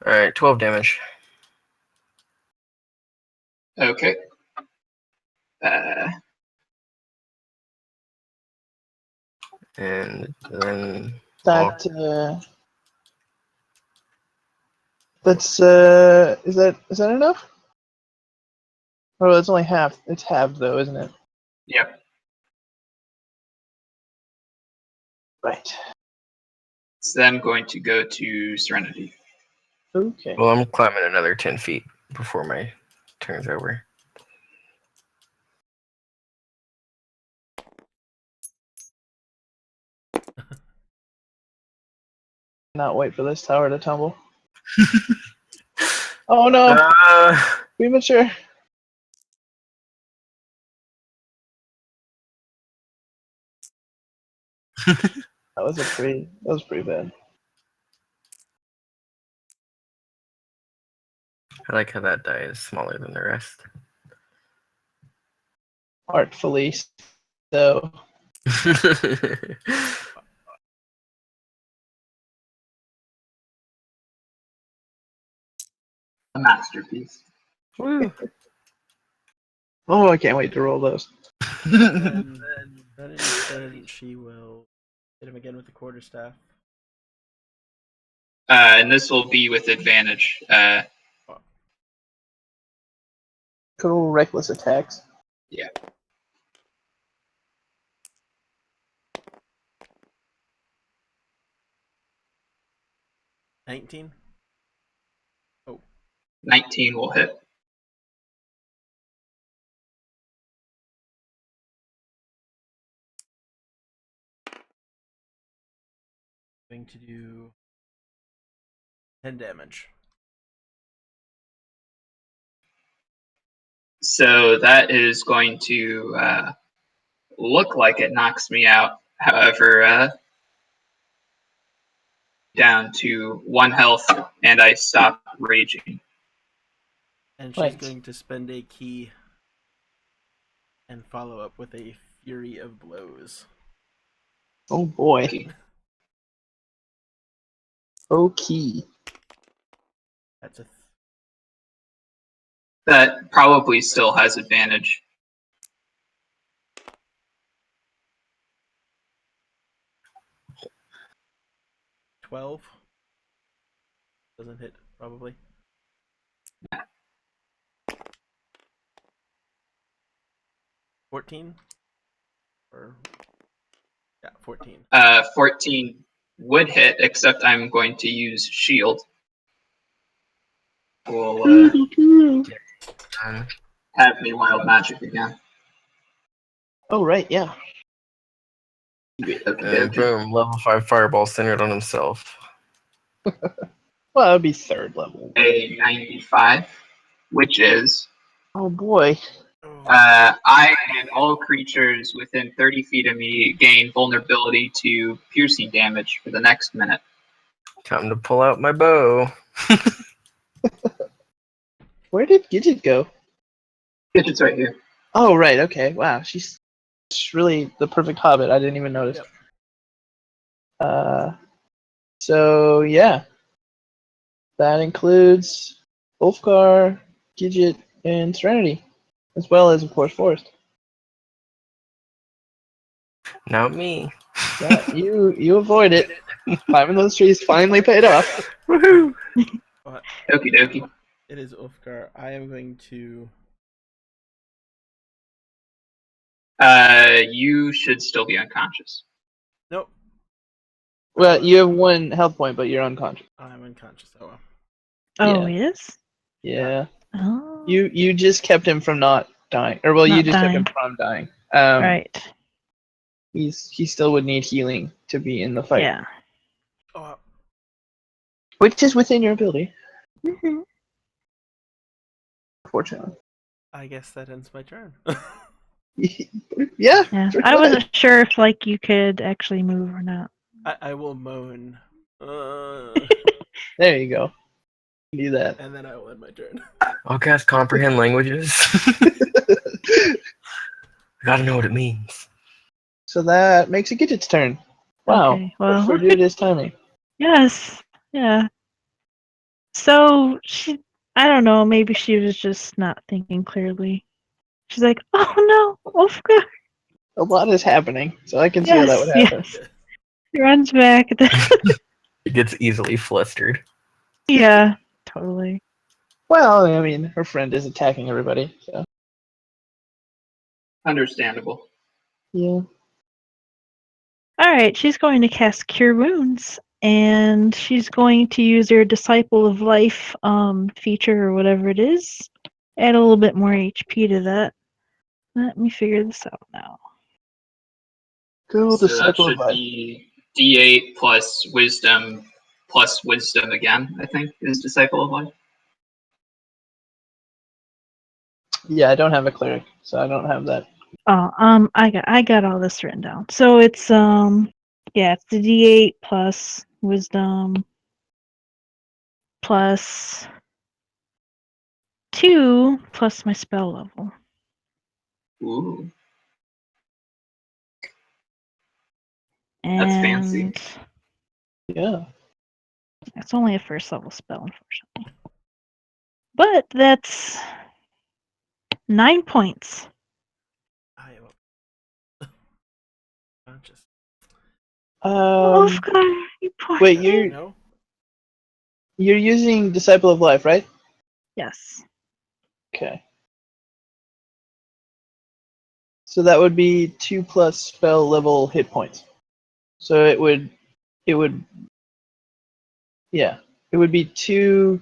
S3: Alright, 12 damage.
S4: Okay.
S3: And then
S2: That that's is that enough? Oh, it's only half. It's halved though, isn't it?
S4: Yep.
S2: Right.
S4: So then I'm going to go to Serenity.
S2: Okay.
S3: well, I'm climbing another 10 feet before my turn's over.
S2: Not wait for this tower to tumble. Oh no! Premature. That was pretty bad.
S3: I like how that die is smaller than the rest.
S2: Artfully so.
S4: A masterpiece.
S3: Woo.
S2: Oh, I can't wait to roll those.
S5: and then in turn, she will hit him again with the quarterstaff.
S4: And this will be with advantage.
S2: Good old reckless attacks.
S4: Yeah.
S5: $19.
S4: 19 will hit.
S5: Going to do 10 damage.
S4: So that is going to look like it knocks me out. However, down to 1 health, and I stop raging.
S5: And she's
S2: Right.
S5: going to spend a key and follow up with a Fury of Blows.
S2: Oh boy.
S4: Okay.
S2: Okay.
S5: That's a
S4: That probably still has advantage.
S5: 12. Doesn't hit, probably.
S4: Yeah.
S5: 14? Or... Yeah, 14.
S4: 14 would hit, except I'm going to use shield. We'll have me wild magic again.
S2: Oh right, yeah.
S4: Okie
S3: And
S4: dokie.
S3: boom, level 5 fireball centered on himself.
S2: Well, that would be third level.
S4: A 95, which is
S2: Oh boy.
S5: Oh,
S4: I and all creatures within 30 feet of me gain vulnerability to piercing damage for the next minute.
S3: Time to pull out my bow.
S2: Where did Gidget go?
S4: It's right here.
S2: Oh right, okay. Wow, she's really the perfect hobbit. I didn't even notice.
S5: Yep.
S2: So yeah. That includes Ulfgar, Gidget, and Serenity. As well as of course Forrest.
S3: Not me.
S2: Yeah, you avoid it. Climbing those trees finally paid off.
S3: Woohoo!
S5: but
S4: Okie dokie.
S5: it is Ulfgar. I am going to...
S4: You should still be unconscious.
S5: Nope.
S2: Well, you have 1 health point, but you're unconscious.
S5: I'm unconscious. Oh, well.
S1: Oh,
S2: Yeah.
S1: he is?
S2: Yeah.
S1: Oh.
S2: You just kept him from not dying. Or well, you
S1: Not
S2: just kept him
S1: dying.
S2: from dying.
S1: Right.
S2: He still would need healing to be in the fight.
S1: Yeah.
S5: Oh, well.
S2: Which is within your ability,
S1: Hmm.
S2: fortunately.
S5: I guess that ends my turn.
S2: Yeah.
S1: Yeah.
S2: pretty
S1: I
S2: much.
S1: wasn't sure if like you could actually move or not.
S5: I will moan.
S2: There you go. Do that.
S5: And then I will end my turn.
S3: All cats comprehend languages. Gotta know what it means.
S2: So that makes it Gidget's turn. Wow.
S1: Okay, well,
S2: Fortuitous timing.
S1: yes. Yeah. So I don't know, maybe she was just not thinking clearly. She's like, oh no, Ulfgar.
S2: A lot is happening, so I can see how that would
S1: Yes,
S2: happen.
S1: yes. He runs back.
S3: It gets easily flustered.
S1: Yeah, totally.
S2: Well, I mean, her friend is attacking everybody, so
S4: Understandable.
S2: yeah.
S1: Alright, she's going to cast Cure Wounds, and she's going to use her Disciple of Life feature or whatever it is. Add a little bit more HP to that. Let me figure this out now.
S2: Go
S4: So that
S2: Disciple of
S4: should
S2: Life.
S4: be D8 plus wisdom again, I think, is Disciple of Life.
S2: Yeah, I don't have a cleric, so I don't have that.
S1: Oh, I got all this written down. So it's it's the D8 plus wisdom plus 2 plus my spell level.
S4: Ooh, that's fancy.
S1: And
S2: Yeah.
S1: it's only a first level spell, unfortunately. But that's 9 points.
S5: I am unconscious.
S1: Wolfgar, you poor
S2: Wait,
S1: thing.
S2: you're using Disciple of Life, right?
S1: Yes.
S2: Okay. So that would be 2 plus spell level hit points. So it would, yeah, it would be 2.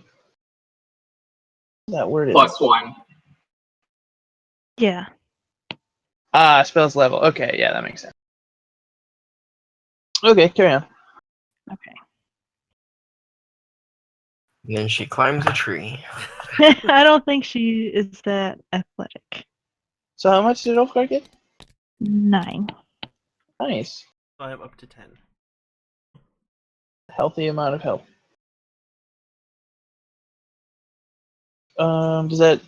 S2: That word is
S4: Plus 1.
S1: Yeah.
S2: spells level. Okay, yeah, that makes sense. Okay, carry on.
S1: Okay.
S3: And then she climbs a tree.
S1: I don't think she is that athletic.
S2: So how much did Ulfgar get?
S1: 9.
S2: Nice,
S5: So I am up to 10.
S2: healthy amount of health. Does that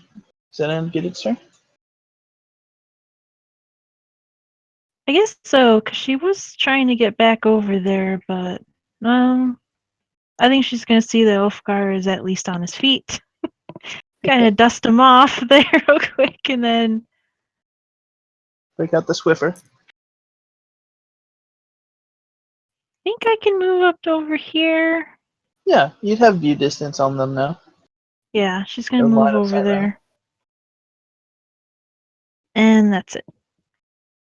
S2: end get its turn?
S1: I guess so, because she was trying to get back over there, but I think she's gonna see that Ulfgar is at least on his feet. Kind of dust him off there real quick, and then
S2: Break out the Swiffer.
S1: I think I can move up to over here.
S2: Yeah, you'd have view distance on them now.
S1: Yeah, she's gonna
S2: Or
S1: move
S2: line of
S1: over
S2: sight, rather.
S1: there. And that's it.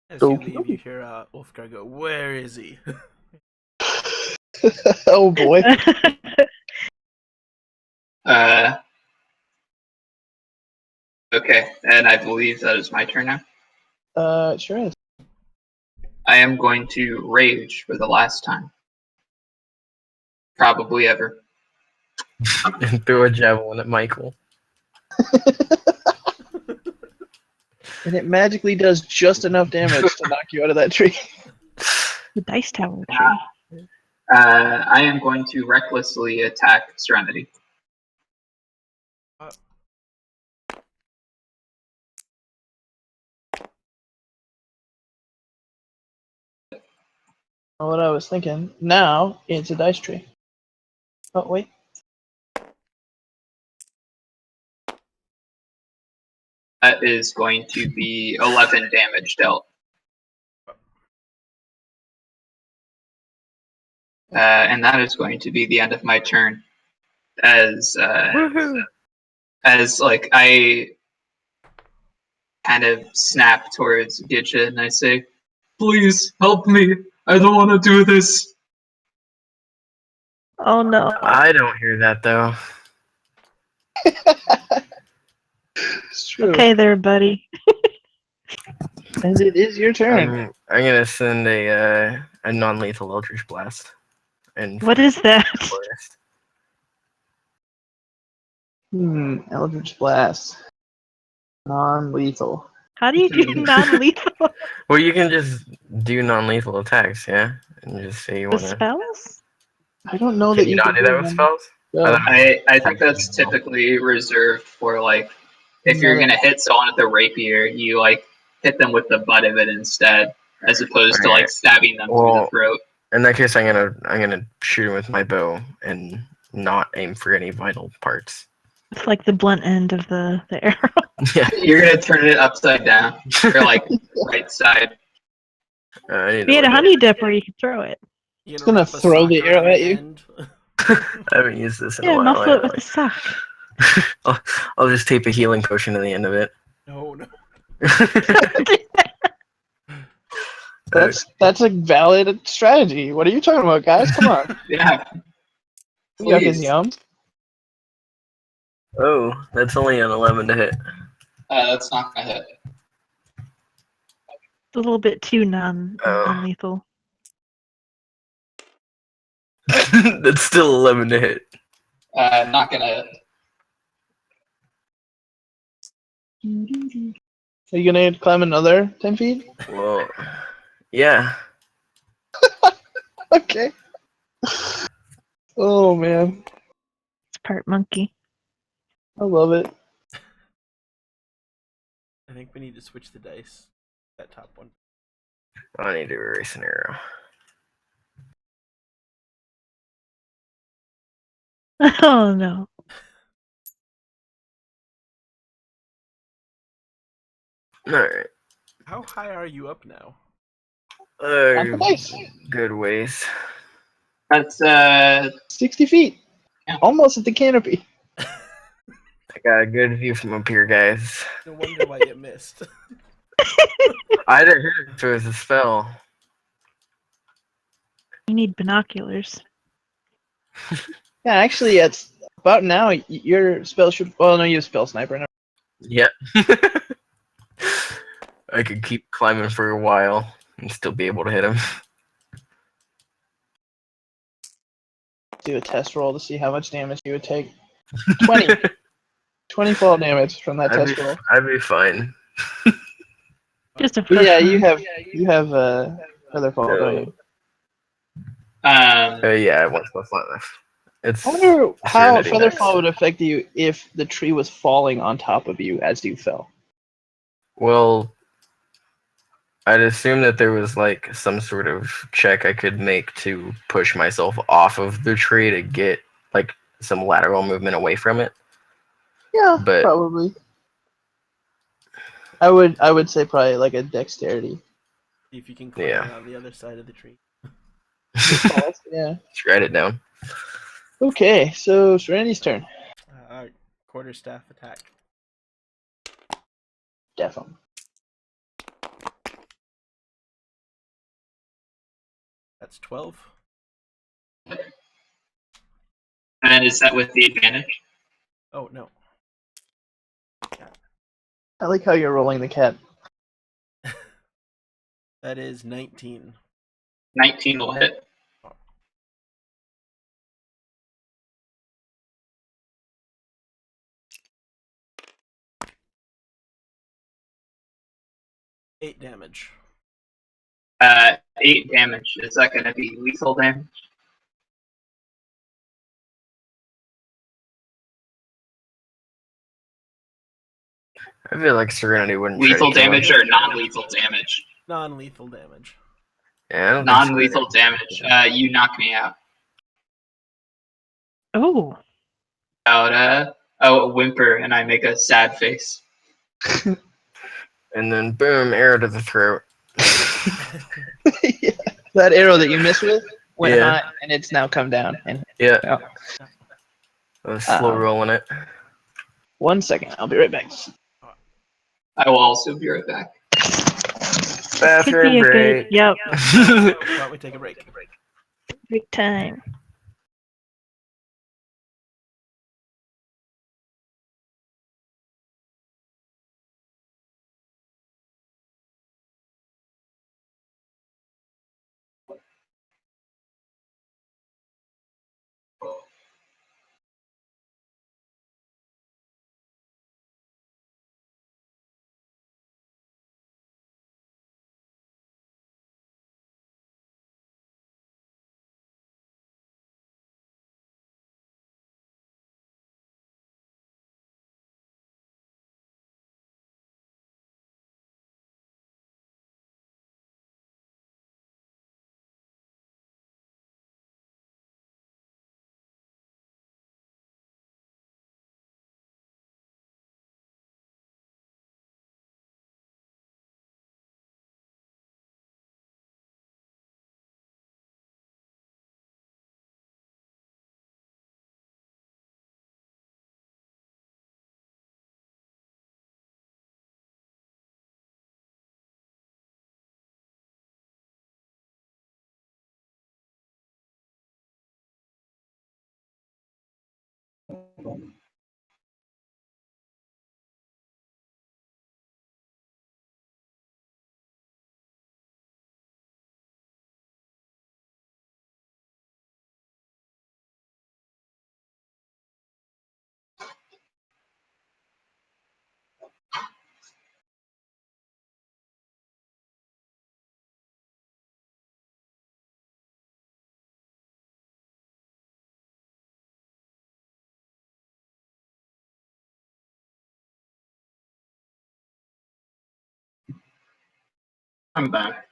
S5: As you
S2: Okey
S5: leave, you
S2: dokey.
S5: hear Ulfgar go, "Where is he?"
S2: Oh boy.
S4: Okay, and I believe that is my turn now.
S2: It sure is.
S4: I am going to rage for the last time. Probably ever.
S3: And throw a javelin at Michael.
S2: And it magically does just enough damage to knock you out of that tree.
S1: The dice tower tree.
S4: I am going to recklessly attack Serenity.
S2: What I was thinking. Now it's a dice tree. Oh wait.
S4: That is going to be 11 damage dealt. And that is going to be the end of my turn. As like I kind of snap towards Gidget and I say, "Please help me! I don't want to do this."
S1: Oh no.
S3: I don't hear that though.
S2: It's true.
S1: Okay there, buddy.
S2: And it is your turn.
S3: I'm gonna send a non-lethal Eldritch Blast. And
S1: What is that?
S3: Forrest.
S2: Eldritch Blast. Non-lethal.
S1: How do you do non-lethal?
S3: Well, you can just do non-lethal attacks, yeah, and just say you
S1: With
S3: wanna.
S1: spells?
S2: I don't know
S3: Can
S2: that
S3: you
S2: you
S3: not
S2: can
S3: do that with spells?
S2: spells.
S4: I think that's typically reserved for like if you're gonna hit someone with a rapier, you like hit them with the butt of it instead, as opposed to like stabbing them through the throat.
S3: In that case, I'm gonna shoot him with my bow and not aim for any vital parts.
S1: It's like the blunt end of the arrow.
S3: Yeah.
S4: You're gonna turn it upside down, or like right side.
S3: I
S1: We had a honey dip where you could throw it.
S5: You're
S2: gonna
S5: wrap a
S2: throw the
S5: sock
S2: arrow
S5: around
S2: at
S5: the
S2: you.
S5: end.
S3: I haven't used this in a
S1: Yeah,
S3: while.
S1: muffle it with a sock.
S3: I'll just tape a healing potion to the end of it.
S5: No.
S2: That's a valid strategy. What are you talking about, guys? Come on.
S4: Yeah.
S2: Yuck is
S4: Please.
S2: yum.
S3: Oh, that's only an 11 to hit.
S4: That's not gonna hit.
S1: It's a little bit too non-lethal.
S3: That's still 11 to hit.
S4: Not gonna hit.
S2: Are you gonna climb another 10 feet?
S3: Well, yeah.
S2: Okay. Oh man,
S1: It's part monkey.
S2: I love it.
S5: I think we need to switch the dice. That top one.
S3: I need to erase an arrow.
S1: Oh no.
S3: Alright.
S5: How high are you up now?
S2: Nice.
S3: Good ways.
S4: That's
S2: 60 feet.
S4: Yeah.
S2: Almost at the canopy.
S3: I got a good view from up here, guys.
S5: No wonder why you missed.
S3: I didn't hit it if it was a spell.
S1: You need binoculars.
S2: Yeah, actually, it's about now. Your spell should. Well, no, you have spell sniper. Never.
S3: Yep. I could keep climbing for a while and still be able to hit him.
S2: Do a test roll to see how much damage you would take. 20. 20 fall damage from that test roll.
S3: I'd be fine.
S1: Just a
S2: But yeah,
S1: first
S2: you have feather fall, don't you?
S3: Yeah, I have one spell slot left. It's
S2: I wonder how
S3: Serenity
S2: feather
S3: next.
S2: fall would affect you if the tree was falling on top of you as you fell.
S3: Well, I'd assume that there was like some sort of check I could make to push myself off of the tree to get like some lateral movement away from it.
S2: Yeah,
S3: But
S2: probably. I would say probably like a dexterity.
S5: See if you can climb
S3: Yeah.
S5: around the other side of the tree.
S2: Yeah.
S3: Just write it down.
S2: Okay, so Serenity's turn.
S5: Quarterstaff attack.
S2: Definitely.
S5: That's 12.
S4: And is that with the advantage?
S5: Oh, no.
S2: I like how you're rolling the cat.
S5: That is 19.
S4: 19 will hit.
S5: Eight damage.
S4: 8 damage. Is that going to be lethal damage?
S3: I feel like Serenity wouldn't
S4: Lethal
S3: try to kill
S4: damage
S3: him.
S4: or non-lethal damage?
S5: Non-lethal damage.
S3: Yeah, I don't think
S4: Non-lethal
S3: Serenity-
S4: damage. You knock me out.
S1: Oh,
S4: Out a whimper, and I make a sad face.
S3: And then boom, arrow to the throat.
S2: Yeah. That arrow that you missed with went
S3: Yeah.
S2: high, and it's now come down. And
S3: Yeah.
S2: Yeah.
S3: I was slow rolling it.
S2: 1 second, I'll be right back.
S4: I will also be right back.
S1: could
S3: Bathroom
S1: be a
S3: break.
S1: good. Yep,
S5: Why don't we take a break?
S1: big time.
S4: I'm back.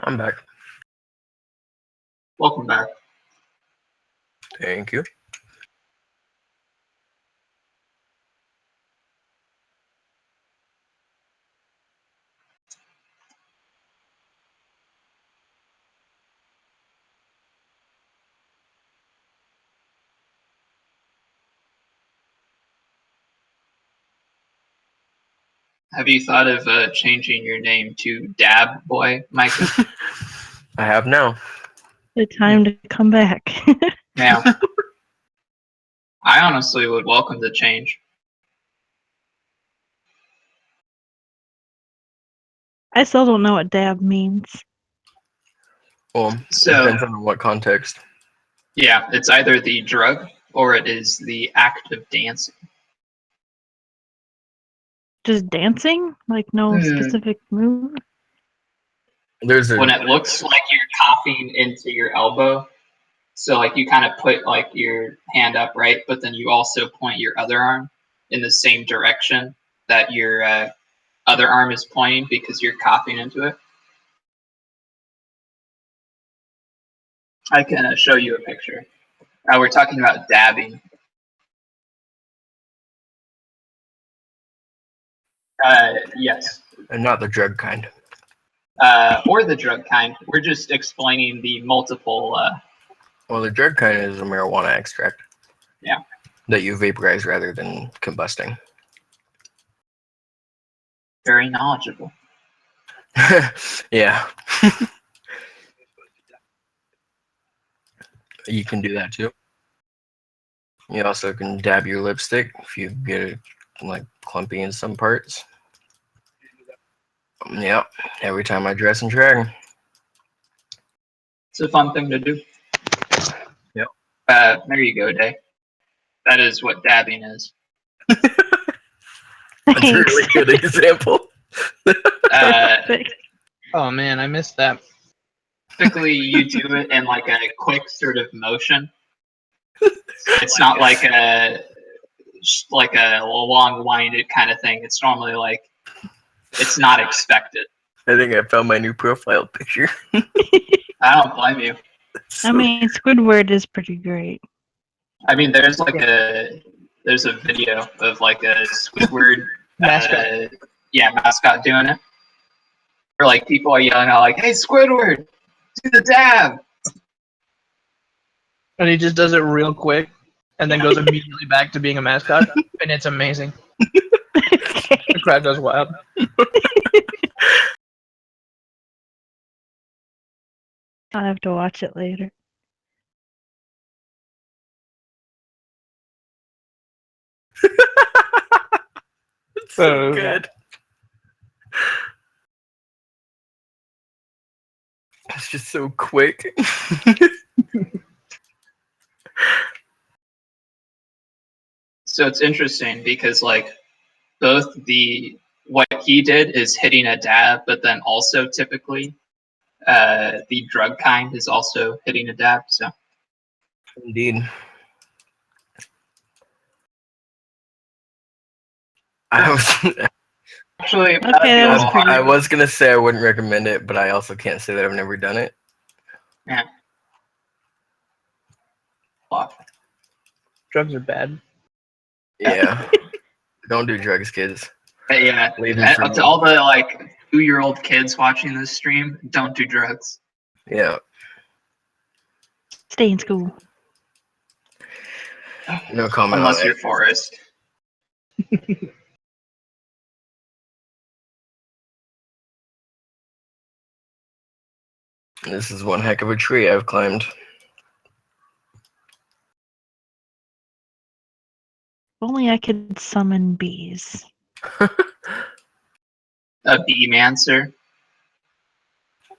S3: I'm back.
S4: Welcome back.
S3: Thank you.
S4: Have you thought of changing your name to Dab Boy, Micah?
S3: I have now.
S1: The time to come back.
S4: Yeah. I honestly would welcome the change.
S1: I still don't know what dab means.
S3: Well,
S4: So-
S3: depends on what context.
S4: Yeah, it's either the drug or it is the act of dancing.
S1: Just dancing? Like no specific move?
S3: There's a
S4: When it looks like you're coughing into your elbow, so like you kind of put like your hand up, right? But then you also point your other arm in the same direction that your other arm is pointing because you're coughing into it. I can show you a picture. We're talking about dabbing. Yes.
S3: and not the drug kind.
S4: Or the drug kind. We're just explaining the multiple.
S3: Well, the drug kind is a marijuana extract.
S4: Yeah.
S3: That you vaporize rather than combusting.
S4: Very knowledgeable.
S3: Yeah. You can do that too. You also can dab your lipstick if you get it like clumpy in some parts. Yep. Every time I dress in drag.
S4: It's a fun thing to do.
S3: Yep.
S4: There you go, Day. That is what dabbing is.
S3: That's a really good example.
S1: Perfect.
S2: Oh man, I missed that.
S4: Typically, you do it in like a quick sort of motion. It's not like a long winded kind of thing. It's normally like it's not expected.
S3: I think I found my new profile picture.
S4: I don't blame you.
S1: I mean, Squidward is pretty great.
S4: I mean, there's a video of like a Squidward
S2: Mascot.
S4: mascot doing it. Or like people are yelling out like, "Hey, Squidward, do the dab!"
S2: And he just does it real quick and then goes immediately back to being a mascot. And it's amazing.
S1: Okay.
S2: The crowd goes wild.
S1: I'll have to watch it later.
S3: It's so
S2: Okay.
S3: good. It's just so quick.
S4: So it's interesting because like both what he did is hitting a dab, but then also typically the drug kind is also hitting a dab. So
S3: Indeed. I was,
S4: actually,
S1: Okay, that was pretty.
S3: I was gonna say I wouldn't recommend it, but I also can't say that I've never done it.
S2: Drugs are bad.
S3: Yeah. Don't do drugs, kids.
S4: Yeah,
S3: Leave them for
S4: to
S3: me.
S4: all the like 2-year-old kids watching this stream, don't do drugs.
S3: Yeah.
S1: Stay in school.
S3: No comment
S4: Unless
S3: on
S4: you're
S3: that.
S4: Forrest.
S3: This is one heck of a tree I've climbed.
S1: If only I could summon bees.
S4: A bee-mancer.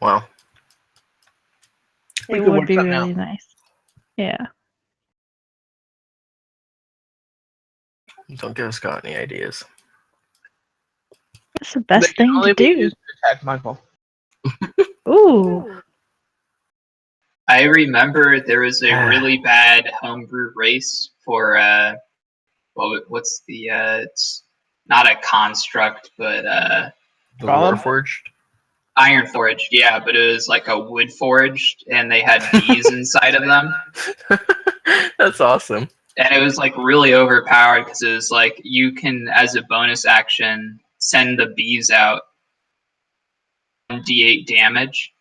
S3: Wow.
S2: We
S1: It
S2: could
S1: would
S2: work
S1: be
S2: something
S1: really
S2: out.
S1: nice. Yeah.
S3: Don't give Scott any ideas.
S1: That's the best
S2: They can
S1: thing
S2: only
S1: to
S2: be
S1: do.
S2: used to attack Michael.
S1: Ooh.
S4: I remember there was a really bad homebrew race for what's the it's not a construct, but
S3: The
S2: Golem?
S3: Warforged?
S4: Iron forged, yeah, but it was like a wood forged, and they had bees inside of them,
S3: That's awesome.
S4: and it was like really overpowered because it was like you can, as a bonus action, send the bees out and d8 damage.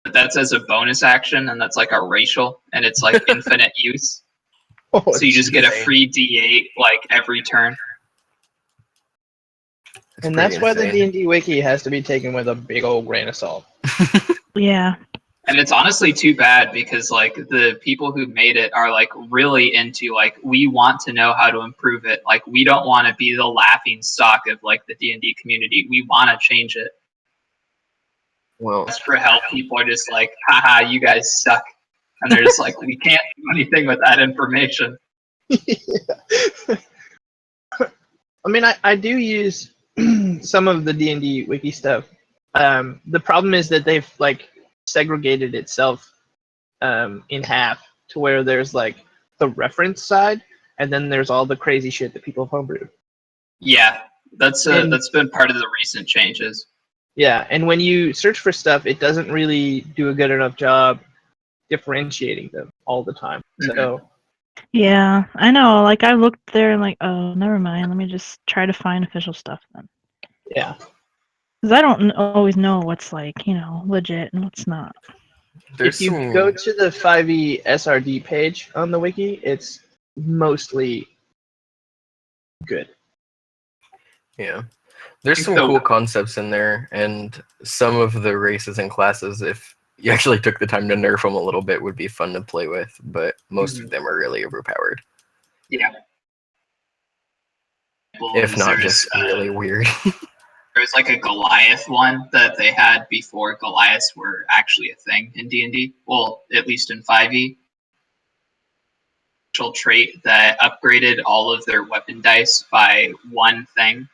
S4: But that's as a bonus action, and that's like a racial, and it's like infinite use.
S2: Oh,
S4: So you just get a
S3: insane.
S4: free d8 like every turn.
S3: It's
S2: and
S3: pretty
S2: that's why the
S3: insane.
S2: D&D wiki has to be taken with a big old grain of salt.
S1: Yeah.
S4: And it's honestly too bad because like the people who made it are like really into like we want to know how to improve it. Like we don't want to be the laughing stock of like the D&D community. We want to change it.
S3: Well,
S4: Just for help, people are just like, haha, you guys suck. And they're just like, we can't do anything with that information.
S2: I mean, I do use some of the D&D wiki stuff. The problem is that they've like segregated itself in half to where there's like the reference side, and then there's all the crazy shit that people homebrew.
S4: Yeah, that's
S2: And-
S4: that's been part of the recent changes.
S2: Yeah, and when you search for stuff, it doesn't really do a good enough job differentiating them all the time. So
S1: Yeah, I know. Like I looked there and like, oh, never mind. Let me just try to find official stuff then,
S2: yeah,
S1: because I don't always know what's like, legit and what's not.
S3: there's
S2: if you
S3: some.
S2: go to the 5e SRD page on the wiki, it's mostly good.
S3: Yeah. There's
S4: think
S3: some
S4: the-
S3: cool concepts in there, and some of the races and classes, if you actually took the time to nerf them a little bit, would be fun to play with, but most of them are really overpowered.
S4: Yeah.
S3: If not,
S4: There's,
S3: just really weird.
S4: There's like a Goliath one that they had before Goliaths were actually a thing in D&D. Well, at least in 5e. Trait that upgraded all of their weapon dice by one thing.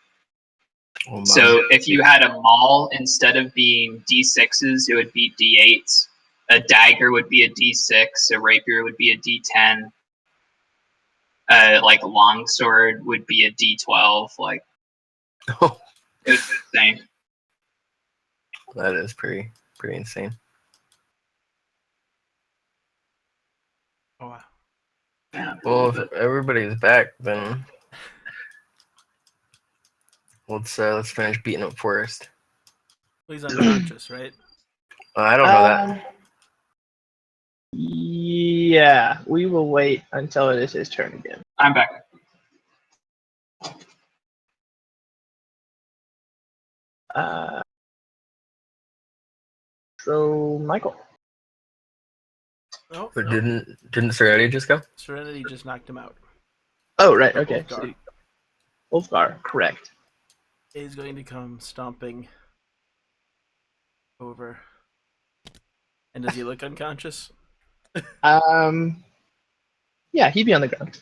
S3: Oh, my.
S4: So if you had a maul, instead of being d6s, it would be d8s. A dagger would be a d6. A rapier would be a d10. Like a longsword would be a d12. Like
S3: Oh,
S4: it's insane.
S3: that is pretty insane.
S5: Oh wow.
S4: Yeah.
S3: Well, if everybody's back, then let's finish beating up Forrest.
S5: He's unconscious, right?
S3: I don't know that.
S2: Yeah, we will wait until it is his turn again.
S4: I'm back.
S2: So Michael.
S5: Oh,
S3: Or didn't Serenity just go?
S5: Serenity just knocked him out.
S2: Oh right,
S5: Or
S2: okay.
S5: Ulfgar.
S2: Ulfgar, correct.
S5: Is going to come stomping over. And does he look unconscious?
S2: Yeah, he'd be on the ground.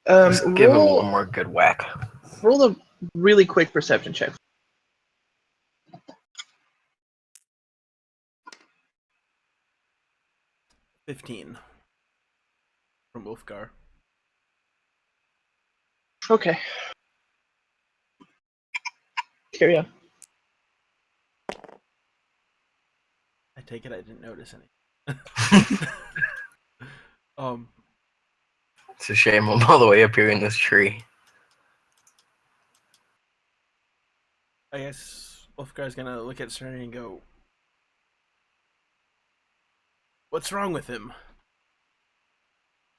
S3: Just give him one more good whack.
S2: Roll a really quick perception check.
S5: 15 from Ulfgar.
S2: Okay. Carry on.
S5: I take it I didn't notice any.
S3: It's a shame I'm all the way up here in this tree.
S5: I guess Ulfgar's gonna look at Serenity and go, "What's wrong with him?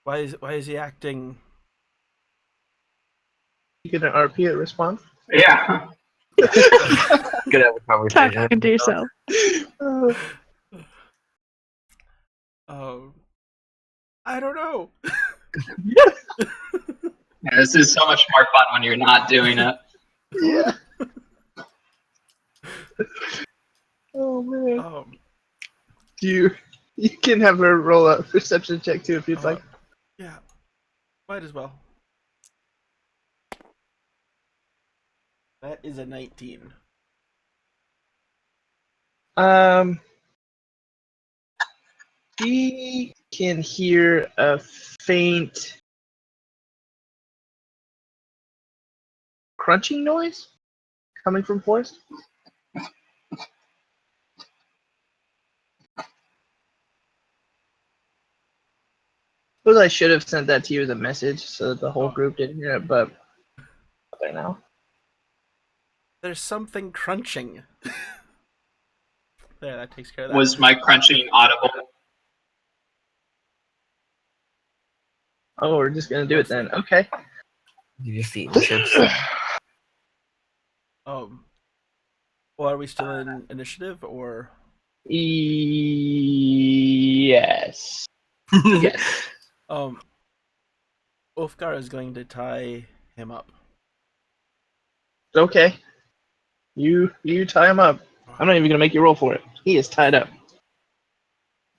S5: Why is he acting?"
S2: You get an RP at response.
S4: Yeah.
S3: Could have a conversation.
S1: Talking to yourself.
S5: I don't know.
S4: Yeah, this is so much more fun when you're not doing it.
S2: Yeah. Oh man. You can have her roll a perception check too if you'd like.
S5: Yeah, might as well. That is a 19.
S2: He can hear a faint crunching noise coming from Forrest. Suppose I should have sent that to you as a message so that the whole group didn't hear it, but there now.
S5: There's something crunching. There, that takes care of that.
S4: Was my crunching audible?
S2: Oh, we're just gonna do it then. Okay.
S3: You just eating chips.
S5: Well, are we still in initiative or?
S2: Yes. Yes.
S5: Ulfgar is going to tie him up.
S2: Okay. You tie him up. I'm not even gonna make you roll for it. He is tied up.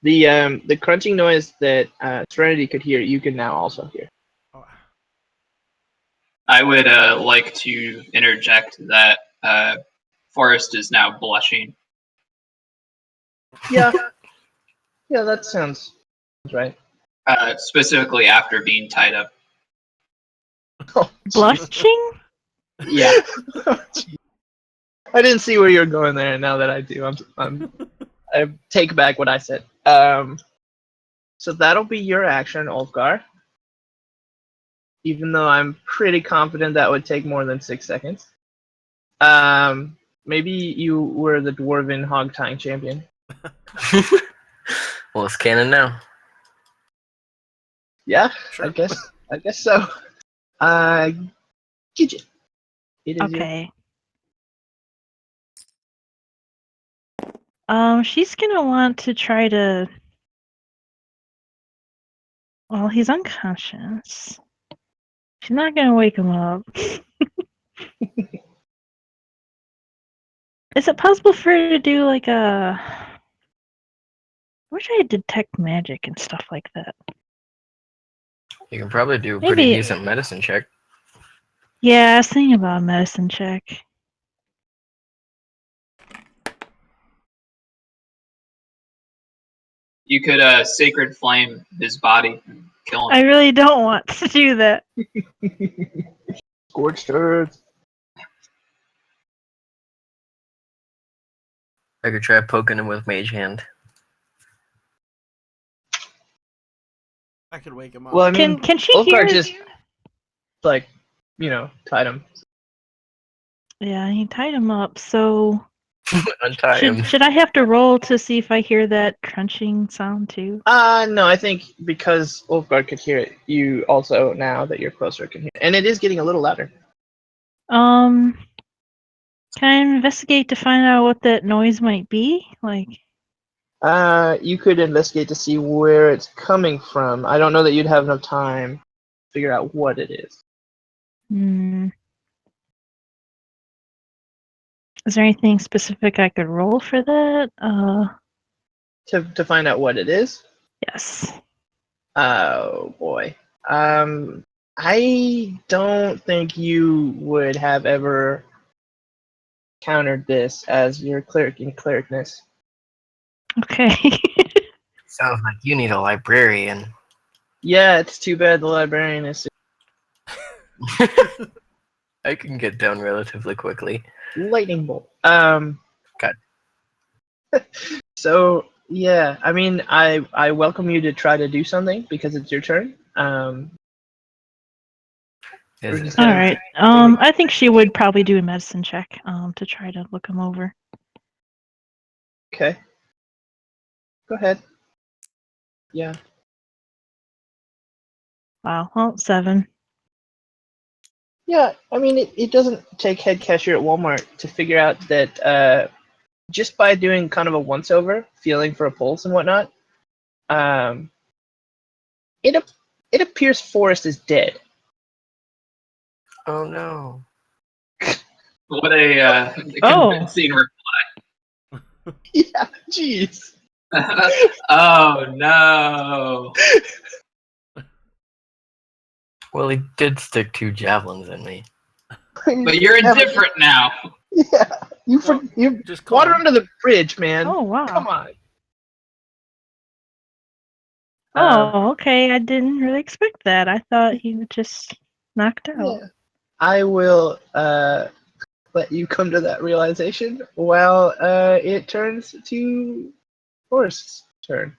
S2: The crunching noise that Serenity could hear, you can now also hear.
S4: I would like to interject that Forrest is now blushing.
S2: Yeah. Yeah, that sounds right.
S4: Specifically after being tied up.
S2: Oh,
S1: Blushing?
S4: Yeah.
S2: I didn't see where you were going there, and now that I do, I take back what I said. So that'll be your action, Ulfgar. Even though I'm pretty confident that would take more than 6 seconds. Maybe you were the dwarven hog tying champion.
S3: Well, it's canon now.
S2: Yeah,
S5: Sure.
S2: I guess so. Gidget. It is
S1: Okay. She's gonna want to try to. Well, he's unconscious. She's not gonna wake him up. Is it possible for her to do like a? I wish I had detect magic and stuff like that.
S3: You can probably do a pretty
S1: Maybe.
S3: decent medicine check.
S1: Yeah, I was thinking about a medicine check.
S4: You could sacred flame his body and kill him.
S1: I really don't want to do that.
S2: Scorched earth.
S3: I could try poking him with mage hand.
S5: I could wake him up.
S2: Well, I mean,
S1: Can she
S2: Ulfgar
S1: hear?
S2: just like, tied him.
S1: Yeah, he tied him up. So
S3: Untie him.
S1: should I have to roll to see if I hear that crunching sound too?
S2: No, I think because Ulfgar could hear it, you also, now that you're closer, can hear it. And it is getting a little louder.
S1: Can I investigate to find out what that noise might be? Like,
S2: You could investigate to see where it's coming from. I don't know that you'd have enough time to figure out what it is.
S1: Is there anything specific I could roll for that?
S2: To find out what it is?
S1: Yes.
S2: Oh, boy. I don't think you would have ever countered this as your cleric in clericness.
S1: Okay.
S3: Sounds like you need a librarian.
S2: Yeah, it's too bad the librarian is
S3: I can get down relatively quickly.
S2: lightning bolt.
S3: God.
S2: So yeah, I mean, I welcome you to try to do something because it's your turn. We're
S3: Is
S2: just
S3: it?
S1: All
S2: gonna-
S1: right. I think she would probably do a medicine check to try to look him over.
S2: Okay. Go ahead. Yeah.
S1: Wow. Well, 7.
S2: Yeah, I mean, it doesn't take head cashier at Walmart to figure out that just by doing kind of a once over, feeling for a pulse and whatnot, it appears Forrest is dead.
S3: Oh no.
S4: What a
S1: Oh.
S4: convincing reply.
S2: Yeah, jeez.
S4: Oh no.
S3: Well, he did stick 2 javelins in me.
S4: But you're indifferent now.
S2: Yeah, you
S5: Just
S2: water
S5: calm.
S2: under the bridge, man.
S1: Oh, wow.
S2: Come on.
S1: Oh, okay. I didn't really expect that. I thought he was just knocked out.
S2: Yeah. I will let you come to that realization while it turns to Forrest's turn.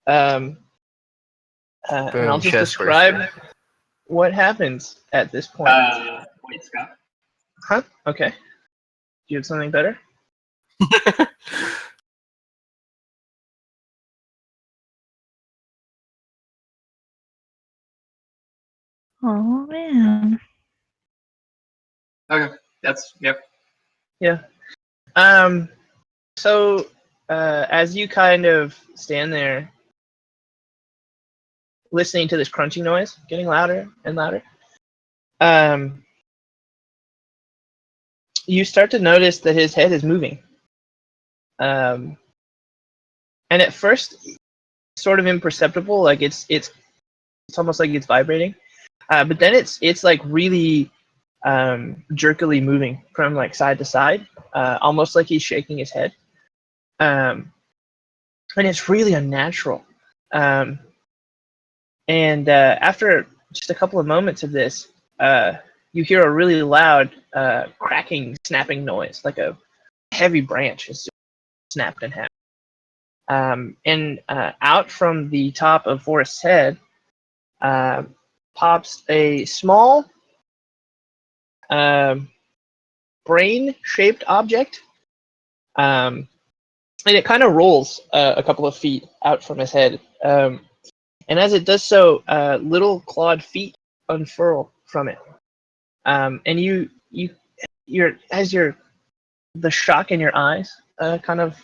S2: And
S3: Boom,
S2: I'll just
S3: chest
S2: describe what happens at this point.
S4: Wait, Scott.
S2: Huh? Okay. Do you have something better?
S1: Oh man.
S4: Okay, that's yep.
S2: Yeah. So as you kind of stand there listening to this crunching noise getting louder and louder, you start to notice that his head is moving. And at first, sort of imperceptible, like it's almost like it's vibrating. But then it's like really jerkily moving from like side to side, almost like he's shaking his head. And it's really unnatural. And after just a couple of moments of this, you hear a really loud cracking, snapping noise, like a heavy branch is snapped in half. And out from the top of Forrest's head pops a small brain-shaped object, and it kind of rolls a couple of feet out from his head. And as it does so, little clawed feet unfurl from it. And the shock in your eyes kind of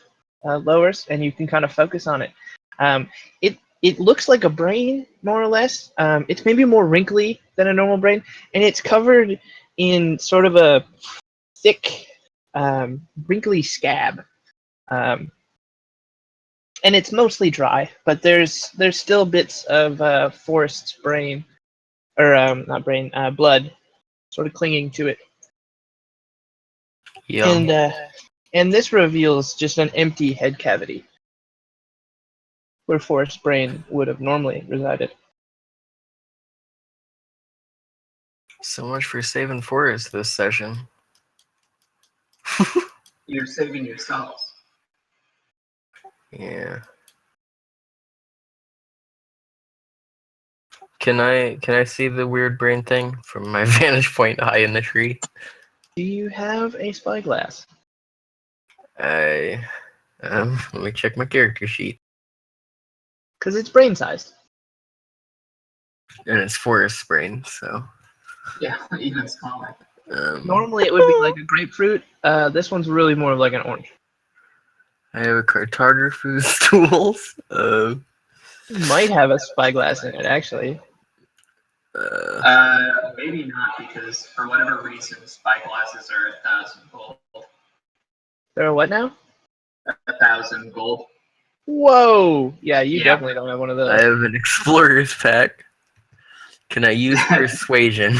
S2: lowers, and you can kind of focus on it. It looks like a brain, more or less. It's maybe more wrinkly than a normal brain, and it's covered in sort of a thick, wrinkly scab. And it's mostly dry, but there's still bits of Forrest's brain, or not brain, blood, sort of clinging to it.
S3: Yum.
S2: And this reveals just an empty head cavity where Forrest's brain would have normally resided.
S3: So much for saving Forrest this session.
S4: You're saving yourselves.
S3: Yeah. Can I see the weird brain thing from my vantage point high in the tree?
S2: Do you have a spyglass?
S3: Let me check my character sheet.
S2: Because it's brain sized.
S3: And it's Forrest's brain, so
S4: Yeah, even smaller.
S2: Normally it would be like a grapefruit. This one's really more of like an orange.
S3: I have a cartographer's tools.
S2: You might have a spyglass in it, actually.
S4: Maybe not, because for whatever reason, spyglasses are 1,000 gold.
S2: There are what now?
S4: 1,000 gold.
S2: Whoa! Yeah, you
S4: Yeah.
S2: definitely don't have one of
S3: I
S2: those.
S3: have an explorer's pack. Can I use persuasion?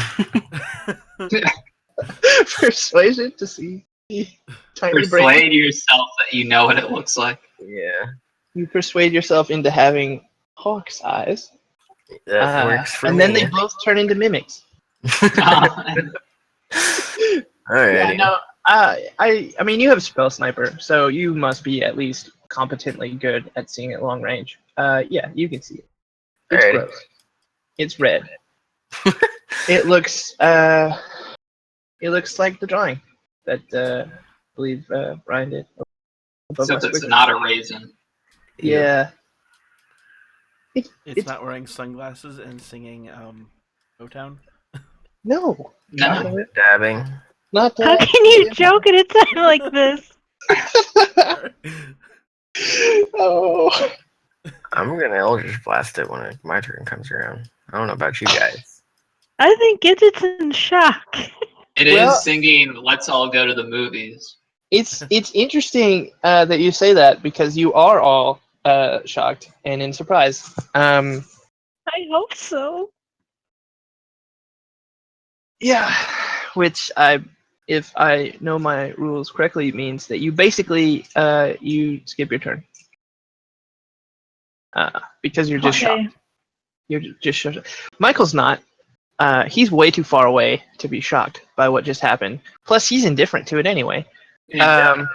S2: Persuasion to see tiny brain.
S4: Persuade yourself that you know what it looks like.
S3: Yeah,
S2: You persuade yourself into having hawk's eyes.
S3: that works for
S2: and
S3: me.
S2: then they both turn into mimics.
S3: Alrighty.
S2: Yeah, no. I mean, you have spell sniper, so you must be at least competently good at seeing at long range. Yeah, you can see it. It's
S3: Alrighty.
S2: gross. It's red. It looks like the drawing that I believe Brian did. above my
S4: Except it's
S2: squiggle.
S4: not a raisin.
S2: Yeah.
S5: It's not wearing sunglasses and singing O-Town.
S2: No.
S4: No.
S3: Dabbing.
S2: Not
S1: How can you joke at a time like this?
S2: Oh.
S3: I'm gonna Eldritch Blast it when my turn comes around. I don't know about you guys.
S1: I think Gidget's in shock.
S4: It is
S2: Well-
S4: singing "Let's All Go to the Movies."
S2: It's interesting that you say that, because you are all shocked and in surprise.
S1: I hope so.
S2: Yeah, which if I know my rules correctly, means that you basically you skip your turn because you're just
S1: Okay.
S2: shocked. You're just shocked. Michael's not. he's way too far away to be shocked by what just happened. Plus, he's indifferent to it anyway.
S4: Yeah.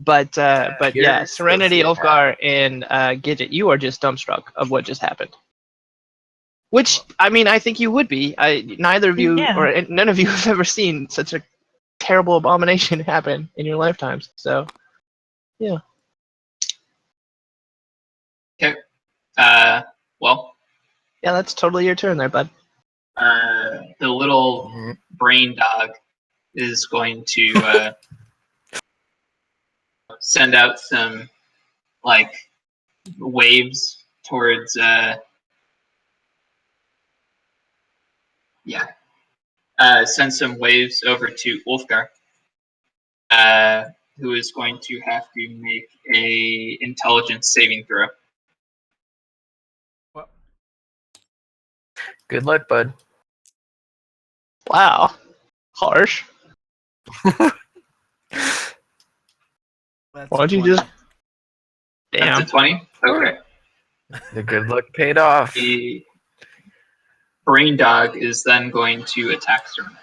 S2: But yeah,
S3: You're
S2: Serenity,
S3: sociopath.
S2: Ulfgar, and Gidget, you are just dumbstruck of what just happened. Which, I mean, I think you would be. Neither of you,
S1: Yeah.
S2: or none of you have ever seen such a terrible abomination happen in your lifetimes. So, yeah.
S4: Well,
S2: Yeah, that's totally your turn there, bud.
S4: the little
S3: Mhm.
S4: brain dog is going to send out some like waves towards send some waves over to Ulfgar, who is going to have to make a intelligence saving throw.
S5: Well,
S3: Good luck, bud.
S2: Wow. Harsh.
S5: that's
S2: Why don't you
S5: 20.
S2: just- Damn.
S4: That's a 20? Okay.
S3: The good luck paid off.
S4: The brain dog is then going to attack Serenity.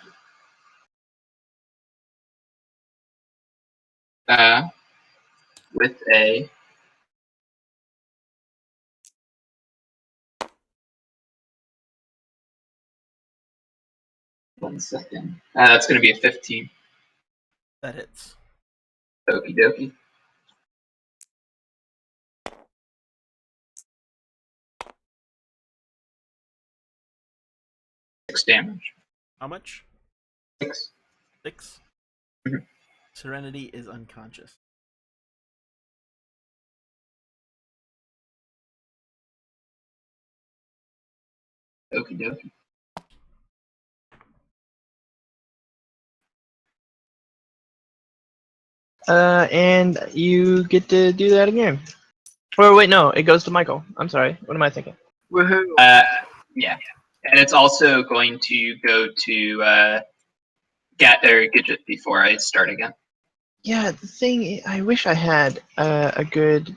S4: With a 1 second. That's going to be a 15.
S5: That hits.
S4: Okie dokie. Six damage.
S5: How much?
S4: 6.
S5: 6.
S4: Mhm.
S5: Serenity is unconscious.
S4: Okie dokie.
S2: And you get to do that again. Or wait, no, it goes to Michael. I'm sorry. What am I thinking?
S3: Woohoo!
S4: Yeah. And it's also going to go to Gidget before I start again.
S2: Yeah, the thing, I wish I had a good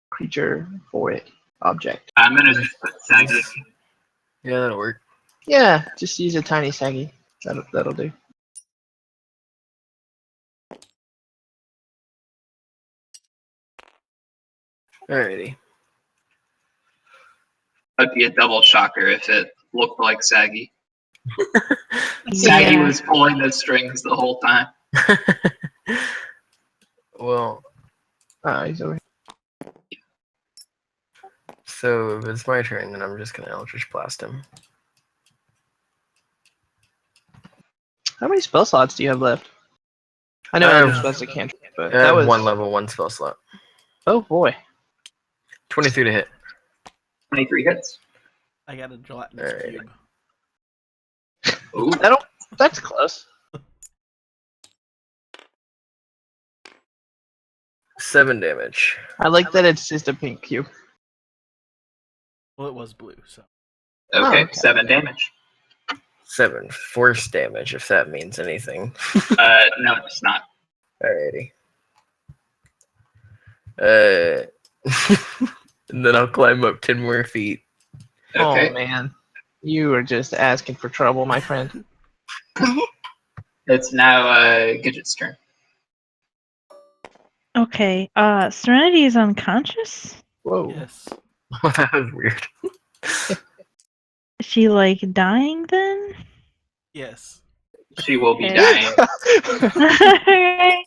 S2: creature for it, object.
S4: I'm going to just put Saggy.
S3: Yeah, that'll work.
S2: Yeah, just use a tiny saggy. That'll do.
S3: Alrighty.
S4: That'd be a double shocker if it looked like Saggy. Saggy
S1: Yeah.
S4: was pulling the strings the whole time.
S3: Well,
S2: He's over here.
S3: so if it's my turn, then I'm just gonna Eldritch Blast him.
S2: How many spell slots do you have left? I know Eldritch Blast a cantrip, but
S3: I
S2: that
S3: have
S2: was
S3: one level, one spell slot.
S2: Oh boy.
S3: 23 to hit.
S4: 23 hits.
S5: I got a gelatinous
S3: Alright.
S5: cube.
S4: Ooh.
S2: That's close.
S3: 7 damage.
S2: I like that it's just a pink cube.
S5: Well, it was blue, so.
S4: Okay,
S2: okay.
S4: 7 damage.
S3: 7 force damage, if that means anything.
S4: No, it's not.
S3: Alrighty. And then I'll climb up 10 more feet.
S4: Okay.
S2: Oh man. You are just asking for trouble, my friend.
S4: It's now Gidget's turn.
S1: Okay. Serenity is unconscious.
S2: Whoa.
S5: Yes.
S3: That was weird.
S1: Is she like dying then?
S5: Yes.
S4: She will be
S1: Okay.
S4: dying.
S1: Alright.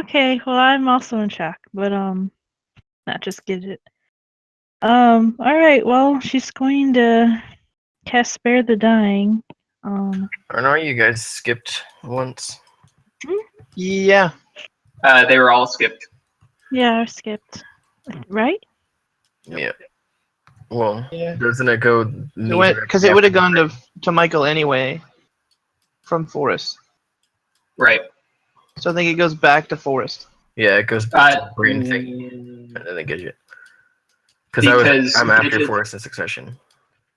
S1: Okay. Well, I'm also in shock, but not just get it. All right. Well, she's going to cast Spare the Dying.
S3: Or no, you guys skipped once.
S2: Yeah.
S4: They were all skipped.
S1: Yeah, I skipped. Right?
S3: Yeah. Well,
S2: Yeah.
S3: doesn't it go?
S2: Because it would have gone to Michael anyway from Forrest.
S4: Right.
S2: So I think it goes back to Forrest.
S3: Yeah, it goes back to the brain thing, and then it gives you. Because I'm after
S4: Gidget-
S3: Forrest in succession.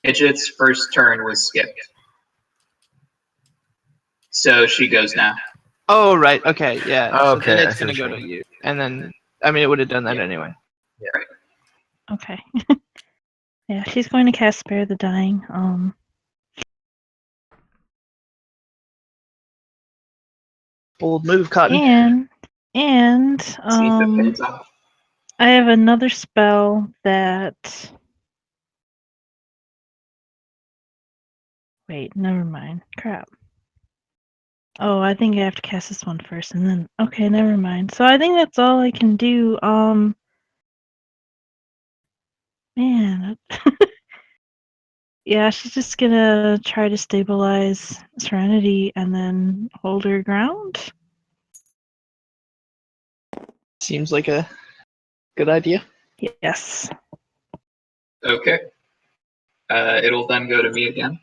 S4: Gidget's first turn was skipped. So she goes now.
S2: Oh right, okay, yeah.
S3: Oh,
S2: So then
S3: okay, I
S2: it's
S3: see
S2: gonna
S3: what
S2: go
S3: you
S2: to
S3: mean.
S2: you. And then I mean it would have done that
S4: Yeah.
S2: anyway.
S1: Okay. Yeah, she's going to cast Spare the Dying.
S2: Bold move, Cotton.
S1: And
S4: See if it pays off.
S1: I have another spell that. Wait, never mind. Crap. Oh, I think I have to cast this one first, and then okay, never mind. So I think that's all I can do. Man. Yeah, she's just gonna try to stabilize Serenity and then hold her ground.
S2: Seems like a good idea.
S1: Yes.
S4: Okay. It'll then go to me again.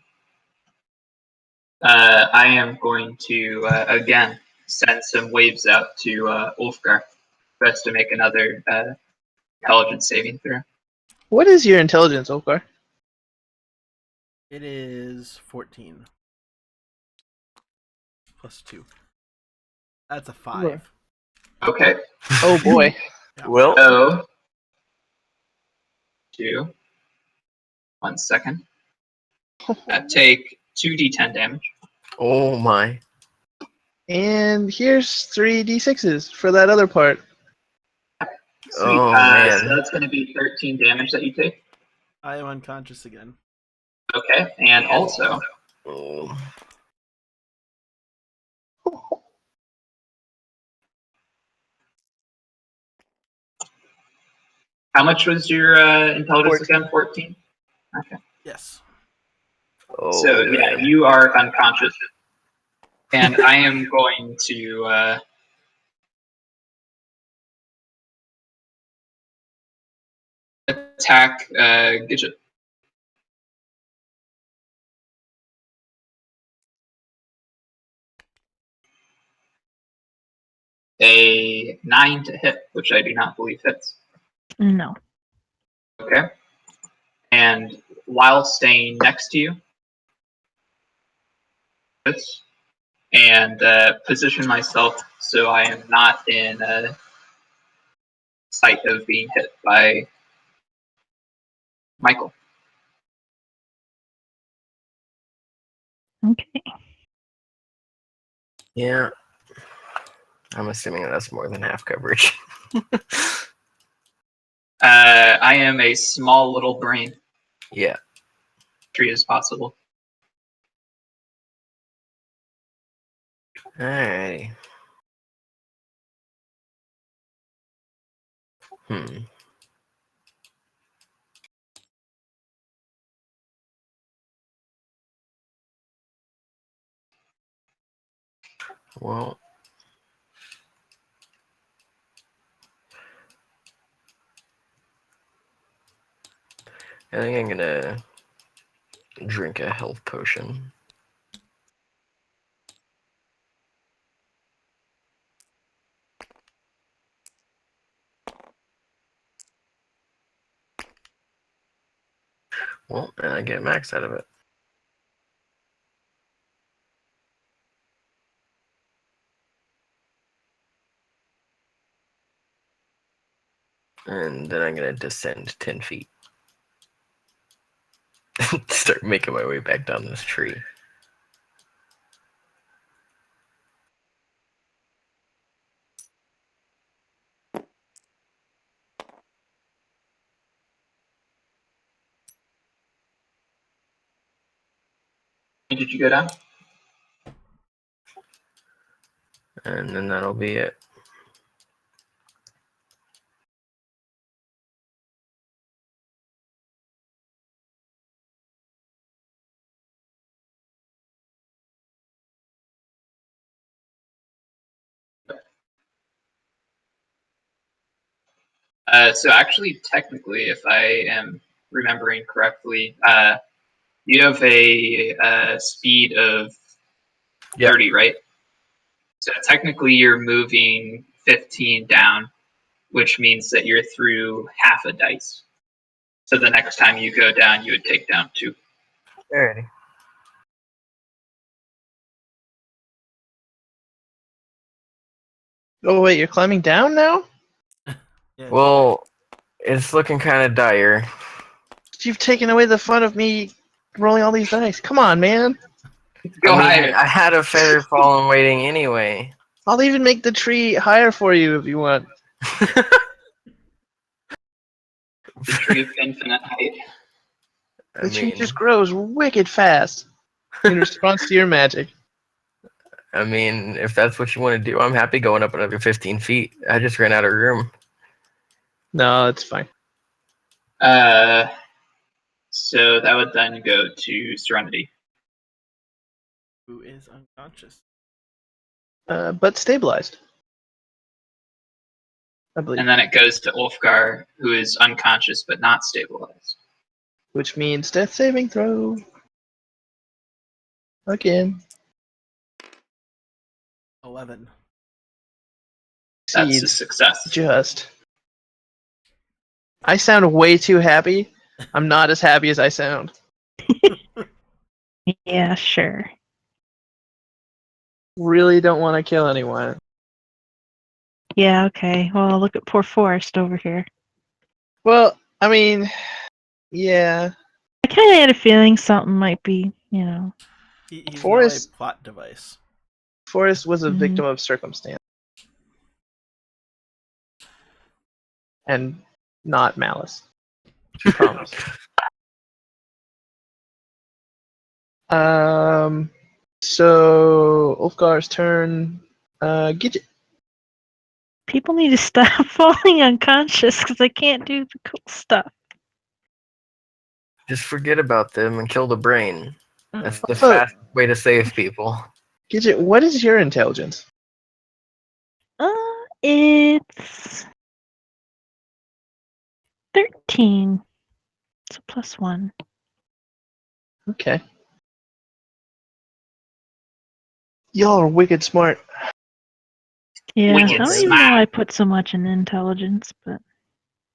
S4: I am going to again send some waves out to Ulfgar for us to make another intelligence saving throw.
S2: What is your intelligence, Okar?
S5: It is 14. Plus 2. That's a 5.
S4: Okay.
S2: Oh boy.
S3: Well,
S4: So, 2. 1 second. Take 2d10 damage.
S3: oh my.
S2: And here's 3d6s for that other part.
S4: Sweet.
S3: Oh,
S4: So
S3: man.
S4: that's going to be 13 damage that you take.
S5: I am unconscious again.
S4: Okay. And also,
S3: Oh.
S4: how much was your intelligence
S2: 14.
S4: again? 14? Okay.
S5: Yes.
S3: Oh,
S4: So, yeah,
S3: man.
S4: you are unconscious. And I am going to attack Gidget. A 9 to hit, which I do not believe hits.
S1: No.
S4: Okay. And while staying next to you, this, and position myself so I am not in sight of being hit by Michael.
S1: Okay.
S3: Yeah. I'm assuming that's more than half coverage.
S4: I am a small little brain.
S3: Yeah.
S4: Tree as possible.
S3: Alrighty. Hmm. Well. I think I'm gonna drink a health potion. Well, and I get max out of it. And then I'm gonna descend 10 feet. Start making my way back down this tree.
S4: Did you go down?
S3: And then that'll be it.
S4: So actually, technically, if I am remembering correctly, you have a speed of
S3: Yep.
S4: 30, right? So technically, you're moving 15 down, which means that you're through half a dice. So the next time you go down, you would take down 2.
S3: Alrighty.
S2: Oh wait, you're climbing down now?
S5: Yeah.
S3: Well, it's looking kind of dire.
S2: You've taken away the fun of me rolling all these dice. Come on, man.
S4: Go
S3: I mean,
S4: higher.
S3: I had a feather fallen waiting anyway.
S2: I'll even make the tree higher for you if you want.
S4: The tree of infinite height.
S2: The
S3: I
S2: tree
S3: mean,
S2: just grows wicked fast in response to your magic.
S3: if that's what you want to do, I'm happy going up another 15 feet. I just ran out of room.
S2: No, it's fine.
S4: So that would then go to Serenity.
S5: Who is unconscious?
S2: But stabilized. I believe.
S4: And then it goes to Ulfgar, who is unconscious but not stabilized.
S2: Which means death saving throw. Again.
S5: 11.
S4: That's a
S2: Succeeds.
S4: success.
S2: Just. I sound way too happy. I'm not as happy as I sound.
S1: Yeah, sure.
S2: Really don't want to kill anyone.
S1: Yeah, okay. Well, look at poor Forrest over here.
S2: Well, I mean, yeah.
S1: I kind of had a feeling something might be,
S5: He's
S2: Forrest-
S5: now a plot device.
S2: Forrest was a
S1: Mhm.
S2: victim of circumstance. And not malice. Promise. So Ulfgar's turn. Gidget.
S1: People need to stop falling unconscious because I can't do the cool stuff.
S3: Just forget about them and kill the brain. That's the
S2: Also,
S3: fast way to save people.
S2: Gidget, what is your intelligence?
S1: It's 13. It's a +1.
S2: Okay. Y'all are wicked smart.
S1: Yeah,
S4: Wicked
S1: I don't even
S4: smart.
S1: know why I put so much in intelligence, but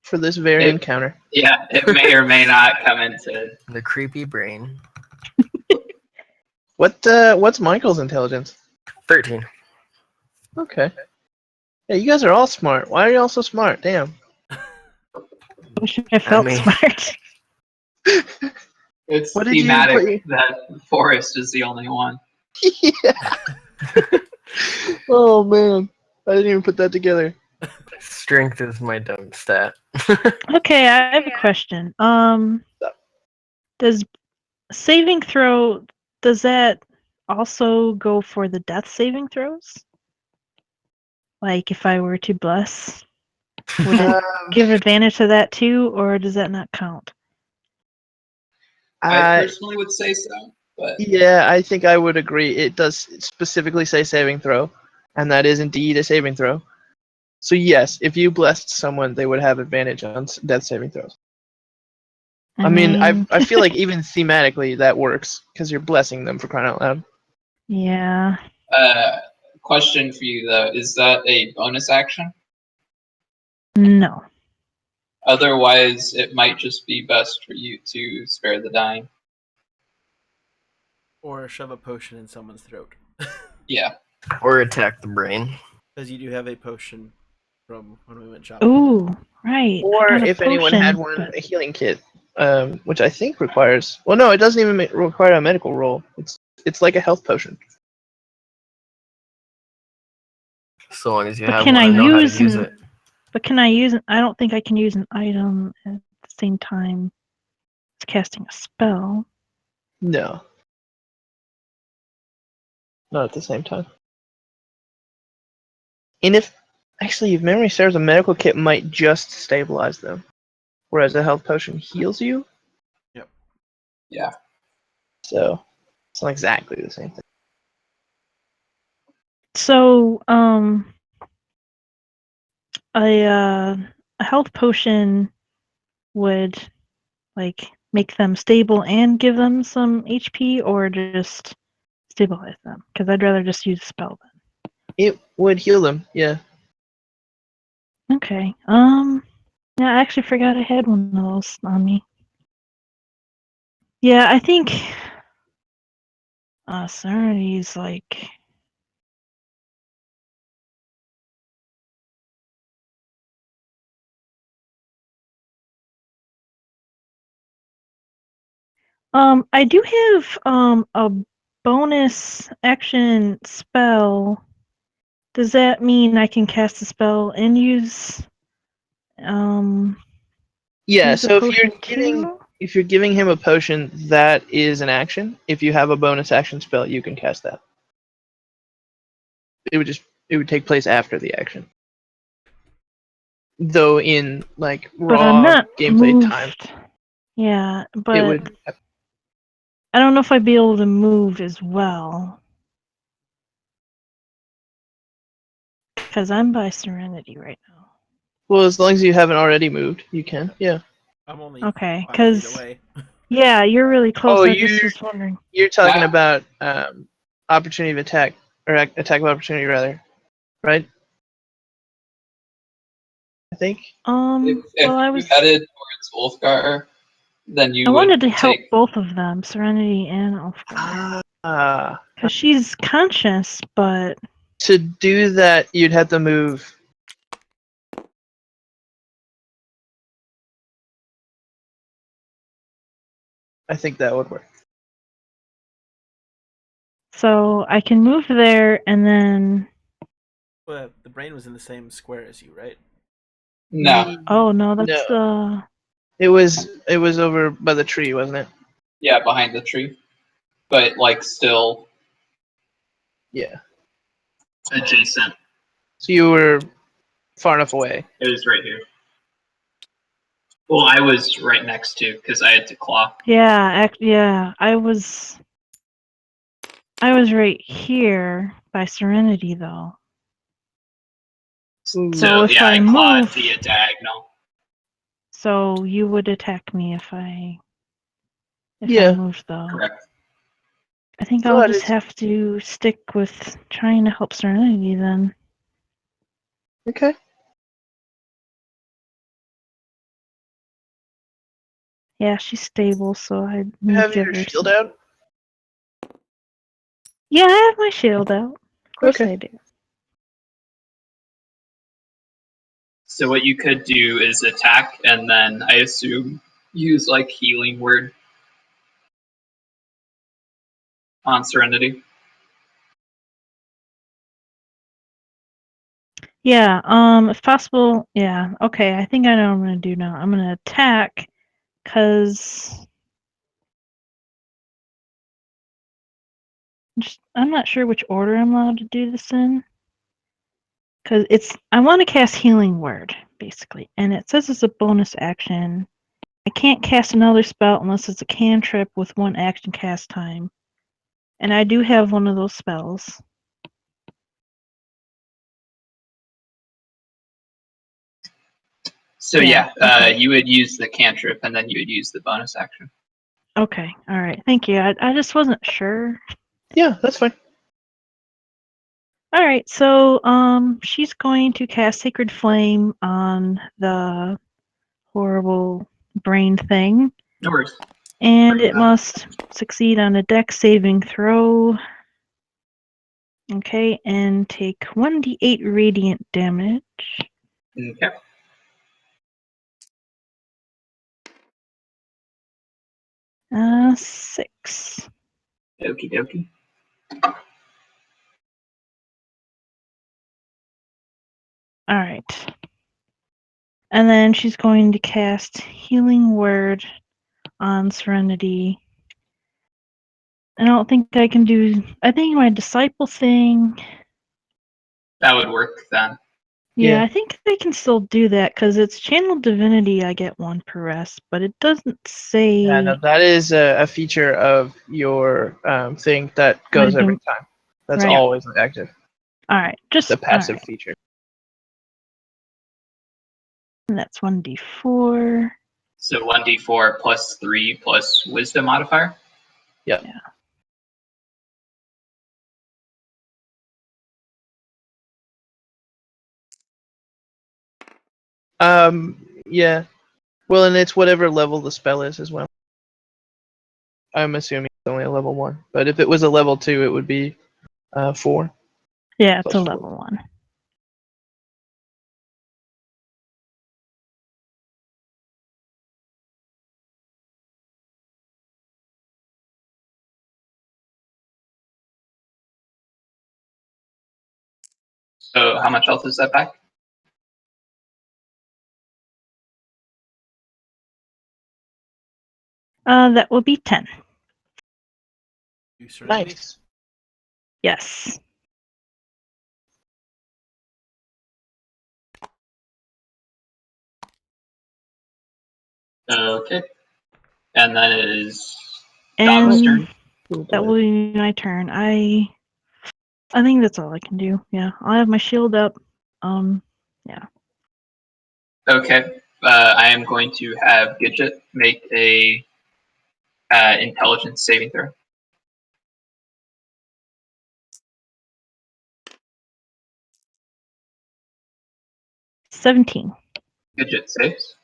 S2: For this very
S4: It-
S2: encounter.
S4: Yeah, it may or may not come into.
S3: The creepy brain.
S2: What's Michael's intelligence?
S3: 13.
S2: Okay. Yeah, you guys are all smart. Why are y'all so smart? Damn.
S1: I wish I felt
S3: mean-
S1: smart.
S4: It's
S2: What did you
S4: thematic
S2: put-
S4: that Forrest is the only one.
S2: Yeah. Oh man, I didn't even put that together.
S3: Strength is my dumb stat.
S1: Okay, I have a question. Does saving throw, does that also go for the death saving throws? Like if I were to bless, would it give advantage to that too, or does that not count?
S4: I personally would say so, but
S2: Yeah, I think I would agree. It does specifically say saving throw, and that is indeed a saving throw. So yes, if you blessed someone, they would have advantage on death saving throws. I mean, I feel like even thematically that works because you're blessing them for crying out loud.
S1: Yeah.
S4: question for you though, is that a bonus action?
S1: No.
S4: Otherwise, it might just be best for you to spare the dying.
S5: Or shove a potion in someone's throat.
S4: Yeah.
S3: Or attack the brain.
S5: Because you do have a potion from when we went shopping.
S1: Ooh, right. I
S2: Or
S1: got a
S2: if anyone had
S1: potion,
S2: one,
S1: but-
S2: a healing kit, which I think requires. Well, no, it doesn't even require a medical roll. It's like a health potion.
S3: So long as you
S1: But
S3: have
S1: can
S3: one
S1: I
S3: and know how to
S1: use
S3: use
S1: an-
S3: it.
S1: But can I use I don't think I can use an item at the same time as casting a spell.
S2: No, not at the same time. And if memory serves, a medical kit might just stabilize them, whereas a health potion heals you.
S4: Yeah.
S2: So it's not exactly the same thing.
S1: So, a health potion would like make them stable and give them some HP, or just stabilize them? Because I'd rather just use a spell then.
S2: It would heal them. Yeah.
S1: Okay. Yeah, I actually forgot I had one of those on me. Yeah, I think Serenity's like I do have a bonus action spell. Does that mean I can cast a spell and use
S2: Yeah,
S1: use a
S2: so
S1: potion too?
S2: if you're giving him a potion, that is an action. If you have a bonus action spell, you can cast that. It would take place after the action. Though in like
S1: But I'm
S2: raw
S1: not
S2: gameplay time,
S1: moved. Yeah,
S2: it
S1: but
S2: would.
S1: I don't know if I'd be able to move as well. Because I'm by Serenity right now.
S2: Well, as long as you haven't already moved, you can. Yeah.
S5: I'm only
S1: Okay,
S5: 5 feet
S1: 'cause
S5: away.
S1: yeah, you're really close.
S2: Oh,
S1: I just was wondering.
S2: you're talking
S4: That-
S2: about opportunity of attack or attack of opportunity rather, right? I think.
S4: if
S1: Well, I
S4: you
S1: was.
S4: headed towards Ulfgar, then
S1: I
S4: you
S1: wanted
S4: would
S1: to help
S4: take.
S1: both of them, Serenity and Ulfgar.
S2: Ah,
S1: Because she's conscious, but
S2: to do that, you'd have to move. I think that would work.
S1: so I can move there and then.
S5: Well, the brain was in the same square as you, right?
S4: No,
S1: Oh no, that's
S2: No, it was over by the tree, wasn't it?
S4: yeah, behind the tree, but like still
S2: Yeah.
S4: adjacent.
S2: So you were far enough away.
S4: It was right here. Well, I was right next to because I had to claw.
S1: yeah. I was right here by Serenity though.
S2: Ooh.
S1: So if
S4: yeah,
S1: I
S4: I clawed
S1: move,
S4: via diagonal.
S1: so you would attack me if I
S2: Yeah.
S1: moved though.
S4: Correct.
S1: I think
S2: So
S1: I'll
S2: that
S1: just
S2: is
S1: have to stick with trying to help Serenity then.
S2: okay.
S1: Yeah, she's stable, so I
S2: You
S1: need to
S2: have
S1: give
S2: your
S1: her
S2: shield
S1: some.
S2: out.
S1: Yeah, I have my shield out. Of course
S2: Okay.
S1: I do.
S4: So what you could do is attack and then I assume use like healing word on Serenity.
S1: Yeah, if possible, yeah. Okay, I think I know what I'm gonna do now. I'm gonna attack, cause I'm not sure which order I'm allowed to do this in. Cause I want to cast Healing Word, basically, and it says it's a bonus action. I can't cast another spell unless it's a cantrip with one action cast time. And I do have one of those spells.
S4: So
S1: Yeah, okay.
S4: you would use the cantrip and then you would use the bonus action.
S1: Okay, alright, thank you. I just wasn't sure.
S2: Yeah, that's fine.
S1: Alright, so she's going to cast Sacred Flame on the horrible brain thing.
S4: No worries.
S1: And it must succeed on a dex saving throw. Okay, and take 1d8 radiant damage.
S4: Okay.
S1: Six.
S4: Okie dokie.
S1: Alright. And then she's going to cast Healing Word on Serenity. I don't think I can do. I think my disciple thing.
S4: That would work then.
S1: Yeah,
S2: Yeah.
S1: I think I can still do that because it's Channel Divinity. I get one per rest, but it doesn't say.
S2: Yeah, no, that is a feature of your thing that goes every time. That's
S1: Right.
S2: always active.
S1: All right, just
S2: The passive
S1: all right.
S2: feature.
S1: And that's 1d4.
S4: So 1d4 plus 3 plus wisdom modifier.
S2: Yeah.
S1: Yeah.
S2: Yeah. Well, and it's whatever level the spell is as well. I'm assuming it's only a level 1, but if it was a level 2, it would be 4.
S1: Yeah, it's
S2: Plus
S1: a
S2: 4.
S1: level 1.
S4: So how much health is that back?
S1: That will be 10.
S5: You Serenity?
S2: Nice.
S1: Yes.
S4: Okay. And then it is Dog's
S1: And
S4: turn.
S1: that will be my turn. I think that's all I can do. Yeah, I'll have my shield up. Yeah.
S4: Okay. I am going to have Gidget make a intelligence saving throw.
S1: $17.
S4: Gidget saves.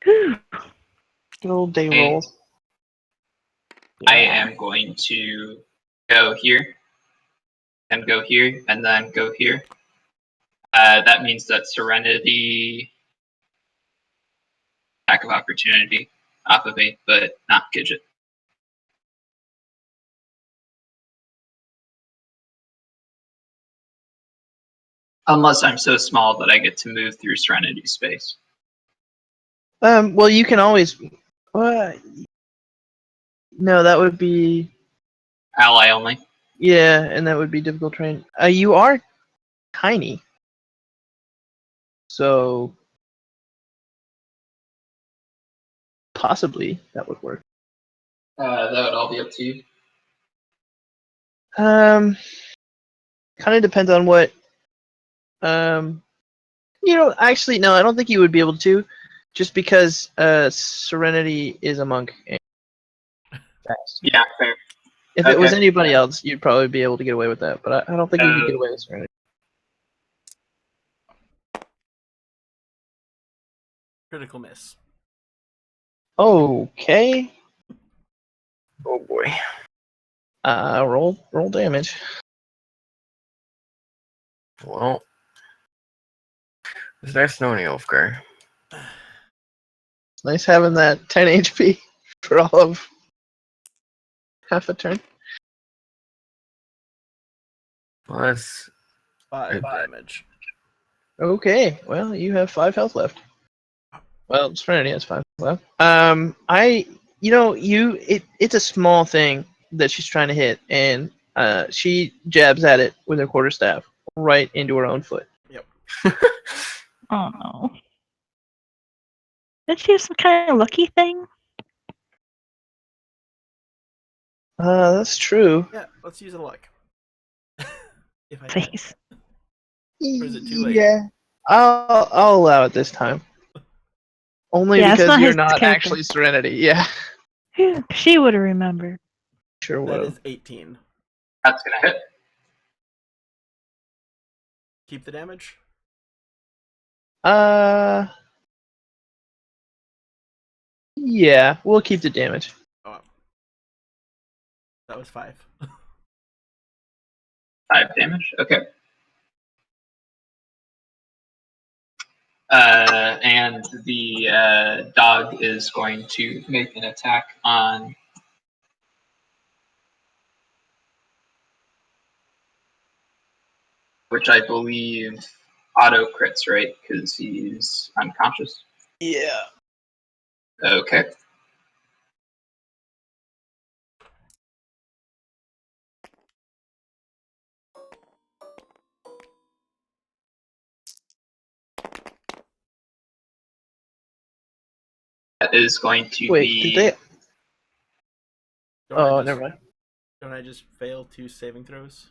S1: Whew.
S2: Good old day
S4: Hey.
S2: rolls.
S4: I
S1: Yeah.
S4: am going to go here and go here and then go here. That means that Serenity attack of opportunity off of me, but not Gidget. Unless I'm so small that I get to move through Serenity space.
S2: Well, you can always. No, that would be.
S4: Ally only.
S2: Yeah, and that would be difficult terrain. You are tiny, so possibly that would work.
S4: That would all be up to you.
S2: Kind of depends on what. Actually, no, I don't think you would be able to, just because Serenity is a monk. And fast.
S4: Yeah, fair.
S2: If it was
S4: Okay.
S2: anybody else, you'd probably be able to get away with that, but I don't think you could get away with Serenity.
S5: Critical miss.
S2: Okay.
S3: Oh boy.
S2: Roll damage.
S3: Well, it's nice knowing you, Ulfgar.
S2: It's nice having that 10 HP for all of half a turn.
S3: Well, that's
S5: 5
S3: Goodbye.
S5: damage.
S2: Okay, well, you have 5 health left. Well, Serenity has 5 left. It's a small thing that she's trying to hit, and she jabs at it with her quarterstaff right into her own foot.
S1: Oh no. Did she have some kind of lucky thing?
S2: That's true.
S5: Yeah, let's use a luck. If I can.
S1: Please.
S5: Or is it too late?
S2: Yeah, I'll allow it this time. Only
S1: Yeah, it's
S2: because
S1: not
S2: you're
S1: his
S2: not
S1: character.
S2: actually Serenity. Yeah,
S1: Phew, she would have remembered.
S2: sure
S5: That
S2: would.
S5: is 18.
S4: That's going to hit.
S5: Keep the damage?
S2: Yeah, we'll keep the damage.
S5: Oh. That was 5.
S4: 5 damage. Okay. And the dog is going to make an attack on which I believe auto crits, right? Because he's unconscious.
S2: Yeah.
S4: Okay. That is going to
S2: Wait,
S4: be.
S2: did they?
S5: Don't I
S2: Oh,
S5: just,
S2: never mind.
S5: Don't I just fail 2 saving throws?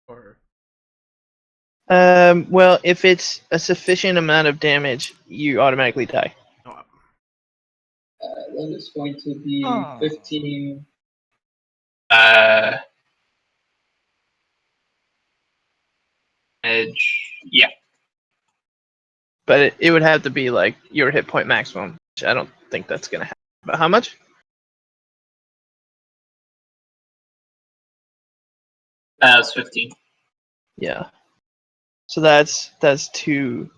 S5: Or
S2: Well, if it's a sufficient amount of damage, you automatically die.
S5: oh,
S4: That is going to be
S1: Oh.
S4: 15. Edge. Yeah.
S2: But it would have to be like your hit point maximum, which I don't think that's gonna happen. But how much?
S4: That's 15.
S2: Yeah. So that's 2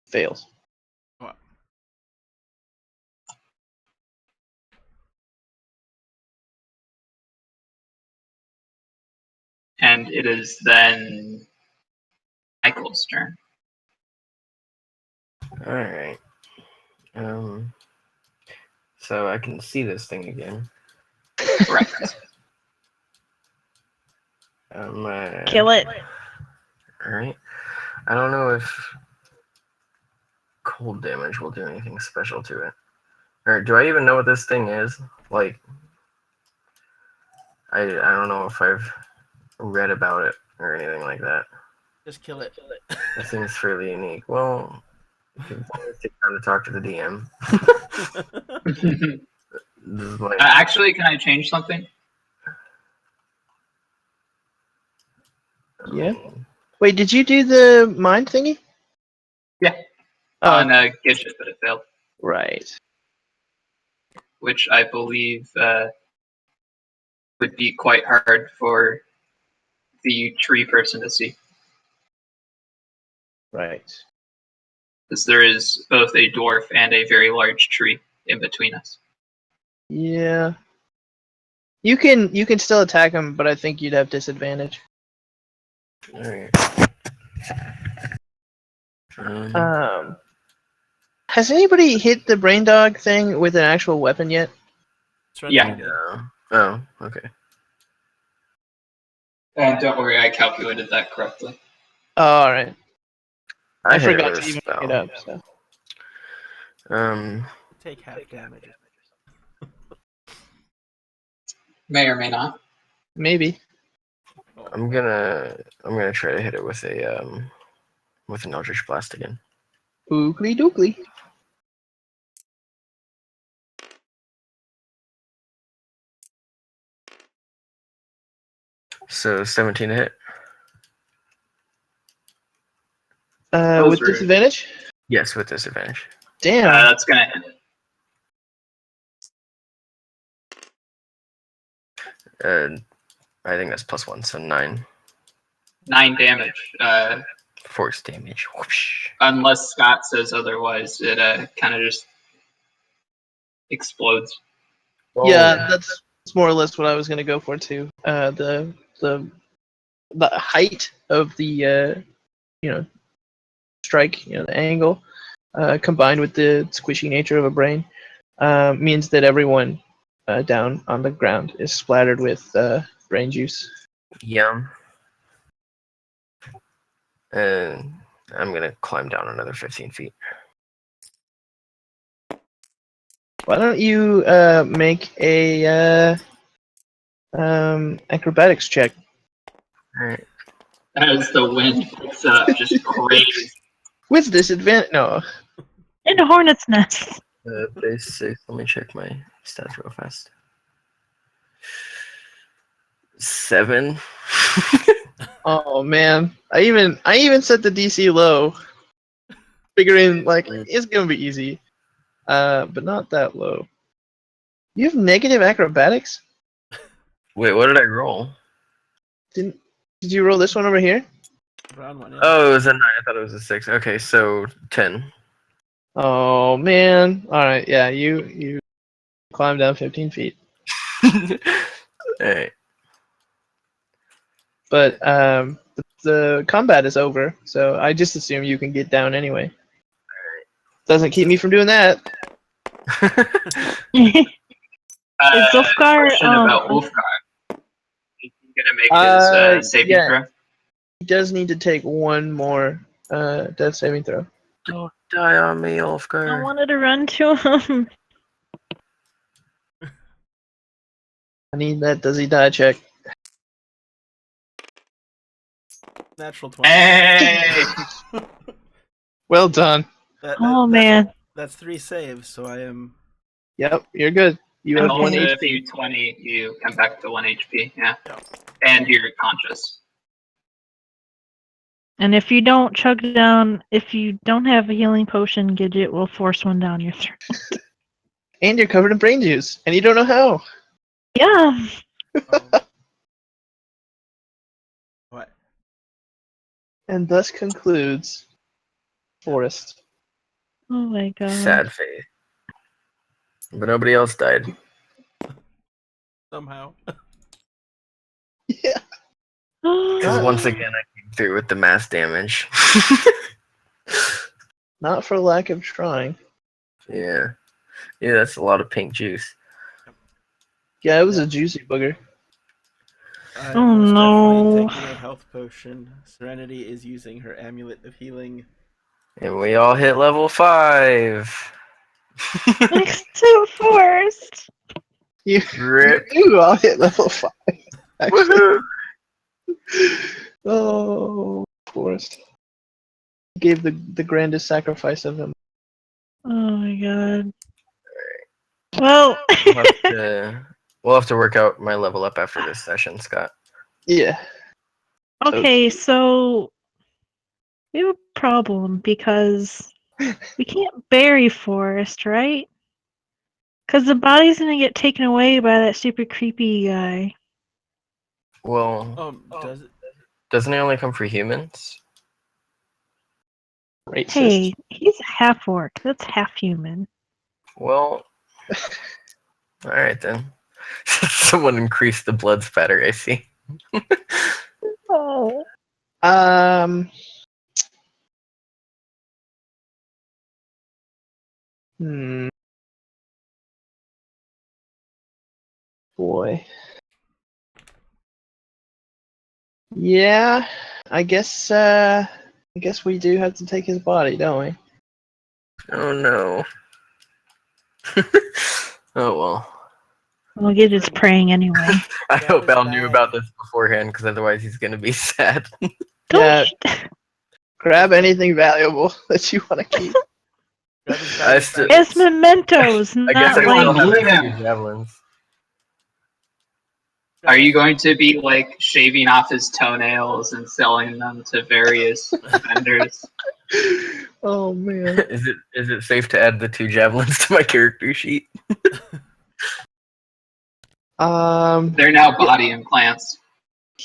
S2: fails.
S5: oh.
S4: And it is then Michael's turn.
S3: All right. So I can see this thing again.
S4: Correct.
S1: Kill it.
S3: All right. I don't know if cold damage will do anything special to it. Or do I even know what this thing is? Like, I don't know if I've read about it or anything like that.
S5: Just kill it.
S3: It seems fairly unique. Well, you can take time to talk to the DM. This is like,
S4: Actually, can I change something?
S2: Yeah. Wait, did you do the mind thingy?
S4: Yeah.
S2: Oh,
S4: On Gidget, but it failed.
S2: right.
S4: Which I believe would be quite hard for the tree person to see.
S2: Right.
S4: Because there is both a dwarf and a very large tree in between us.
S2: Yeah. You can still attack him, but I think you'd have disadvantage.
S3: all right.
S2: Has anybody hit the brain dog thing with an actual weapon yet?
S4: Yeah.
S3: Oh, okay.
S4: And don't worry, I calculated that correctly.
S2: Oh, all right. I
S3: hit it
S2: forgot
S3: with
S2: to
S3: a
S2: even
S3: spell.
S2: pick it up. So.
S5: Take half damage.
S4: May or may not.
S2: Maybe.
S3: I'm gonna try to hit it with an Eldritch Blast again.
S2: Oogly doogly.
S3: So 17 to hit.
S4: Those
S2: With
S4: were-
S2: disadvantage?
S3: Yes, with disadvantage.
S2: Damn.
S4: That's gonna hit.
S3: I think that's +1, so 9
S4: 9 damage.
S3: force damage. Whoosh.
S4: Unless Scott says otherwise, it kind of just explodes.
S2: Yeah, that's more or less what I was gonna go for too. The height of the strike, the angle, combined with the squishy nature of a brain, means that everyone down on the ground is splattered with brain juice.
S3: Yum. And I'm gonna climb down another 15 feet.
S2: Why don't you make a acrobatics check?
S3: All right.
S4: As the wind picks up, just crazy.
S2: With disadvantage? No.
S1: In a hornet's nest.
S3: Base 6. Let me check my stats real fast. 7.
S2: Oh man, I even set the DC low, figuring like it's gonna be easy, but not that low. You have negative acrobatics?
S3: Wait, what did I roll?
S2: Did you roll this one over here?
S5: Brown one, yeah.
S3: Oh, it was a 9. I thought it was a 6. Okay, so 10.
S2: Oh man. All right, yeah, you climb down 15 feet,
S3: Alright.
S2: but the combat is over, so I just assume you can get down anyway. Doesn't keep me from doing that.
S1: Is Ulfgar,
S4: Question about Wolfgar. He's gonna make his saving
S2: yeah.
S4: throw.
S2: He does need to take one more death saving throw.
S3: Don't die on me,
S1: I
S3: Ulfgar.
S1: wanted to run to him.
S2: I need that does he die check.
S5: Natural 20.
S4: Hey!
S2: Well done.
S1: Oh man.
S5: That's 3 saves, so I am.
S2: Yep, you're good. You
S4: And
S2: have one
S4: also, if
S2: HP.
S4: you 20, you come back to 1 HP. Yeah. And you're conscious.
S1: And if you don't if you don't have a healing potion, Gidget will force one down your throat.
S2: And you're covered in brain juice, and you don't know how.
S1: Yeah.
S5: What?
S2: And thus concludes Forrest.
S1: Oh my god.
S3: Sad face. But nobody else died.
S5: Somehow.
S2: Yeah.
S3: Because once again, I came through with the mass damage.
S2: Not for lack of trying.
S3: Yeah, that's a lot of pink juice.
S2: Yeah, it was a juicy booger.
S5: I'm
S1: Oh,
S5: most definitely
S1: no.
S5: taking a health potion. Serenity is using her amulet of healing.
S3: And we all hit level 5.
S1: Except Forrest.
S2: You
S3: Rip.
S2: do all hit level 5. Actually.
S3: Woohoo!
S2: Oh, Forrest. Gave the grandest sacrifice of them.
S1: Oh my god. Well,
S3: We'll have to work out my level up after this session, Scott.
S2: Yeah.
S1: okay, so we have a problem because we can't bury Forrest, right? Because the body's gonna get taken away by that super creepy guy.
S3: Well,
S5: Does it?
S3: doesn't it only come for humans?
S2: Racist.
S1: Hey, he's half orc. That's half human.
S3: Well, alright then. Someone increased the blood spatter, I see.
S1: Oh.
S2: Hmm. Boy. Yeah, I guess we do have to take his body, don't we?
S3: Oh no. Oh well.
S1: We'll get his praying anyway.
S3: I
S5: Grab
S3: hope
S5: his
S3: Al knew
S5: bag.
S3: about this beforehand, because otherwise he's gonna be sad.
S2: Yeah.
S1: Don't
S2: Grab anything valuable that you want to keep.
S5: Grab his
S3: I
S5: bag of
S3: still-
S1: It's
S5: faggots.
S1: mementos,
S3: I guess
S1: not
S3: I still
S1: like
S3: have
S4: believe him.
S3: two javelins.
S4: Are you going to be like shaving off his toenails and selling them to various vendors?
S2: Oh man.
S3: Is it safe to add the 2 javelins to my character sheet?
S4: They're now body implants.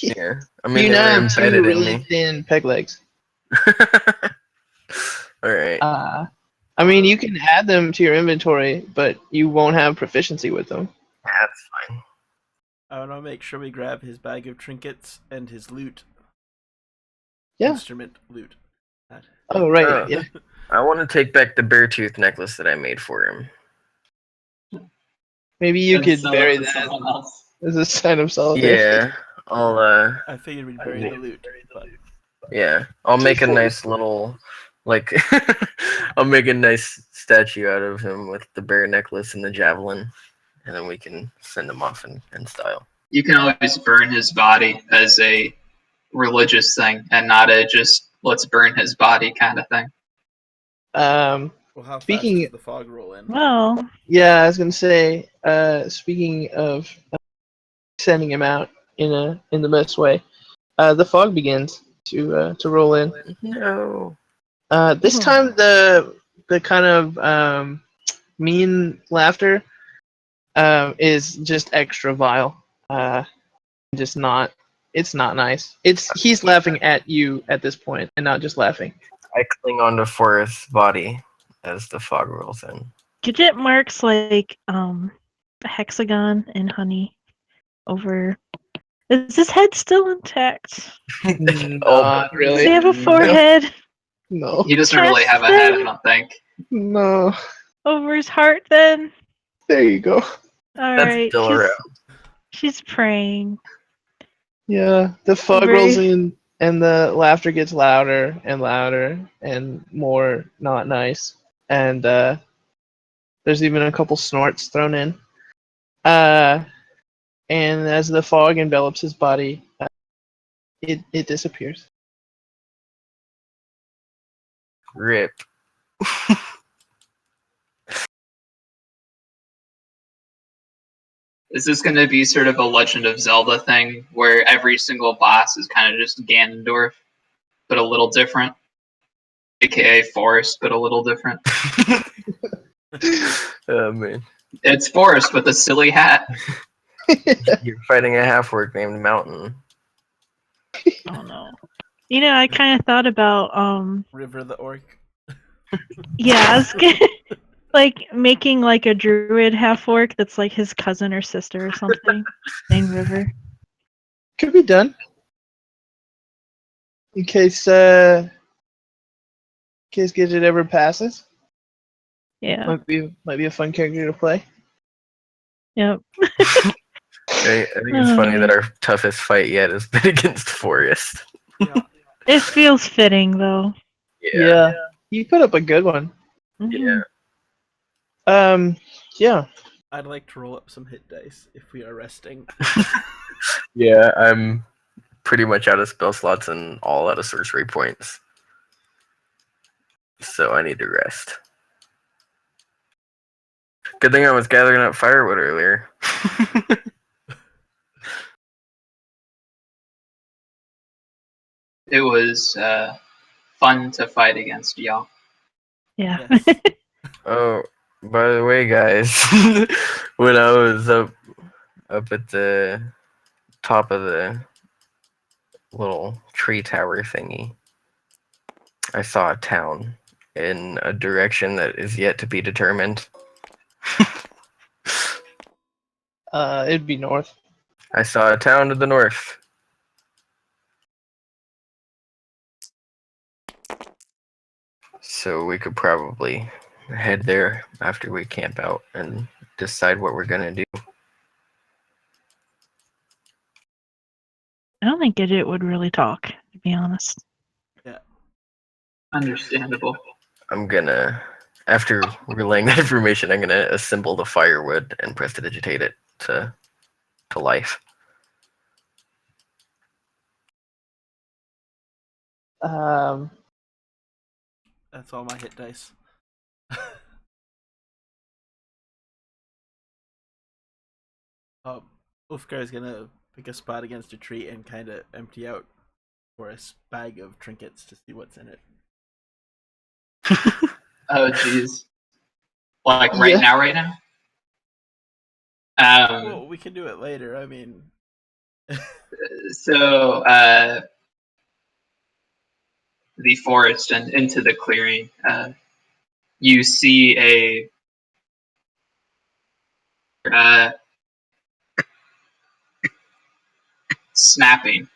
S3: Yeah. I mean,
S2: You
S3: they
S2: now
S3: were
S2: have
S3: embedded
S2: two
S3: in
S2: really
S3: me.
S2: thin peg legs.
S3: Alright.
S2: I mean, you can add them to your inventory, but you won't have proficiency with them.
S3: That's fine.
S5: I want to make sure we grab his bag of trinkets and his loot.
S2: Yeah.
S5: Instrument loot.
S2: Oh right.
S3: Oh.
S2: Yeah.
S3: I want to take back the bear tooth necklace that I made for him.
S2: Maybe you
S4: And
S2: could
S4: sell
S2: bury
S4: it to
S2: that
S4: someone else.
S2: as a sign of solidarity.
S3: Yeah. I'll
S5: I figured we'd bury the loot, but
S3: yeah. I'll make a nice little like I'll make a nice statue out of him with the bear necklace and the javelin, and then we can send him off in style.
S4: You can always burn his body as a religious thing and not a just let's burn his body kind of thing.
S5: well, how
S2: Speaking-
S5: fast does the fog roll in?
S1: well.
S2: Yeah, I was gonna say. Speaking of sending him out in the best way, the fog begins to roll in.
S3: No.
S2: This time the kind of mean laughter is just extra vile. Just not. It's not nice. He's laughing at you at this point, and not just laughing.
S3: I cling onto Forrest's body as the fog rolls in.
S1: Gidget marks like a hexagon in honey over. Is his head still intact?
S2: Not
S1: Does
S2: really.
S1: he have a forehead?
S2: No.
S4: He doesn't really have a head, I don't think.
S2: No.
S1: Over his heart then?
S2: There you go.
S1: Alright.
S3: still around.
S1: She's praying.
S2: Yeah, the fog
S1: Very-
S2: rolls in, and the laughter gets louder and louder and more not nice. And there's even a couple snorts thrown in. And as the fog envelops his body, it disappears.
S3: Rip.
S4: Is this going to be sort of a Legend of Zelda thing where every single boss is kind of just Ganondorf, but a little different? AKA Forrest, but a little different.
S3: Oh man.
S4: It's Forrest with a silly hat.
S3: You're fighting a half orc named Mountain.
S1: Oh no. You know, I kind of thought about
S5: River the orc.
S1: yeah, I was gonna, like making like a druid half orc that's like his cousin or sister or something named River.
S2: Could be done. in case Gidget ever passes.
S1: Yeah.
S2: Might be a fun character to play.
S1: Yep.
S3: I think it's funny that our toughest fight yet has been against Forrest.
S5: Yeah.
S1: It feels fitting though.
S2: Yeah. You put up a good one.
S1: Mhm.
S2: Yeah.
S5: I'd like to roll up some hit dice if we are resting.
S3: Yeah, I'm pretty much out of spell slots and all out of sorcery points. So I need to rest. Good thing I was gathering up firewood earlier.
S4: It was fun to fight against y'all.
S1: Yeah.
S5: Yes.
S3: Oh, by the way, guys, when I was up at the top of the little tree tower thingy, I saw a town in a direction that is yet to be determined.
S2: It'd be north.
S3: I saw a town to the north. So we could probably head there after we camp out and decide what we're gonna do.
S1: I don't think Gidget would really talk, to be honest.
S4: Understandable.
S3: I'm gonna, after relaying that information, I'm gonna assemble the firewood and prestidigitate it to life.
S2: Um,
S5: That's all my hit dice. Ulfgar is gonna pick a spot against a tree and kind of empty out Forrest's bag of trinkets to see what's in it.
S4: Oh, jeez. Like right
S2: Yeah.
S4: now, right now?
S5: Well, we can do it later. I mean,
S4: So, the forest and into the clearing, you see a snapping,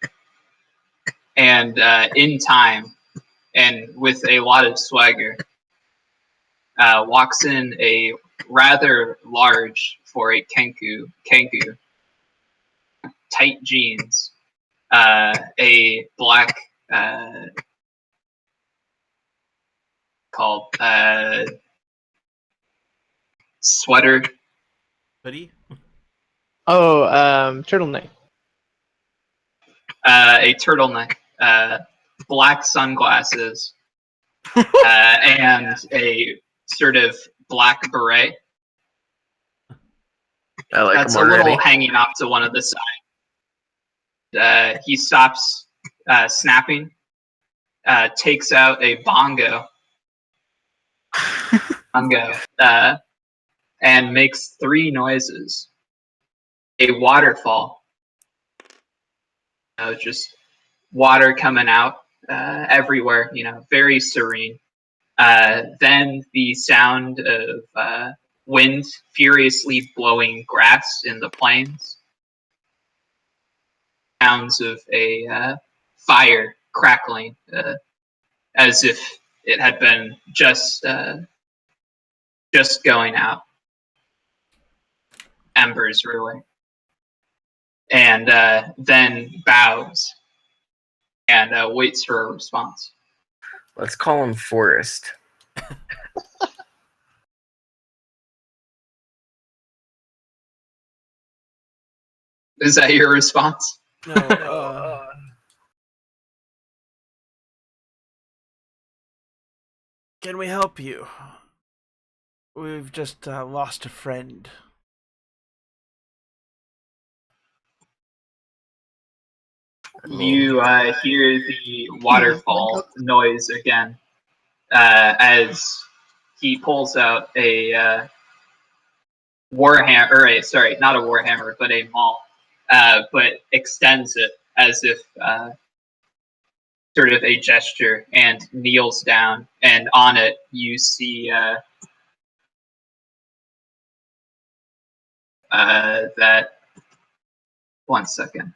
S4: and in time, and with a lot of swagger, walks in a rather large for a Kenku, tight jeans, a black called sweater,
S5: hoodie.
S2: Oh, turtleneck.
S4: A turtleneck, black sunglasses, and a sort of black beret.
S3: I like
S4: That's
S3: them
S4: a
S3: already.
S4: little hanging off to one of the sides. He stops snapping, takes out a bongo, and makes three noises. A waterfall, just water coming out everywhere, very serene. Then the sound of wind furiously blowing grass in the plains. Sounds of a fire crackling, as if it had been just going out. Embers, really. And then bows and waits for a response.
S3: Let's call him Forrest.
S4: Is that your response?
S5: No. Can we help you? We've just lost a friend.
S4: You hear the waterfall noise again as he pulls out a warhammer, or sorry, not a warhammer, but a maul, but extends it as if sort of a gesture, and kneels down, and on it you see that. 1 second.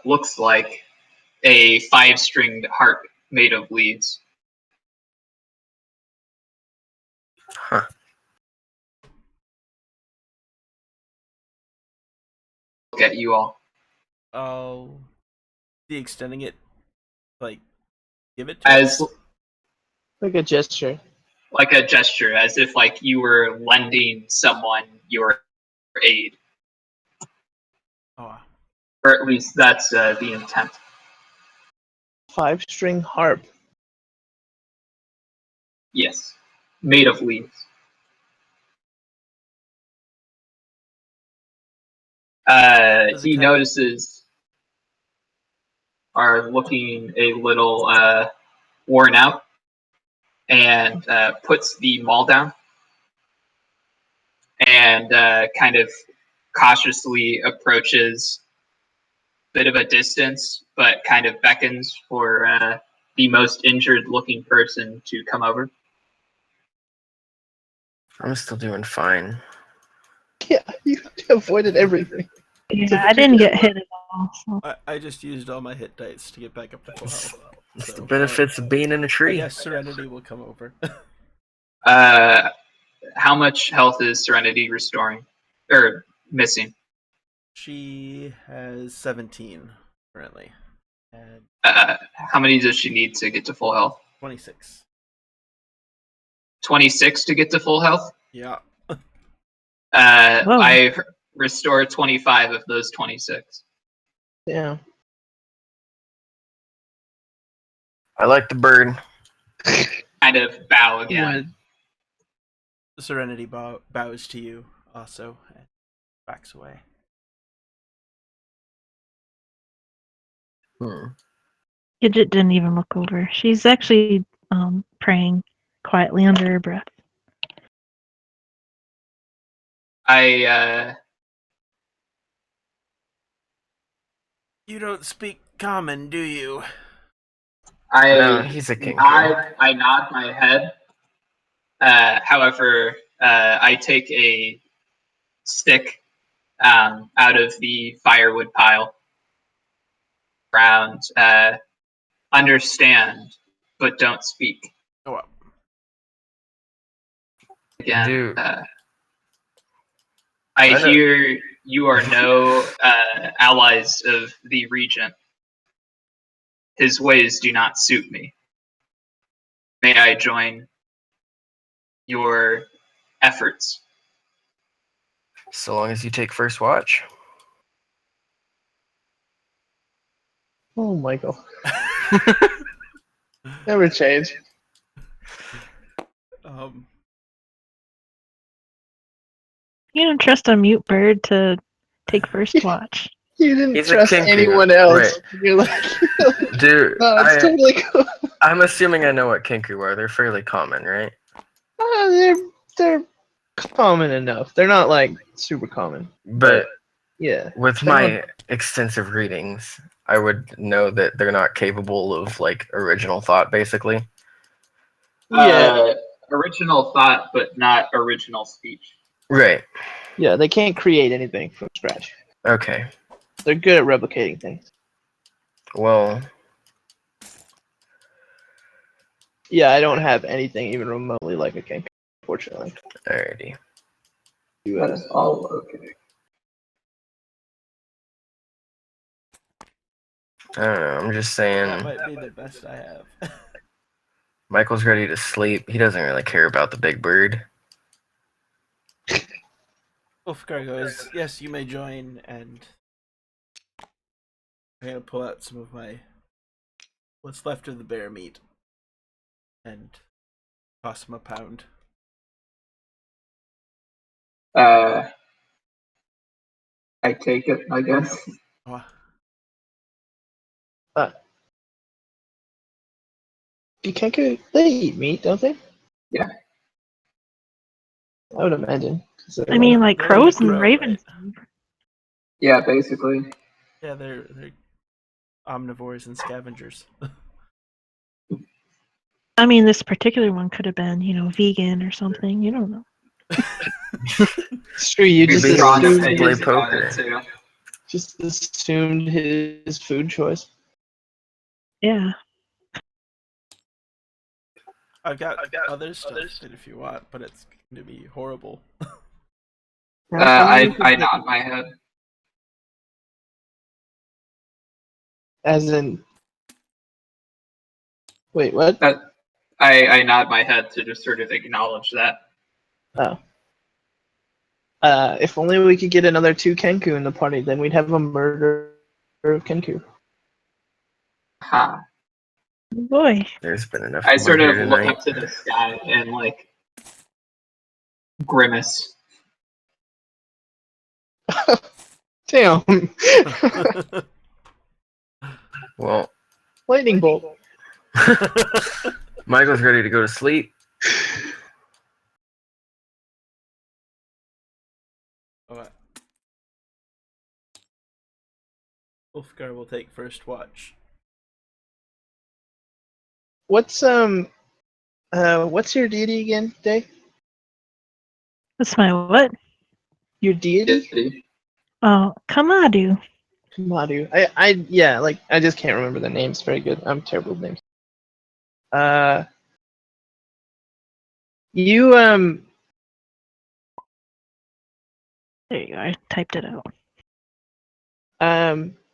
S4: Looks like a 5-stringed harp made of leaves.
S3: Huh.
S4: Look at you all.
S5: Oh, the extending it, like, give it to
S4: As
S5: us?
S2: Like a gesture.
S4: like a gesture, as if like you were lending someone your aid,
S5: Oh,
S4: or at least that's the intent.
S2: 5-string harp.
S4: Yes, made of leaves.
S5: Does it
S4: He
S5: kind of-
S4: notices are looking a little worn out, and puts the maul down and kind of cautiously approaches a bit of a distance, but kind of beckons for the most injured looking person to come over.
S3: I'm still doing fine.
S2: Yeah, you avoided everything.
S1: Yeah, I didn't get hit at all. So.
S5: I just used all my hit dice to get back up to full health.
S3: It's the
S5: So,
S3: benefits of being in a
S5: I
S3: tree.
S5: guess Serenity will come over.
S4: How much health is Serenity restoring or missing?
S5: She has 17 currently, and
S4: How many does she need to get to full health?
S5: 26.
S4: 26 to get to full health.
S5: Yeah.
S1: Whoa.
S4: I restore 25 of those 26.
S2: Yeah.
S3: I like the bird.
S4: Kind of bow again.
S5: Serenity bows to you also and backs away.
S1: Gidget didn't even look over. She's actually praying quietly under her breath.
S4: I
S5: You don't speak common, do you?
S3: No, he's a king.
S4: I nod my head. However, I take a stick out of the firewood pile. Around, understand, but don't speak.
S5: Oh, well.
S4: Again,
S3: Dude.
S4: I
S3: know.
S4: hear you are no allies of the regent. His ways do not suit me. May I join your efforts?
S3: So long as you take first watch.
S2: Oh, Michael. Never change.
S1: You don't trust a mute bird to take first watch.
S2: You didn't
S3: He's a
S2: trust
S3: kinker.
S2: anyone else.
S3: Right.
S2: You're like,
S3: Dude,
S2: no, it's totally cool.
S3: I'm assuming I know what kinku are. They're fairly common, right?
S2: They're common enough. They're not like super common.
S3: But
S2: Yeah.
S3: with
S2: They're
S3: my extensive readings, I would know that they're not capable of like original thought, basically.
S2: Yeah.
S4: Original thought, but not original speech.
S3: Right.
S2: Yeah, they can't create anything from scratch.
S3: Okay.
S2: They're good at replicating things.
S3: Well,
S2: Yeah, I don't have anything even remotely like a king, unfortunately.
S3: alrighty.
S4: That's all okay.
S3: I don't know. I'm just
S5: That
S3: saying.
S5: might be the best I have.
S3: Michael's ready to sleep. He doesn't really care about the big bird.
S5: Ulfgar goes, yes, you may join, and I'm gonna pull out some of my what's left of the bear meat and toss him a pound.
S4: I take it, I guess.
S5: Oh,
S2: They eat meat, don't they?
S4: Yeah.
S2: I would imagine.
S1: I mean, like
S5: They're
S1: crows
S5: the
S1: and
S5: crow,
S1: ravens.
S5: right?
S4: Yeah, basically.
S5: Yeah, they're omnivores and scavengers.
S1: I mean, this particular one could have been, vegan or something. You don't know.
S2: It's true, you
S3: Maybe
S2: just
S3: he wants to
S2: assumed,
S3: play
S2: his,
S3: poker.
S2: just assumed his food choice.
S1: Yeah.
S5: I've got other stuff if you want, but it's going to be horrible.
S4: I nod my head.
S2: As in, wait, what?
S4: I nod my head to just sort of acknowledge that.
S2: Oh. If only we could get another 2 Kenku in the party, then we'd have a murder of Kenku.
S4: Huh.
S1: Boy.
S3: There's been enough
S4: I
S3: blood
S4: sort
S3: here
S4: of look
S3: tonight.
S4: up to the sky and like grimace.
S2: Damn.
S3: Well,
S2: Lightning bolt.
S3: Michael's ready to go to sleep.
S5: Alright. Ulfgar will take first watch.
S2: What's your deity again, Day?
S1: That's my what?
S2: Your deity?
S1: Oh, Kamadu.
S2: Kamadu. I just can't remember the names very good. I'm terrible with names. You
S1: There you go. I typed it out.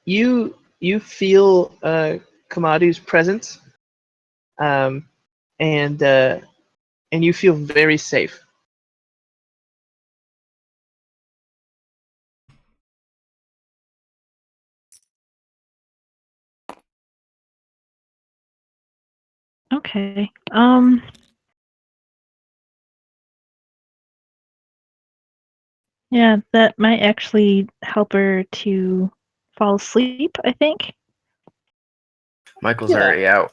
S2: you feel Kamadu's presence, and you feel very safe.
S1: Okay. Yeah, that might actually help her to fall asleep, I think.
S3: Michael's
S2: Yeah.
S3: already out.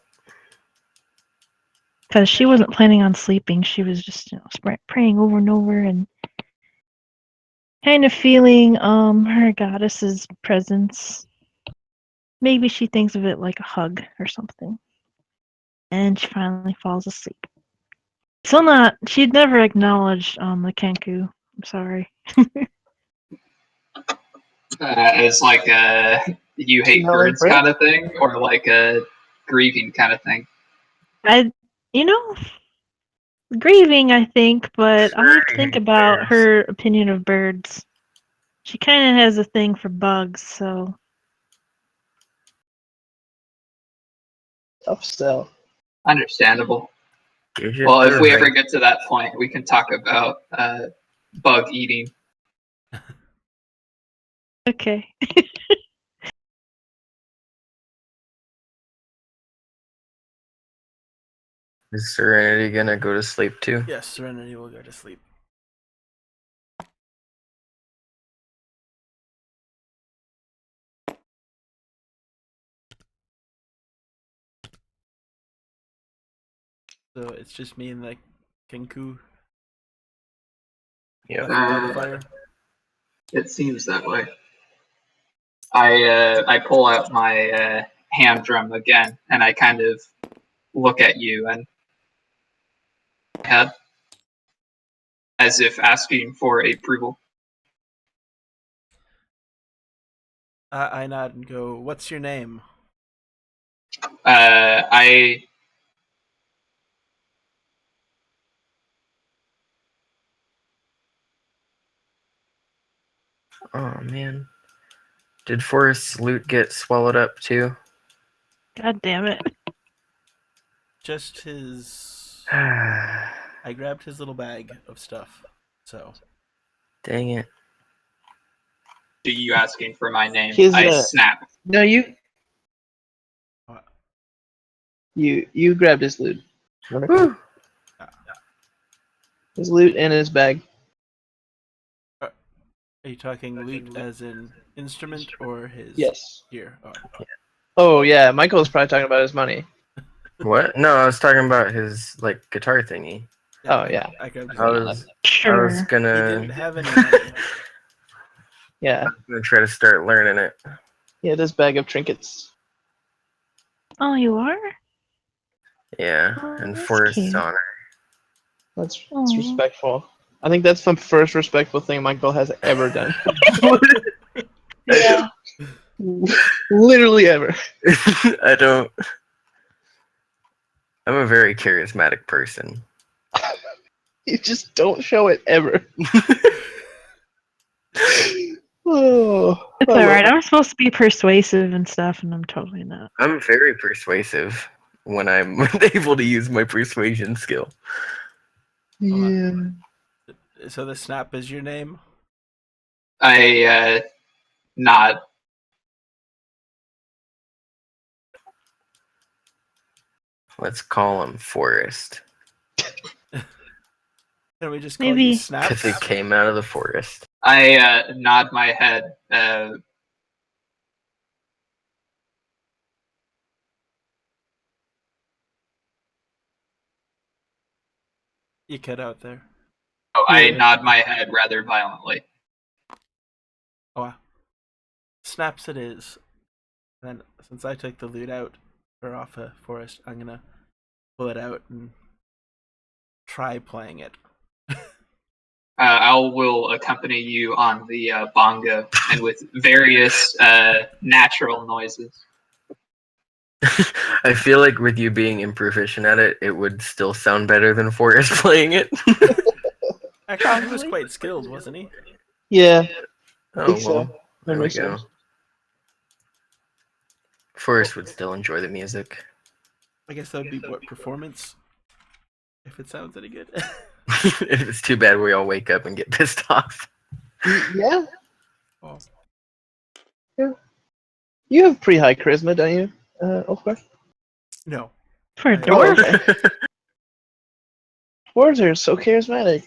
S1: Because she wasn't planning on sleeping. She was just, praying over and over and kind of feeling her goddess's presence. Maybe she thinks of it like a hug or something. And she finally falls asleep. She'd never acknowledged the Kenku. I'm sorry.
S4: As like a you hate
S2: No,
S4: birds
S2: Brett?
S4: kind of thing, or like a grieving kind of thing.
S1: Grieving, I think, but I'll have to
S3: Sure,
S1: think
S3: he
S1: about
S3: cares.
S1: her opinion of birds. She kind of has a thing for bugs, so.
S2: Tough sell.
S4: Understandable.
S3: You should
S4: Well, if we
S3: provide-
S4: ever get to that point, we can talk about bug eating.
S1: Okay.
S3: Is Serenity gonna go to sleep too?
S5: Yes, Serenity will go to sleep. So it's just me and the Kenku
S3: Yeah.
S5: by the fire.
S4: It seems that way. I pull out my hand drum again, and I kind of look at you and head as if asking for approval.
S5: I nod and go, "What's your name?"
S4: I
S3: Oh man. Did Forrest's loot get swallowed up too?
S1: God damn it.
S5: Just his.
S3: Dang
S5: I grabbed his little bag of stuff. So
S3: it.
S4: do you asking for my name?
S2: His,
S4: I snap.
S2: No, you
S5: What?
S2: you grabbed his loot.
S3: Woo.
S2: His loot and his bag.
S5: Are you talking loot as in instrument or his
S2: Yes.
S5: gear? Oh.
S2: Oh yeah, Michael's probably talking about his money.
S3: What? No, I was talking about his like guitar thingy.
S2: Oh, yeah.
S5: I grabbed his
S3: I
S5: money.
S3: was
S1: Sure.
S5: He
S3: gonna
S5: didn't have any money.
S2: Yeah,
S3: try to start learning it.
S2: he had his bag of trinkets.
S1: Oh, you are?
S3: Yeah,
S1: Oh,
S3: and
S1: that's
S3: Forrest's
S1: cute.
S3: honor.
S2: That's
S1: Aw.
S2: respectful. I think that's the first respectful thing Michael has ever done.
S1: Yeah.
S2: Literally ever.
S3: I don't I'm a very charismatic person.
S2: You just don't show it ever. Oh,
S1: It's
S2: I love
S1: alright.
S2: it.
S1: I'm supposed to be persuasive and stuff, and I'm totally not.
S3: I'm very persuasive when I'm able to use my persuasion skill.
S2: Yeah.
S5: So the Snap is your name?
S4: I nod.
S3: Let's call him Forrest.
S5: Can we just call
S1: Maybe.
S5: you
S3: Because
S5: Snaps?
S3: he came out of the forest.
S4: I nod my head.
S5: You cut out there.
S4: I
S1: Yeah.
S4: nod my head rather violently.
S5: Oh, Snaps it is. And then since I took the loot out or off a Forest, I'm gonna pull it out and try playing it.
S4: I will accompany you on the bongo and with various natural noises.
S3: I feel like with you being improficient at it, it would still sound better than Forrest playing it.
S5: Actually, he was quite skilled, wasn't he?
S2: Yeah, I
S3: Oh
S2: think so.
S3: well, there we
S2: Makes
S3: go.
S2: sense.
S3: Forrest would still enjoy the music.
S5: I guess that would be what performance, if it sounds any good.
S3: It's too bad we all wake up and get pissed off.
S2: Yeah,
S5: Oh,
S2: you have pretty high charisma, don't you, Ulfgar?
S5: no.
S1: For a
S5: I-
S1: dwarf?
S2: okay. Dwarves are so charismatic.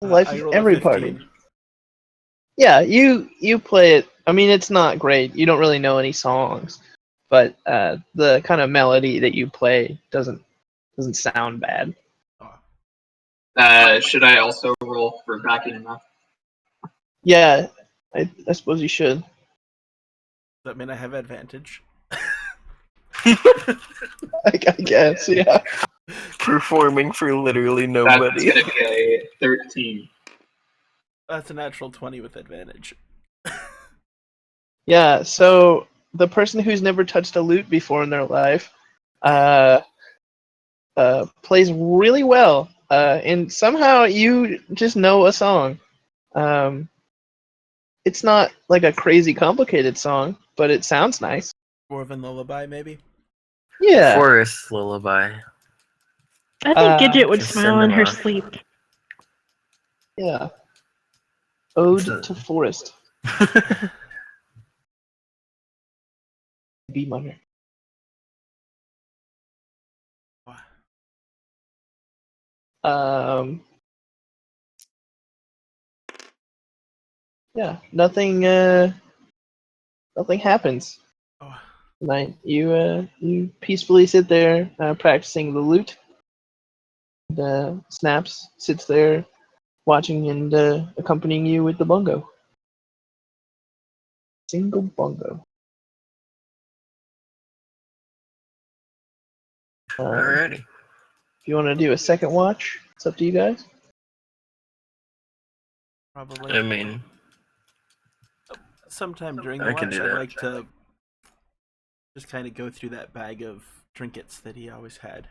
S2: Life
S5: I
S2: of
S5: rolled a
S2: every
S5: 15.
S2: party. Yeah, you play it. I mean, it's not great. You don't really know any songs, but the kind of melody that you play doesn't sound bad.
S5: Oh.
S4: Should I also roll for backing him up?
S2: Yeah, I suppose you should.
S5: Does that mean I have advantage?
S2: I guess, yeah.
S3: Performing for literally
S4: That's
S3: nobody.
S4: going to be a 13.
S5: That's a natural 20 with advantage.
S2: Yeah, so the person who's never touched a lute before in their life plays really well, and somehow you just know a song. It's not like a crazy complicated song, but it sounds nice.
S5: Dwarven Lullaby, maybe?
S2: Yeah.
S3: Forest lullaby.
S1: I think Gidget would
S3: Just
S1: smile
S3: send
S1: in
S3: him
S1: her
S3: off.
S1: sleep.
S2: Yeah. Ode
S3: So-
S2: to Forest. B minor. Yeah, nothing happens.
S5: Oh,
S2: Tonight you peacefully sit there practicing the lute. And, Snaps sits there watching and accompanying you with the bongo. Single bongo.
S3: Alrighty.
S2: If you want to do a second watch, it's up to you guys.
S5: probably.
S3: I mean,
S5: Sometime during the
S3: I can
S5: watch,
S3: do
S5: I'd
S3: that.
S5: like to just kind of go through that bag of trinkets that he always had.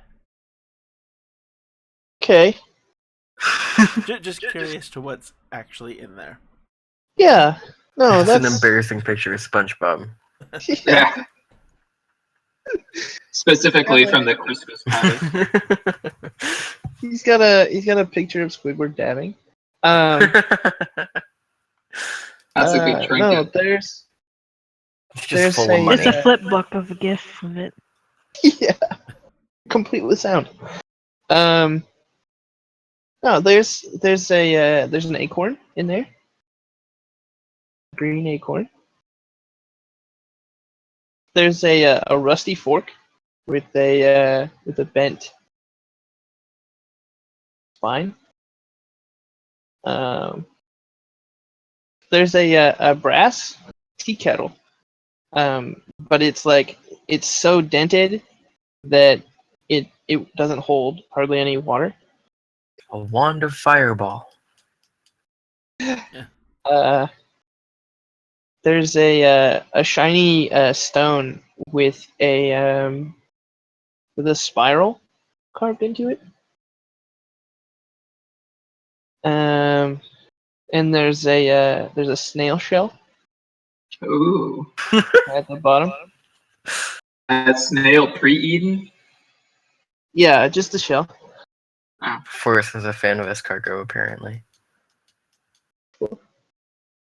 S2: Okay.
S5: Just curious to what's actually in there.
S2: Yeah. No,
S3: it's an
S2: that's
S3: embarrassing picture of SpongeBob.
S2: yeah.
S4: Yeah. Specifically from the Christmas party.
S2: He's got a picture of Squidward dabbing.
S4: That's a good
S2: No,
S4: trinket.
S2: there's
S3: It's
S2: There's
S3: just full of
S2: a-
S3: money.
S1: It's a flip book of a gif of it.
S2: yeah, complete with sound. No, there's an acorn in there, green acorn. There's a rusty fork with a bent spine. There's a brass tea kettle, but it's so dented that it doesn't hold hardly any water.
S3: A wand of fireball.
S2: There's a shiny stone with a spiral carved into it. And there's a snail shell
S4: Ooh.
S2: at the bottom.
S4: That snail pre-eaten?
S2: Yeah, just the shell.
S3: Forrest is a fan of escargot, apparently.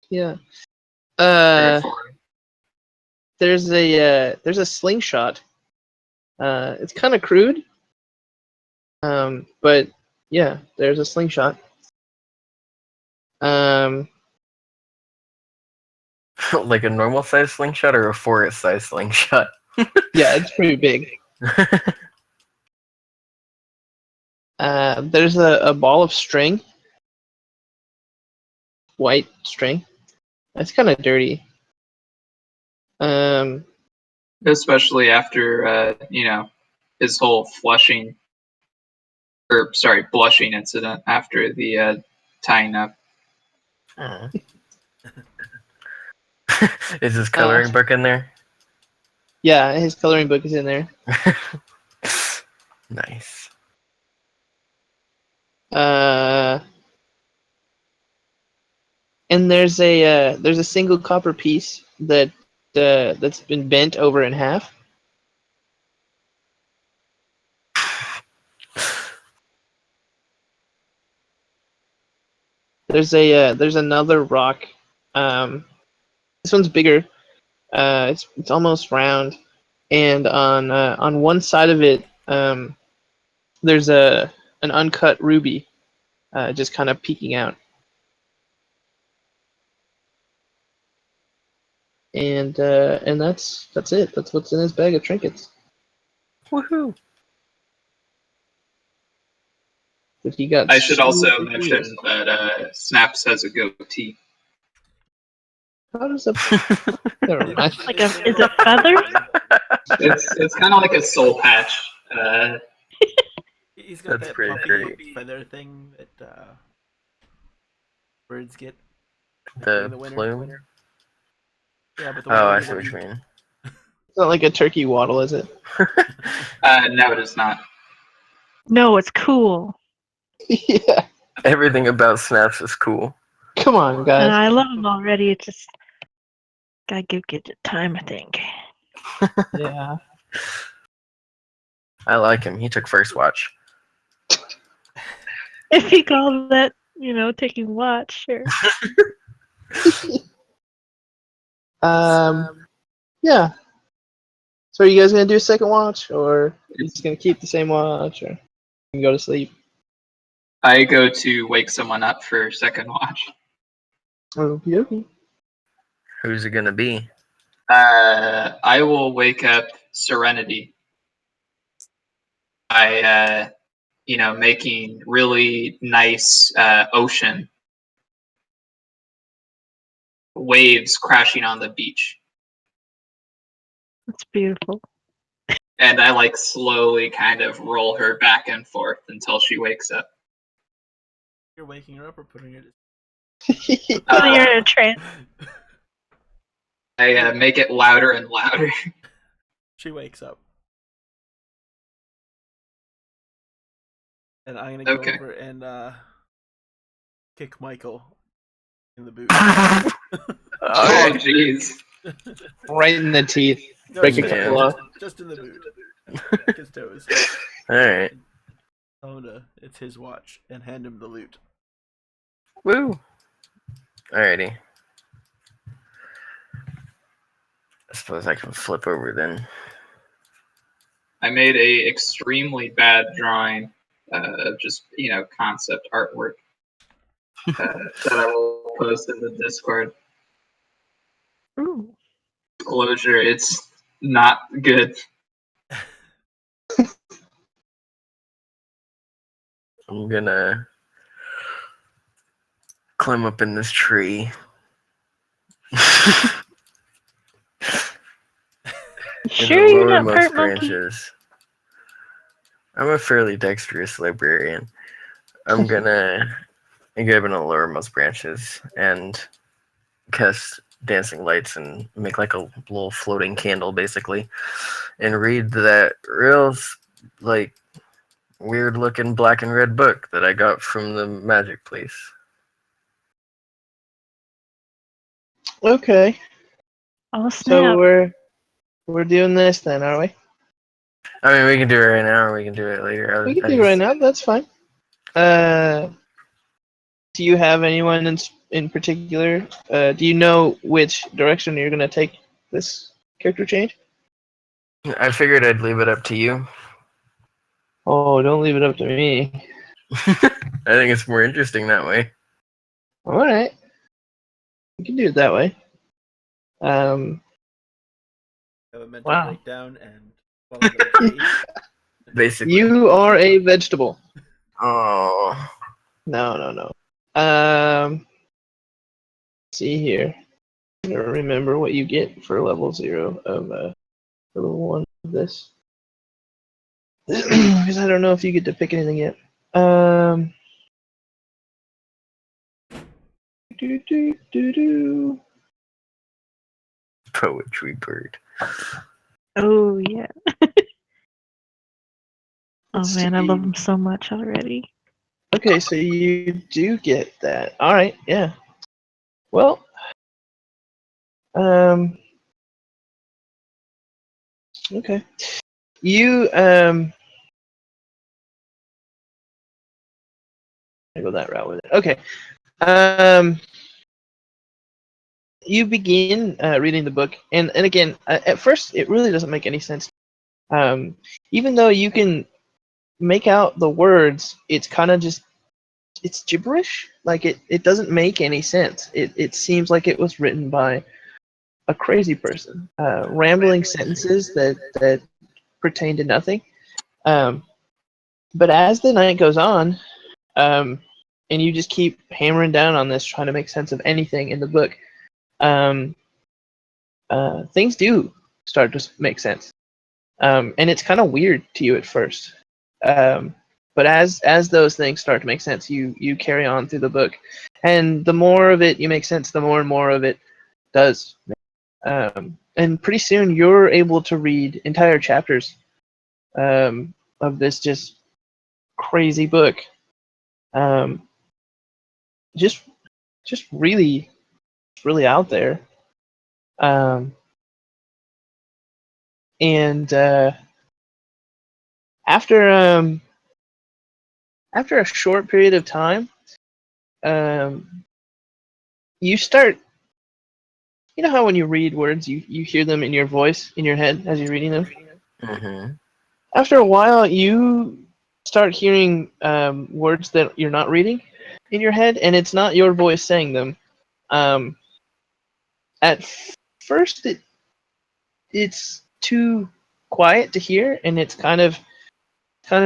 S2: Yeah.
S4: Very foreign.
S2: There's a slingshot. It's kind of crude. But yeah, there's a slingshot.
S3: Like a normal size slingshot or a Forrest size slingshot?
S2: Yeah, it's pretty big. There's a ball of string. White string. That's kind of dirty.
S4: Especially after, his whole blushing incident after the tying up.
S3: Is his coloring book in there?
S2: Yeah, his coloring book is in there.
S3: Nice.
S2: And there's a single copper piece that's been bent over in half. There's another rock. This one's bigger. It's almost round, and on one side of it, there's an uncut ruby, just kind of peeking out. And that's it. That's what's in his bag of trinkets.
S3: Woohoo!
S2: That he got.
S4: I should also
S2: super
S4: mention
S2: curious.
S4: that Snaps has a goatee.
S2: How does that? Never mind.
S1: Like is it feathers?
S4: It's kind of like a soul patch.
S5: He's got
S3: That's
S5: that
S3: pretty
S5: puffy
S3: great.
S5: feather thing that birds get in
S3: The
S5: the winter.
S3: plume?
S5: Yeah, but the
S3: Oh,
S5: one
S3: I
S5: under
S3: see
S5: the
S3: what you
S5: beak.
S3: mean.
S2: It's not like a turkey waddle, is it?
S4: No, it is not.
S1: No, it's cool.
S2: Yeah.
S3: Everything about Snaps is cool.
S2: Come on,
S1: And
S2: guys.
S1: I love him already. It's just gotta give Gidget time, I think.
S2: Yeah.
S3: I like him. He took first watch.
S1: If you call that, taking watch, sure.
S2: Yeah. So are you guys gonna do a second watch, or are you just gonna keep the same watch, or you can go to sleep?
S4: I go to wake someone up for second watch.
S2: Okay.
S3: Who's it gonna be?
S4: I will wake up Serenity by making really nice ocean waves crashing on the beach.
S1: That's beautiful.
S4: And I slowly kind of roll her back and forth until she wakes up.
S5: You're waking her up or putting her to
S1: Putting her in a trance.
S4: I make it louder and louder.
S5: She wakes up. And I'm gonna go
S4: Okay.
S5: over and kick Michael in the boot.
S4: Oh, jeez.
S2: Right in the teeth.
S5: No,
S2: Break a
S5: just-
S2: couple off.
S5: Just in the boot. His toes.
S3: Alright.
S5: Tell him it's his watch and hand him the loot.
S3: Woo! Alrighty. I suppose I can flip over then.
S4: I made a extremely bad drawing of just concept artwork that I will post in the Discord.
S1: Ooh.
S4: Disclosure, it's not good.
S3: I'm gonna climb up in this tree.
S1: Sure you're not part monkey?
S3: branches. I'm a fairly dexterous librarian. I'm gonna grab in the lowermost branches and cast dancing lights and make like a little floating candle, basically, and read that real like weird looking black and red book that I got from the magic place.
S2: Okay,
S1: Oh
S2: so
S1: snap!
S2: we're doing this then, are we?
S3: I mean, we can do it right now, or we can do it later.
S2: We can do it right now. That's fine. Do you have anyone in particular? Do you know which direction you're gonna take this character change?
S3: I figured I'd leave it up to you.
S2: Oh, don't leave it up to me.
S3: I think it's more interesting that way.
S2: All right, we can do it that way.
S5: Have a mental
S2: Wow.
S5: breakdown and fall into the cave.
S3: Basically.
S2: You are a vegetable.
S3: Oh.
S2: No. See here. I'm gonna remember what you get for level 0 of level 1 of this. Because I don't know if you get to pick anything yet. Do.
S3: Poetry bird.
S1: Oh yeah. Oh
S2: Let's
S1: man, I love
S2: see.
S1: him so much already.
S2: Okay, so you do get that. All right, yeah. Well, okay. You I go that route with it. Okay. You begin reading the book, and again, at first, it really doesn't make any sense. Even though you can make out the words, it's kind of just it's gibberish. Like it doesn't make any sense. It seems like it was written by a crazy person, rambling sentences that pertain to nothing. But as the night goes on, and you just keep hammering down on this, trying to make sense of anything in the book, things do start to make sense. And it's kind of weird to you at first. But as those things start to make sense, you carry on through the book, and the more of it you make sense, the more and more of it does. And pretty soon you're able to read entire chapters of this just crazy book. Just really out there. And after after a short period of time, you start. You know how when you read words, you hear them in your voice, in your head, as you're reading them?
S3: Mm-hmm.
S2: After a while, you start hearing words that you're not reading in your head, and it's not your voice saying them. At first, it's too quiet to hear, and it's kind of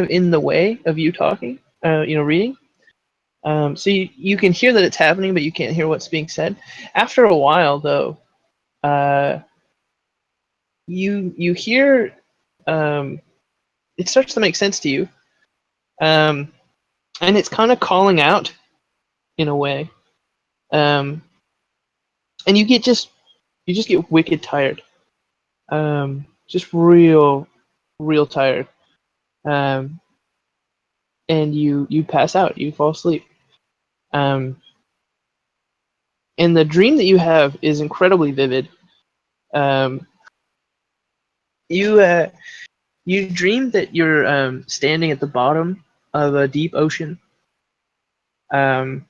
S2: in the way of you talking, reading. So you can hear that it's happening, but you can't hear what's being said. After a while, though, you hear it starts to make sense to you, and it's kind of calling out in a way, and you just get wicked tired, just real tired, and you pass out, you fall asleep. And the dream that you have is incredibly vivid. Um, you dream that you're standing at the bottom of a deep ocean, and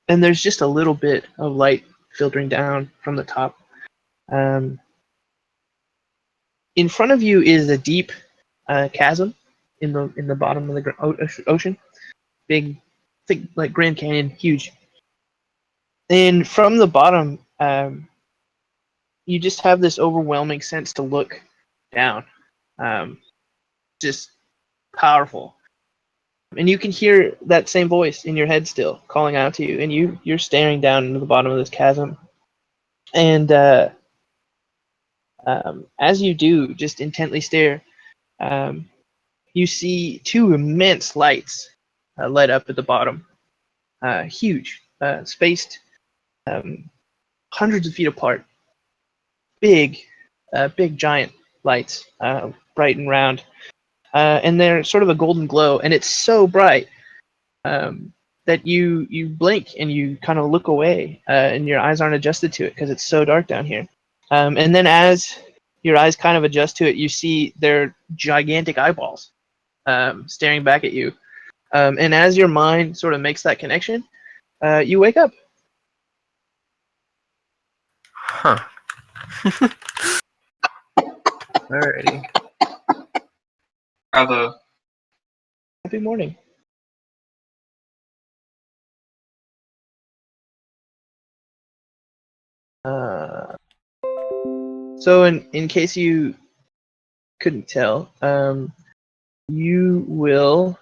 S2: there's just a little bit of light filtering down from the top. Um, in front of you is a deep chasm in the bottom of the ocean, big, thick, like Grand Canyon, huge. And from the bottom, you just have this overwhelming sense to look down, just powerful. And you can hear that same voice in your head still calling out to you, and you're staring down into the bottom of this chasm. And as you do, just intently stare, you see two immense lights light up at the bottom, huge, spaced, um, hundreds of feet apart. Big, big giant lights, bright and round, and they're sort of a golden glow, and it's so bright that you blink and you kind of look away, and your eyes aren't adjusted to it because it's so dark down here. And then as your eyes kind of adjust to it, you see their gigantic eyeballs staring back at you. And as your mind sort of makes that connection, you wake up.
S3: Huh. Alrighty.
S4: Bravo.
S2: Happy morning. So in case you couldn't tell, you will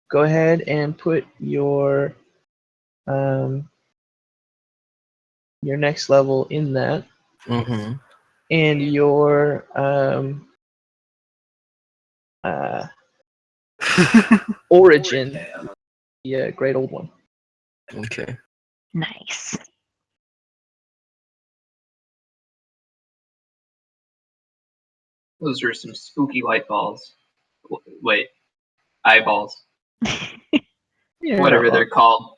S2: go ahead and put your next level in that,
S3: Mm-hmm.
S2: and your origin, the great old one.
S3: Okay.
S1: Nice.
S4: Those are some spooky light balls. Wait, eyeballs.
S2: Yeah,
S4: Whatever they're called.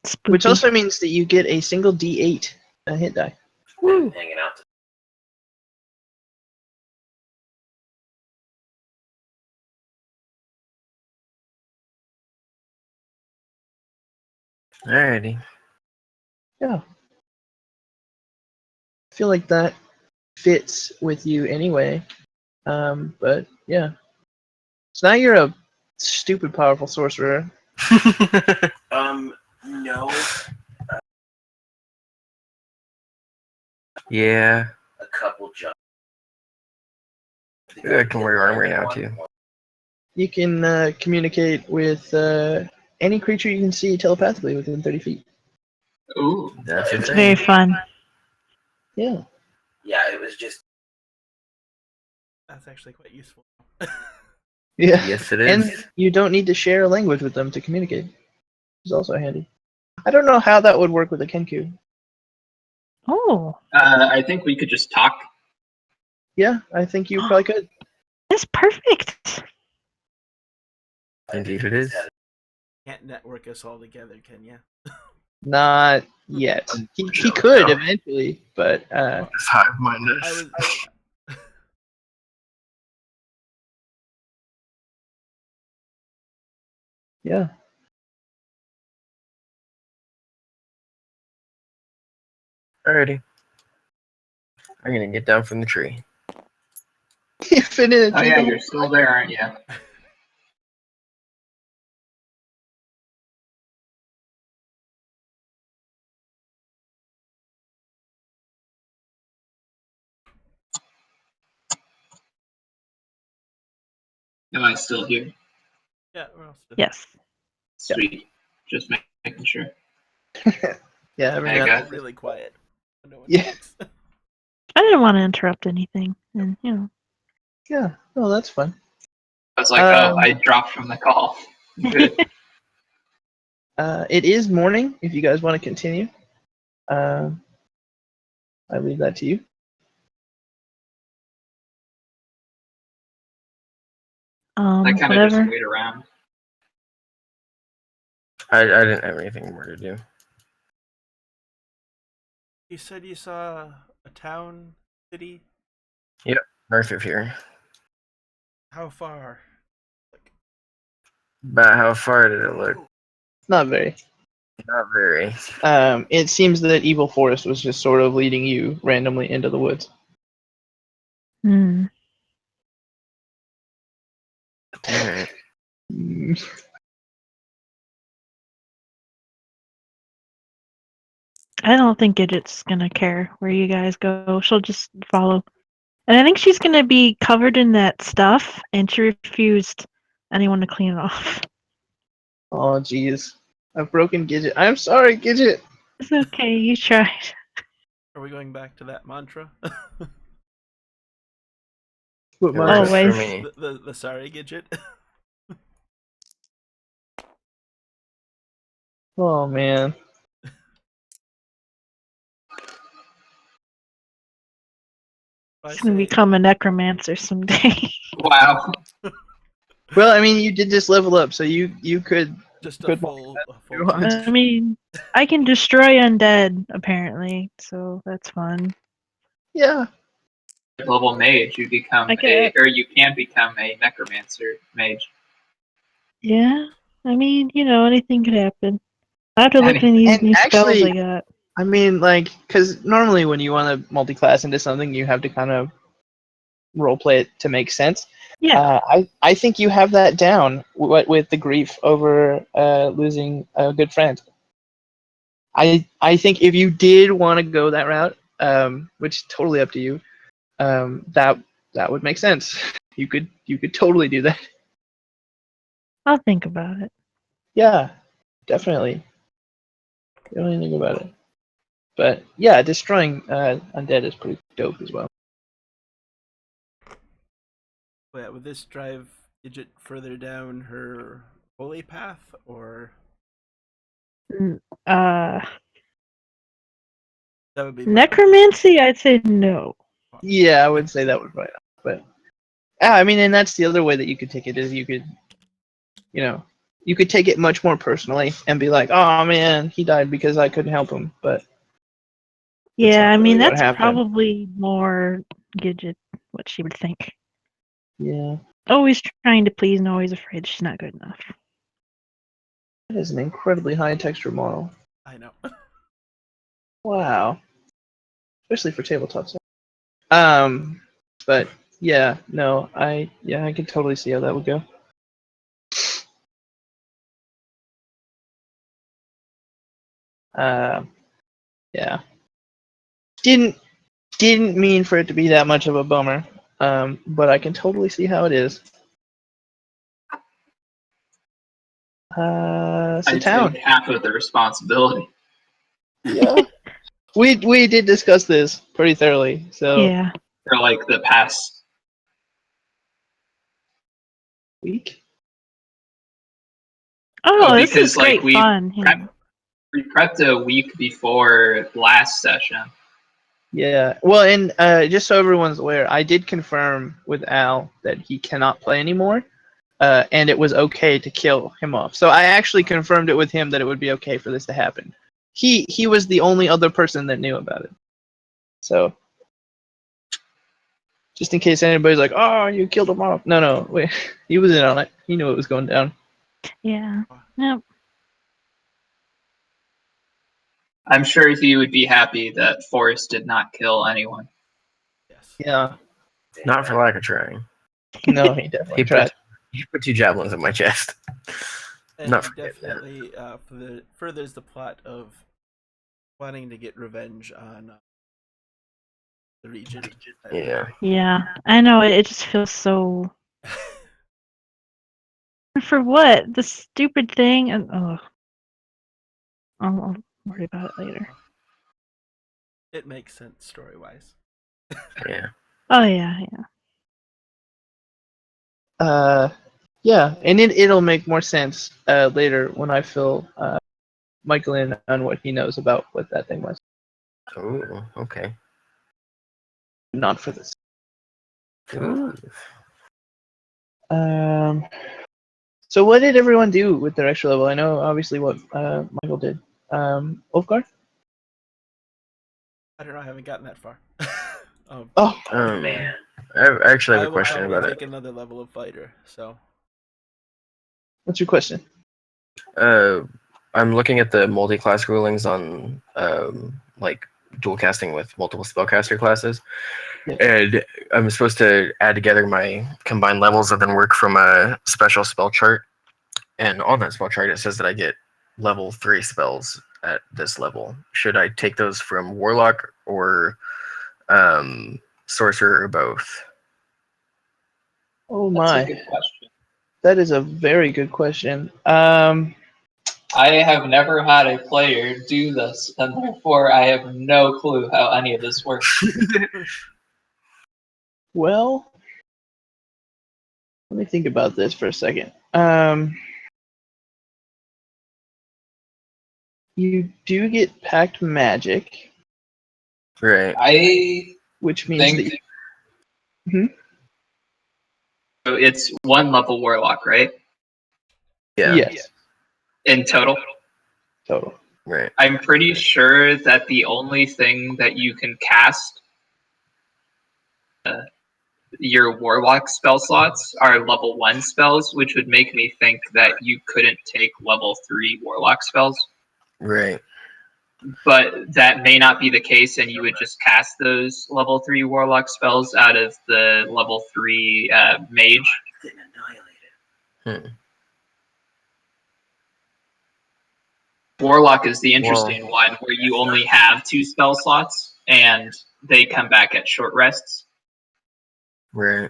S1: Spooky.
S2: which also means that you get a single D8 hit die.
S3: Woo.
S6: Hanging out.
S3: Alrighty.
S2: Yeah. I feel like that fits with you anyway. But yeah. So now you're a stupid powerful sorcerer.
S6: No.
S3: Yeah.
S6: A couple jumps.
S3: I can wear armor now too.
S2: You can communicate with any creature you can see telepathically within 30 feet.
S4: Ooh.
S3: That's
S1: It's
S3: insane.
S1: very fun.
S2: Yeah.
S6: Yeah, it was just.
S5: That's actually quite useful.
S2: Yeah.
S3: Yes, it
S2: And
S3: is.
S2: you don't need to share a language with them to communicate. It's also handy. I don't know how that would work with a Kenku.
S1: Oh,
S4: I think we could just talk.
S2: Yeah, I think you probably could.
S1: that's perfect.
S3: Indeed, it is.
S5: Can't network us all together, can ya?
S2: Not yet. He
S3: Unfortunately,
S2: could
S3: no.
S2: eventually, but
S3: Just hive mind us.
S5: I was.
S2: yeah.
S3: Alrighty. I'm gonna get down from the tree.
S2: You've been in a
S4: Oh
S2: tree
S4: yeah,
S2: the
S4: you're
S2: whole
S4: still there, aren't you? Am I still here?
S5: Yeah, we're all still.
S1: Yes.
S4: Sweet. Just making sure.
S2: Yeah, every
S4: I
S2: now
S4: got
S2: and
S5: Really quiet. No one
S2: Yeah.
S5: talks.
S1: I didn't want to interrupt anything, and you know.
S2: Yeah. Oh, that's fun.
S4: I was like, oh, I dropped from the call. Good.
S2: It is morning. If you guys want to continue, I leave that to you.
S4: I kind of just
S1: Whatever.
S4: wait around.
S3: I didn't have anything more to do.
S5: You said you saw a town, city.
S3: North of here.
S5: How far?
S3: About how far did it look?
S2: Not very.
S3: Not very.
S2: It seems that Evil Forrest was just sort of leading you randomly into the woods.
S1: Hmm.
S3: Alright.
S1: I don't think Gidget's gonna care where you guys go. She'll just follow. And I think she's gonna be covered in that stuff, and she refused anyone to clean it off.
S2: Oh, jeez. I've broken Gidget. I'm sorry, Gidget.
S1: It's okay, you tried.
S5: Are we going back to that mantra?
S2: What
S3: It
S2: mantra?
S3: works for
S1: Always.
S3: me.
S5: the sorry Gidget.
S2: Oh, man.
S5: I
S1: He's gonna
S5: say
S1: become a necromancer someday.
S4: Wow.
S2: Well, I mean, you did just level up, so you could.
S5: just a
S2: Good
S5: full
S2: you want.
S5: charge.
S1: I mean, I can destroy undead apparently, so that's fun.
S2: Yeah.
S4: Level mage, you become
S1: I get-
S4: you can become a necromancer mage.
S1: Yeah, I mean, anything could happen. I have to look
S4: And-
S1: in these
S2: and
S1: new spells
S2: actually-
S1: I got.
S2: I mean, like, because normally when you want to multi-class into something, you have to kind of roleplay it to make sense.
S1: Yeah,
S2: I think you have that down with the grief over losing a good friend. I think if you did want to go that route, which is totally up to you, that would make sense. You could totally do that.
S1: I'll think about it.
S2: Yeah, definitely. Definitely think about it. But yeah, destroying undead is pretty dope as well.
S5: Yeah, would this drive Gidget further down her holy path, or
S1: Uh,
S5: that would be
S1: necromancy, I'd say no.
S2: Yeah, I would say that would right. But I mean, and that's the other way that you could take it is you could, you could take it much more personally and be like, oh man, he died because I couldn't help him. But
S1: Yeah,
S2: not
S1: I mean
S2: really what
S1: that's
S2: happened.
S1: probably more Gidget what she would think.
S2: Yeah,
S1: Always trying to please and always afraid she's not good enough.
S2: that is an incredibly high texture model.
S5: I know.
S2: Wow, especially for tabletops. But yeah, no, I could totally see how that would go. Yeah, didn't mean for it to be that much of a bummer. But I can totally see how it is. So
S4: I
S2: town.
S4: take half of the responsibility.
S2: Yeah, we did discuss this pretty thoroughly. So
S1: Yeah.
S4: For like the past
S2: week.
S1: Oh, this
S4: because
S1: is great
S4: we
S1: fun.
S4: we prepped a week before last session.
S2: Yeah. Well, and just so everyone's aware, I did confirm with Al that he cannot play anymore, and it was okay to kill him off. So I actually confirmed it with him that it would be okay for this to happen. He was the only other person that knew about it. So just in case anybody's like, "Oh, you killed him off." No, wait, he was in on it. He knew it was going down.
S1: Yeah. Yep.
S4: I'm sure he would be happy that Forrest did not kill anyone.
S5: Yes.
S2: Yeah.
S3: Not for lack of trying.
S2: No, he definitely
S3: He
S2: tried.
S3: put 2 javelins in my chest.
S5: And
S3: Not
S5: he
S3: forget that.
S5: definitely furthers the plot of wanting to get revenge on the region.
S3: Yeah.
S1: Yeah. I know it just feels so. For what? The stupid thing, and I'll worry about it later.
S5: It makes sense story wise.
S3: Yeah.
S1: Oh yeah.
S2: Yeah, and it'll make more sense later when I fill Michael in on what he knows about what that thing was.
S3: Oh, okay.
S2: Not for this.
S3: Ooh.
S2: So what did everyone do with their extra level? I know obviously what Michael did. Ulfgar?
S5: I don't know. I haven't gotten that far.
S2: Oh,
S6: Man.
S3: I actually have
S5: I
S3: a
S5: will
S3: question
S5: probably
S3: about
S5: take
S3: it.
S5: another level of fighter. So
S2: what's your question?
S3: I'm looking at the multi-class rulings on like dual casting with multiple spellcaster classes,
S2: Yeah.
S3: and I'm supposed to add together my combined levels and then work from a special spell chart. And on that spell chart, it says that I get level 3 spells at this level. Should I take those from Warlock or Sorcerer or both?
S2: Oh
S4: That's a
S2: my,
S4: good question.
S2: that is a very good question.
S4: I have never had a player do this, and therefore I have no clue how any of this works.
S2: Well, let me think about this for a second. You do get packed magic,
S3: Right.
S4: I
S2: which means
S4: think
S2: that
S4: So it's 1 level warlock, right?
S3: Yeah.
S6: Yes.
S4: In total.
S6: Total.
S3: Right.
S4: I'm pretty sure that the only thing that you can cast your warlock spell slots are level 1 spells, which would make me think that you couldn't take level 3 warlock spells.
S3: Right.
S4: But that may not be the case, and you would just cast those level 3 warlock spells out of the level 3 mage.
S6: Getting annihilated.
S4: Warlock is the interesting one, where you only have 2 spell slots, and they come back at short rests.
S3: Right.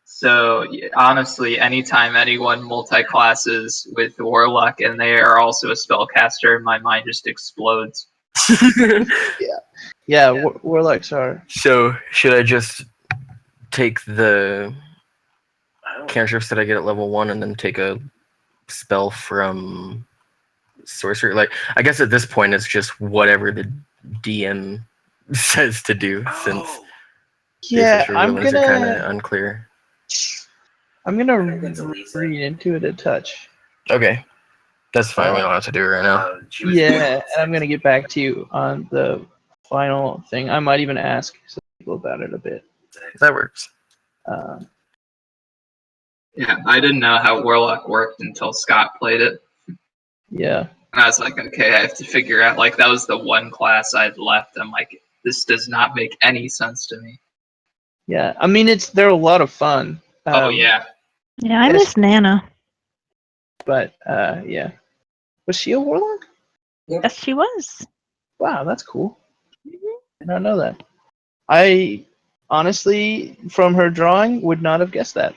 S4: So honestly, anytime anyone multi-classes with Warlock and they are also a spellcaster, my mind just explodes.
S2: Yeah, warlocks are.
S3: So should I just take the
S6: I don't
S3: cantrips that I get at level 1 and then take a spell from sorcerer? Like, I guess at this point it's just whatever the DM says to do, since
S6: Oh,
S2: Yeah,
S3: basic
S2: I'm
S3: rules are kind of
S2: gonna
S3: unclear.
S6: think it's Elisa.
S2: read into it a touch.
S3: Okay, that's fine. We don't have to do it right now.
S6: She was
S2: Yeah, and I'm gonna get back to you on the final thing. I might even ask some people about it a bit.
S3: That works.
S2: Um,
S4: Yeah, I didn't know how Warlock worked until Scott played it.
S2: yeah,
S4: And I was like, okay, I have to figure out, like, that was the one class I'd left. I'm like, this does not make any sense to me.
S2: yeah. I mean, they're a lot of fun.
S4: Oh, yeah.
S1: Yeah, I
S2: Yes.
S1: miss Nana.
S2: But yeah. Was she a warlock?
S1: Yes, she was.
S2: Wow, that's cool. I don't know that. I honestly, from her drawing, would not have guessed that.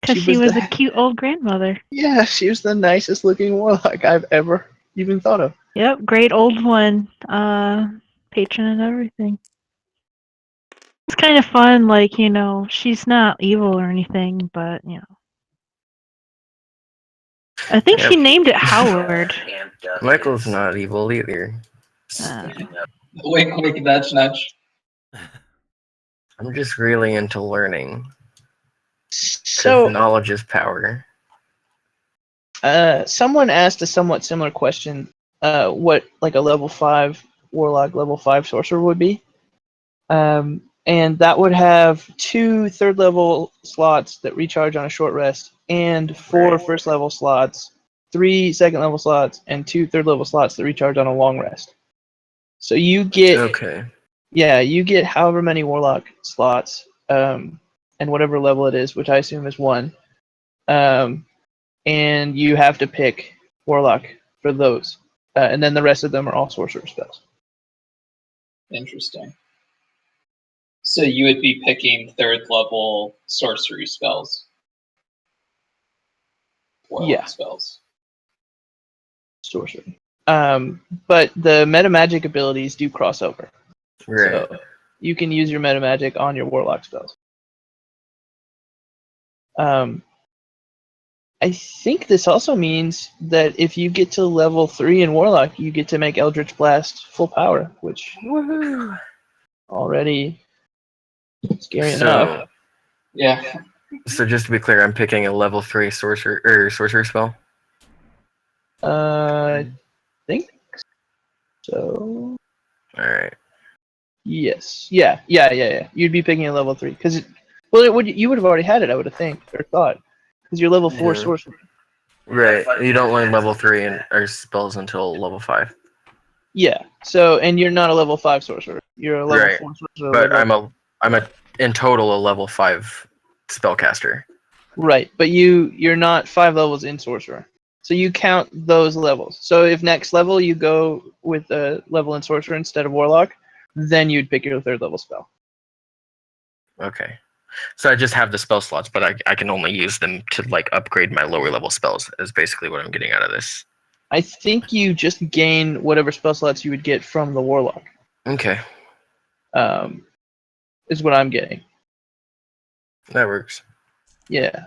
S1: Because she was a cute old grandmother.
S2: Yeah, she was the nicest looking warlock I've ever even thought of.
S1: Yep, great old one. Patron and everything. It's kind of fun, like, she's not evil or anything, but, I think
S3: Yep.
S1: she named it Howard.
S6: amped up
S3: Michael's
S6: his
S3: not evil either.
S6: speaking of
S4: Wink, wink, nudge, nudge.
S3: I'm just really into learning, because
S2: So,
S3: knowledge is power.
S2: someone asked a somewhat similar question. What like a level 5 warlock, level 5 sorcerer would be? And that would have 2 third level slots that recharge on a short rest, and 4
S3: Right.
S2: first level slots, 3 second level slots, and 2 third level slots that recharge on a long rest. So you get,
S3: Okay.
S2: yeah, you get however many warlock slots, and whatever level it is, which I assume is 1. And you have to pick warlock for those, and then the rest of them are all sorcerer spells.
S4: Interesting. So you would be picking 3rd level sorcery spells. Warlock
S2: Yeah.
S4: spells.
S2: Sorcery. But the meta magic abilities do cross over.
S3: Right.
S2: So you can use your meta magic on your warlock spells. I think this also means that if you get to level 3 in warlock, you get to make Eldritch Blast full power, which
S3: Woohoo!
S2: already scary enough.
S3: So,
S4: Yeah.
S3: so just to be clear, I'm picking a level 3 sorcerer spell.
S2: I think so.
S3: All right.
S2: Yes. Yeah. You'd be picking a level 3 because, well, you would have already had it, I would have think or thought, because you're level 4
S3: Yeah.
S2: sorcerer.
S3: Right. You don't learn level 3 or spells until level 5.
S2: Yeah. So, and you're not a level 5 sorcerer. You're a level
S3: Right.
S2: 4 sorcerer.
S3: But
S2: level...
S3: I'm a in total a level 5 spellcaster.
S2: Right, but you're not 5 levels in sorcerer. So you count those levels. So if next level you go with a level in sorcerer instead of warlock, then you'd pick your 3rd level spell.
S3: Okay. So I just have the spell slots, but I can only use them to like upgrade my lower level spells. Is basically what I'm getting out of this.
S2: I think you just gain whatever spell slots you would get from the warlock.
S3: Okay.
S2: Is what I'm getting.
S3: That works.
S2: Yeah.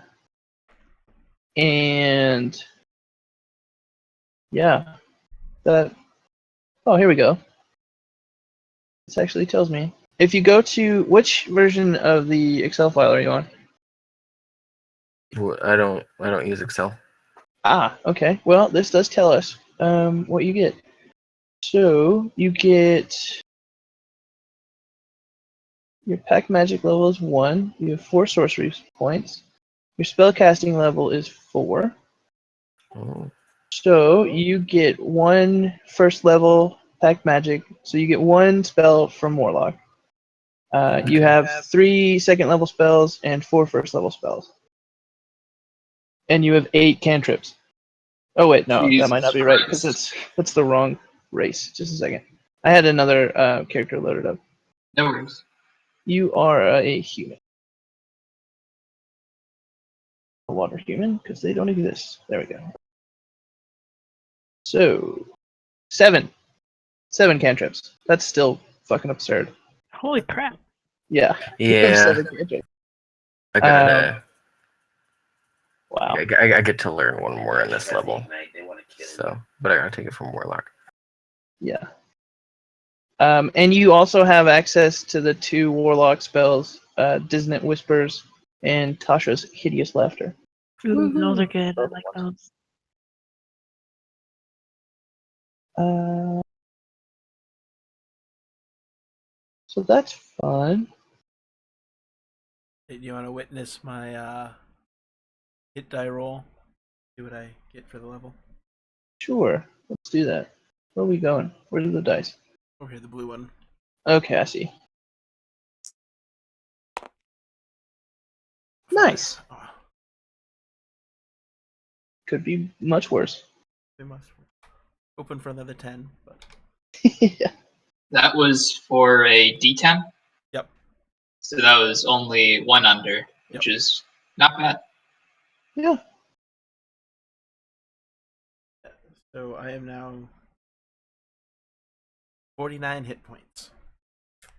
S2: And yeah, that. Oh, here we go. This actually tells me if you go to which version of the Excel file are you on?
S3: I don't use Excel.
S2: Ah, okay. Well, this does tell us what you get. So you get your pack magic level is 1. You have 4 sorcery points. Your spellcasting level is 4.
S3: Oh.
S2: So you get 1 first level pack magic. So you get 1 spell from Warlock. You have 3 second level spells and 4 first level spells. And you have 8 cantrips. Oh wait, no, that might not
S4: Jesus
S2: be right because
S4: Christ.
S2: that's the wrong race. Just a second. I had another character loaded up.
S4: No worries.
S2: You are a human. A water human because they don't exist. There we go. So 7 cantrips. That's still fucking absurd.
S1: Holy crap.
S2: Yeah.
S3: Yeah,
S2: 7 cantrips.
S3: I gotta.
S2: Wow.
S3: I get to learn one more in this level. So, but I gotta take it from Warlock.
S2: Yeah. And you also have access to the 2 Warlock spells, Dissonant Whispers and Tasha's Hideous Laughter.
S1: Ooh, those are good. I like those.
S2: So that's fun.
S5: Do you want to witness my hit die roll? See what I get for the level.
S2: Sure. Let's do that. Where are we going? Where's the dice?
S5: Over here, the blue one.
S2: Okay, I see. Nice.
S5: Oh,
S2: Could be much worse.
S5: they must open for another 10, but
S2: Yeah.
S4: That was for a D10.
S5: yep.
S4: So that was only 1 under, which is not bad.
S2: Yeah.
S5: So I am now 49 hit points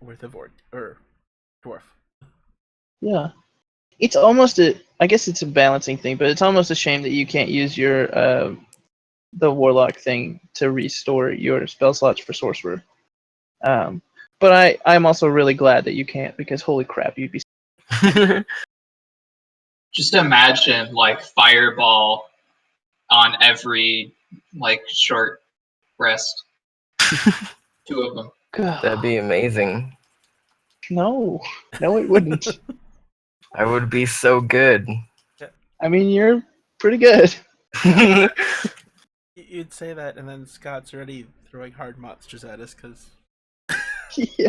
S5: worth of dwarf.
S2: Yeah. It's almost I guess it's a balancing thing, but it's almost a shame that you can't use your the warlock thing to restore your spell slots for sorcerer. But I'm also really glad that you can't because holy crap, you'd be.
S4: Just imagine like fireball on every like short rest. 2 of them.
S3: That'd be amazing.
S2: No, it wouldn't.
S3: I would be so good.
S2: I mean, you're pretty good.
S5: You'd say that, and then Scott's already throwing hard monsters at us because
S2: Yeah.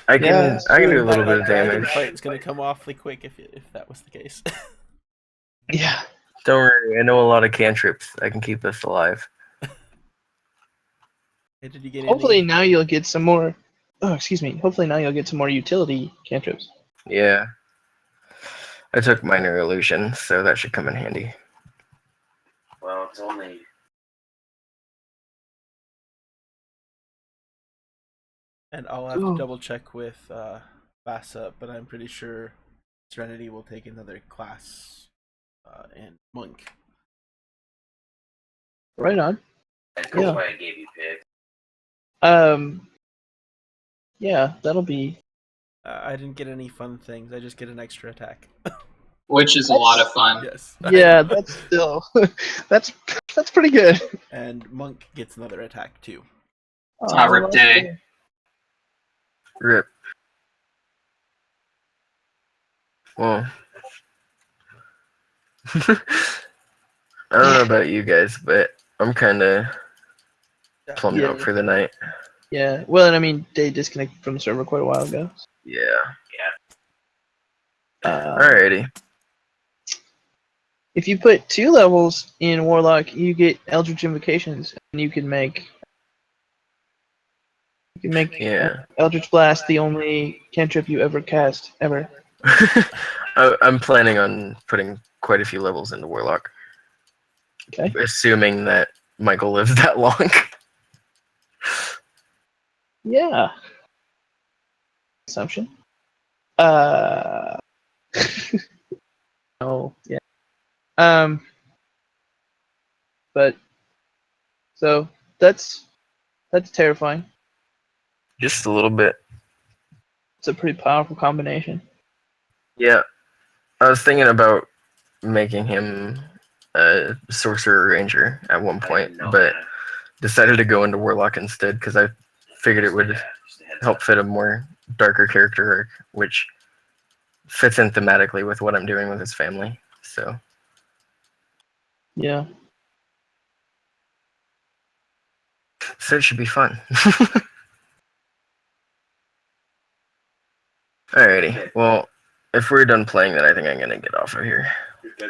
S3: I can
S2: Yeah,
S3: I can do a little
S5: that
S3: bit of
S5: dragon
S3: damage.
S5: fight is going to come awfully quick if that was the case.
S2: Yeah.
S3: Don't worry, I know a lot of cantrips. I can keep us alive.
S5: Did you get
S2: Hopefully
S5: any?
S2: now you'll get some more. Oh, excuse me. Hopefully now you'll get some more utility cantrips.
S3: Yeah. I took minor illusion, so that should come in handy.
S6: Well, it's only.
S5: And I'll have
S2: Ooh.
S5: to double check with Vasa, but I'm pretty sure Serenity will take another class in Monk.
S2: Right on.
S6: That's
S2: Yeah.
S6: why I gave you pick.
S2: Yeah, that'll be.
S5: I didn't get any fun things. I just get an extra attack.
S4: Which is a lot of fun.
S5: Yes.
S2: Yeah, that's still. that's pretty good.
S5: And Monk gets another attack too.
S4: Rip Day.
S3: Rip. Well, I don't know about you guys, but I'm kind of plumbed out for the night.
S2: Yeah. Well, and I mean, they disconnected from the server quite a while ago.
S3: Yeah.
S2: Uh,
S3: Alrighty.
S2: If you put 2 levels in Warlock, you get Eldritch Invocations, and you can make
S3: Yeah.
S2: Eldritch Blast the only cantrip you ever cast ever.
S3: I'm planning on putting quite a few levels into Warlock,
S2: Okay.
S3: assuming that Michael lives that long.
S2: Yeah. Assumption. Oh yeah. But so that's terrifying.
S3: Just a little bit.
S2: It's a pretty powerful combination.
S3: Yeah, I was thinking about making him a sorcerer ranger at one point, but decided to go into warlock instead because I figured it would help fit a more darker character arc, which fits in thematically with what I'm doing with his family. So
S2: Yeah.
S3: it should be fun. Alrighty. Well, if we're done playing, then I think I'm gonna get off of here.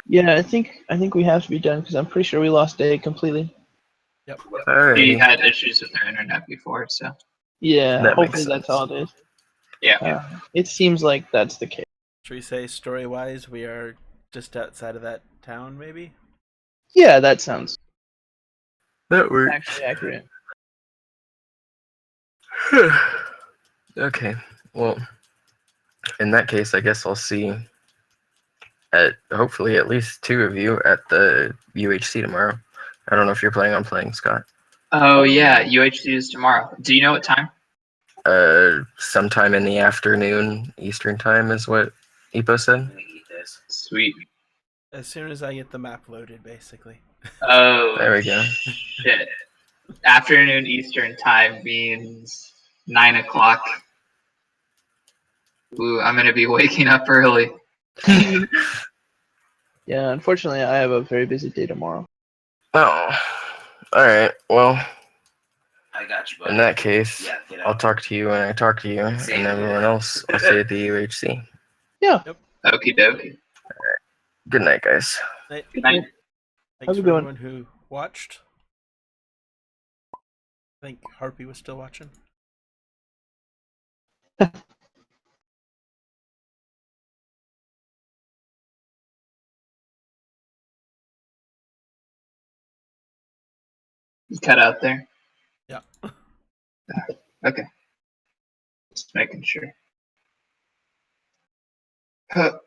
S2: Yeah, I think we have to be done because I'm pretty sure we lost Day completely.
S5: Yep.
S4: She
S3: Alrighty.
S4: had issues with her internet before, so
S2: Yeah,
S3: That makes
S2: hopefully that's
S3: sense.
S2: all it is.
S4: yeah.
S2: It seems like that's the case.
S5: Should we say story-wise we are just outside of that town, maybe?
S2: Yeah, that sounds
S3: That works.
S2: actually accurate.
S3: Okay. Well, in that case, I guess I'll see at hopefully at least 2 of you at the UHC tomorrow. I don't know if you're planning on playing, Scott.
S4: Oh yeah, UHC is tomorrow. Do you know what time?
S3: Sometime in the afternoon Eastern time is what Epo said.
S4: Sweet.
S5: As soon as I get the map loaded, basically.
S4: Oh
S3: There we go.
S4: shit. Afternoon Eastern time means 9 o'clock. Ooh, I'm gonna be waking up early.
S2: Yeah, unfortunately, I have a very busy day tomorrow.
S3: Oh, all right. Well,
S6: I got you, buddy.
S3: in that case,
S6: Yeah, get
S3: I'll
S6: out.
S3: talk to you when I talk to you, and everyone else I'll see at the UHC.
S2: Yeah.
S4: Okie dokie.
S3: Good night, guys.
S5: Night.
S4: Good night.
S5: Thanks
S2: How's it
S5: for
S2: going?
S5: everyone who watched. I think Harpy was still watching.
S4: You cut out there.
S5: Yeah.
S4: Okay. Just making sure. Huh.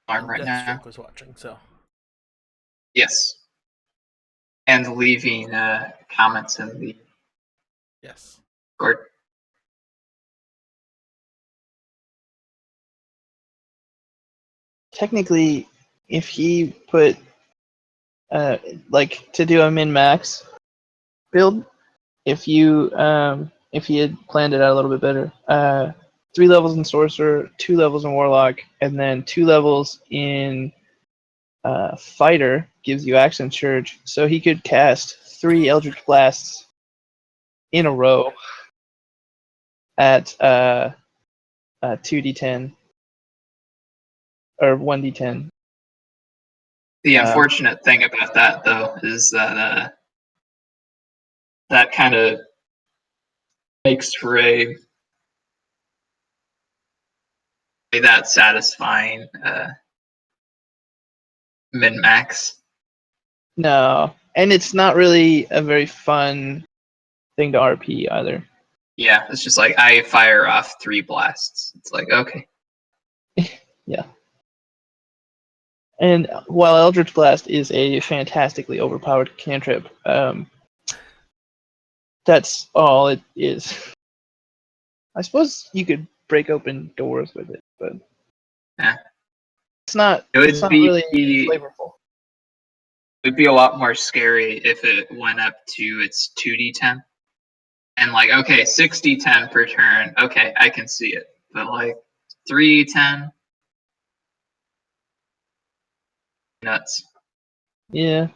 S5: And
S4: Arm right now.
S5: Deathstroke was watching, so.
S4: Yes. And leaving comments in the
S5: Yes.
S4: Discord.
S2: Technically, if he put like to do a min max build, if he had planned it out a little bit better, 3 levels in sorcerer, 2 levels in warlock, and then 2 levels in fighter gives you accent surge, so he could cast 3 eldritch blasts in a row at 2d10 or 1d10.
S4: The unfortunate thing about that, though, is that that kind of makes for a that satisfying min max.
S2: No, and it's not really a very fun thing to RP either.
S4: Yeah, it's just like I fire off 3 blasts. It's like, okay.
S2: Yeah. And while Eldritch Blast is a fantastically overpowered cantrip, that's all it is. I suppose you could break open doors with it, but
S4: Yeah.
S2: it's not
S4: It would
S2: really
S4: be
S2: flavorful.
S4: It'd be a lot more scary if it went up to its 2d10 and like, okay, 6d10 per turn. Okay, I can see it. But like 3d10, nuts.
S2: Yeah.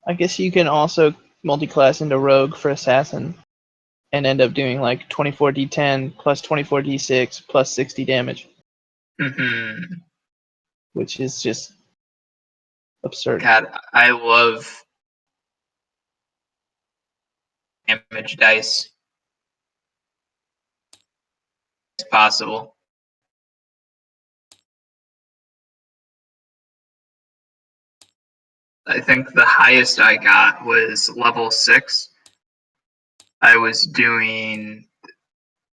S2: I guess you can also multi-class into Rogue for Assassin and end up doing like 24d10 plus 24d6 plus 60 damage,
S4: Mhm.
S2: which is just absurd.
S4: God, I love damage dice. It's possible. I think the highest I got was level 6. I was doing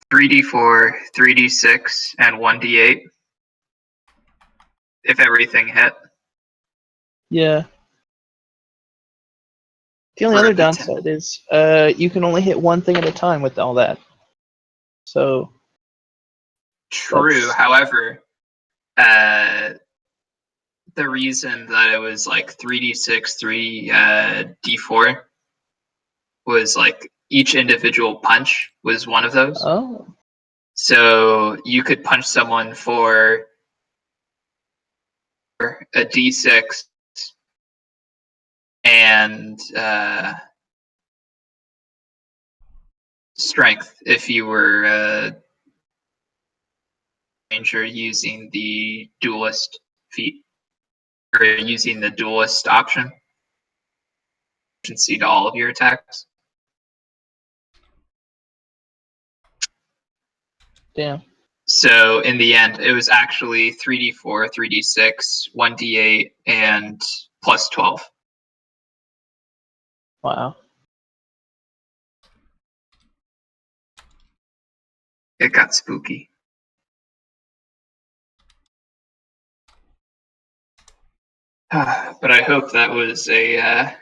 S4: 3d4, 3d6, and 1d8 if everything hit.
S2: Yeah. The only
S4: For
S2: other
S4: a poten-
S2: downside is you can only hit one thing at a time with all that. So
S4: True.
S2: that's
S4: However, the reason that it was like 3d6, 3d4 was like each individual punch was one of those.
S2: oh
S4: So you could punch someone for a d6 and strength if you were a ranger using the duelist feat or using the duelist option. Concede all of your attacks.
S2: damn.
S4: So in the end, it was actually 3d4, 3d6, 1d8, and plus 12.
S2: Wow.
S4: It got spooky. But I hope that was a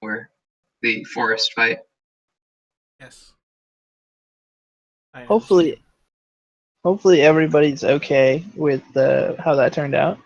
S4: or the forest fight.
S5: Yes. I understand.
S2: Hopefully everybody's okay with how that turned out.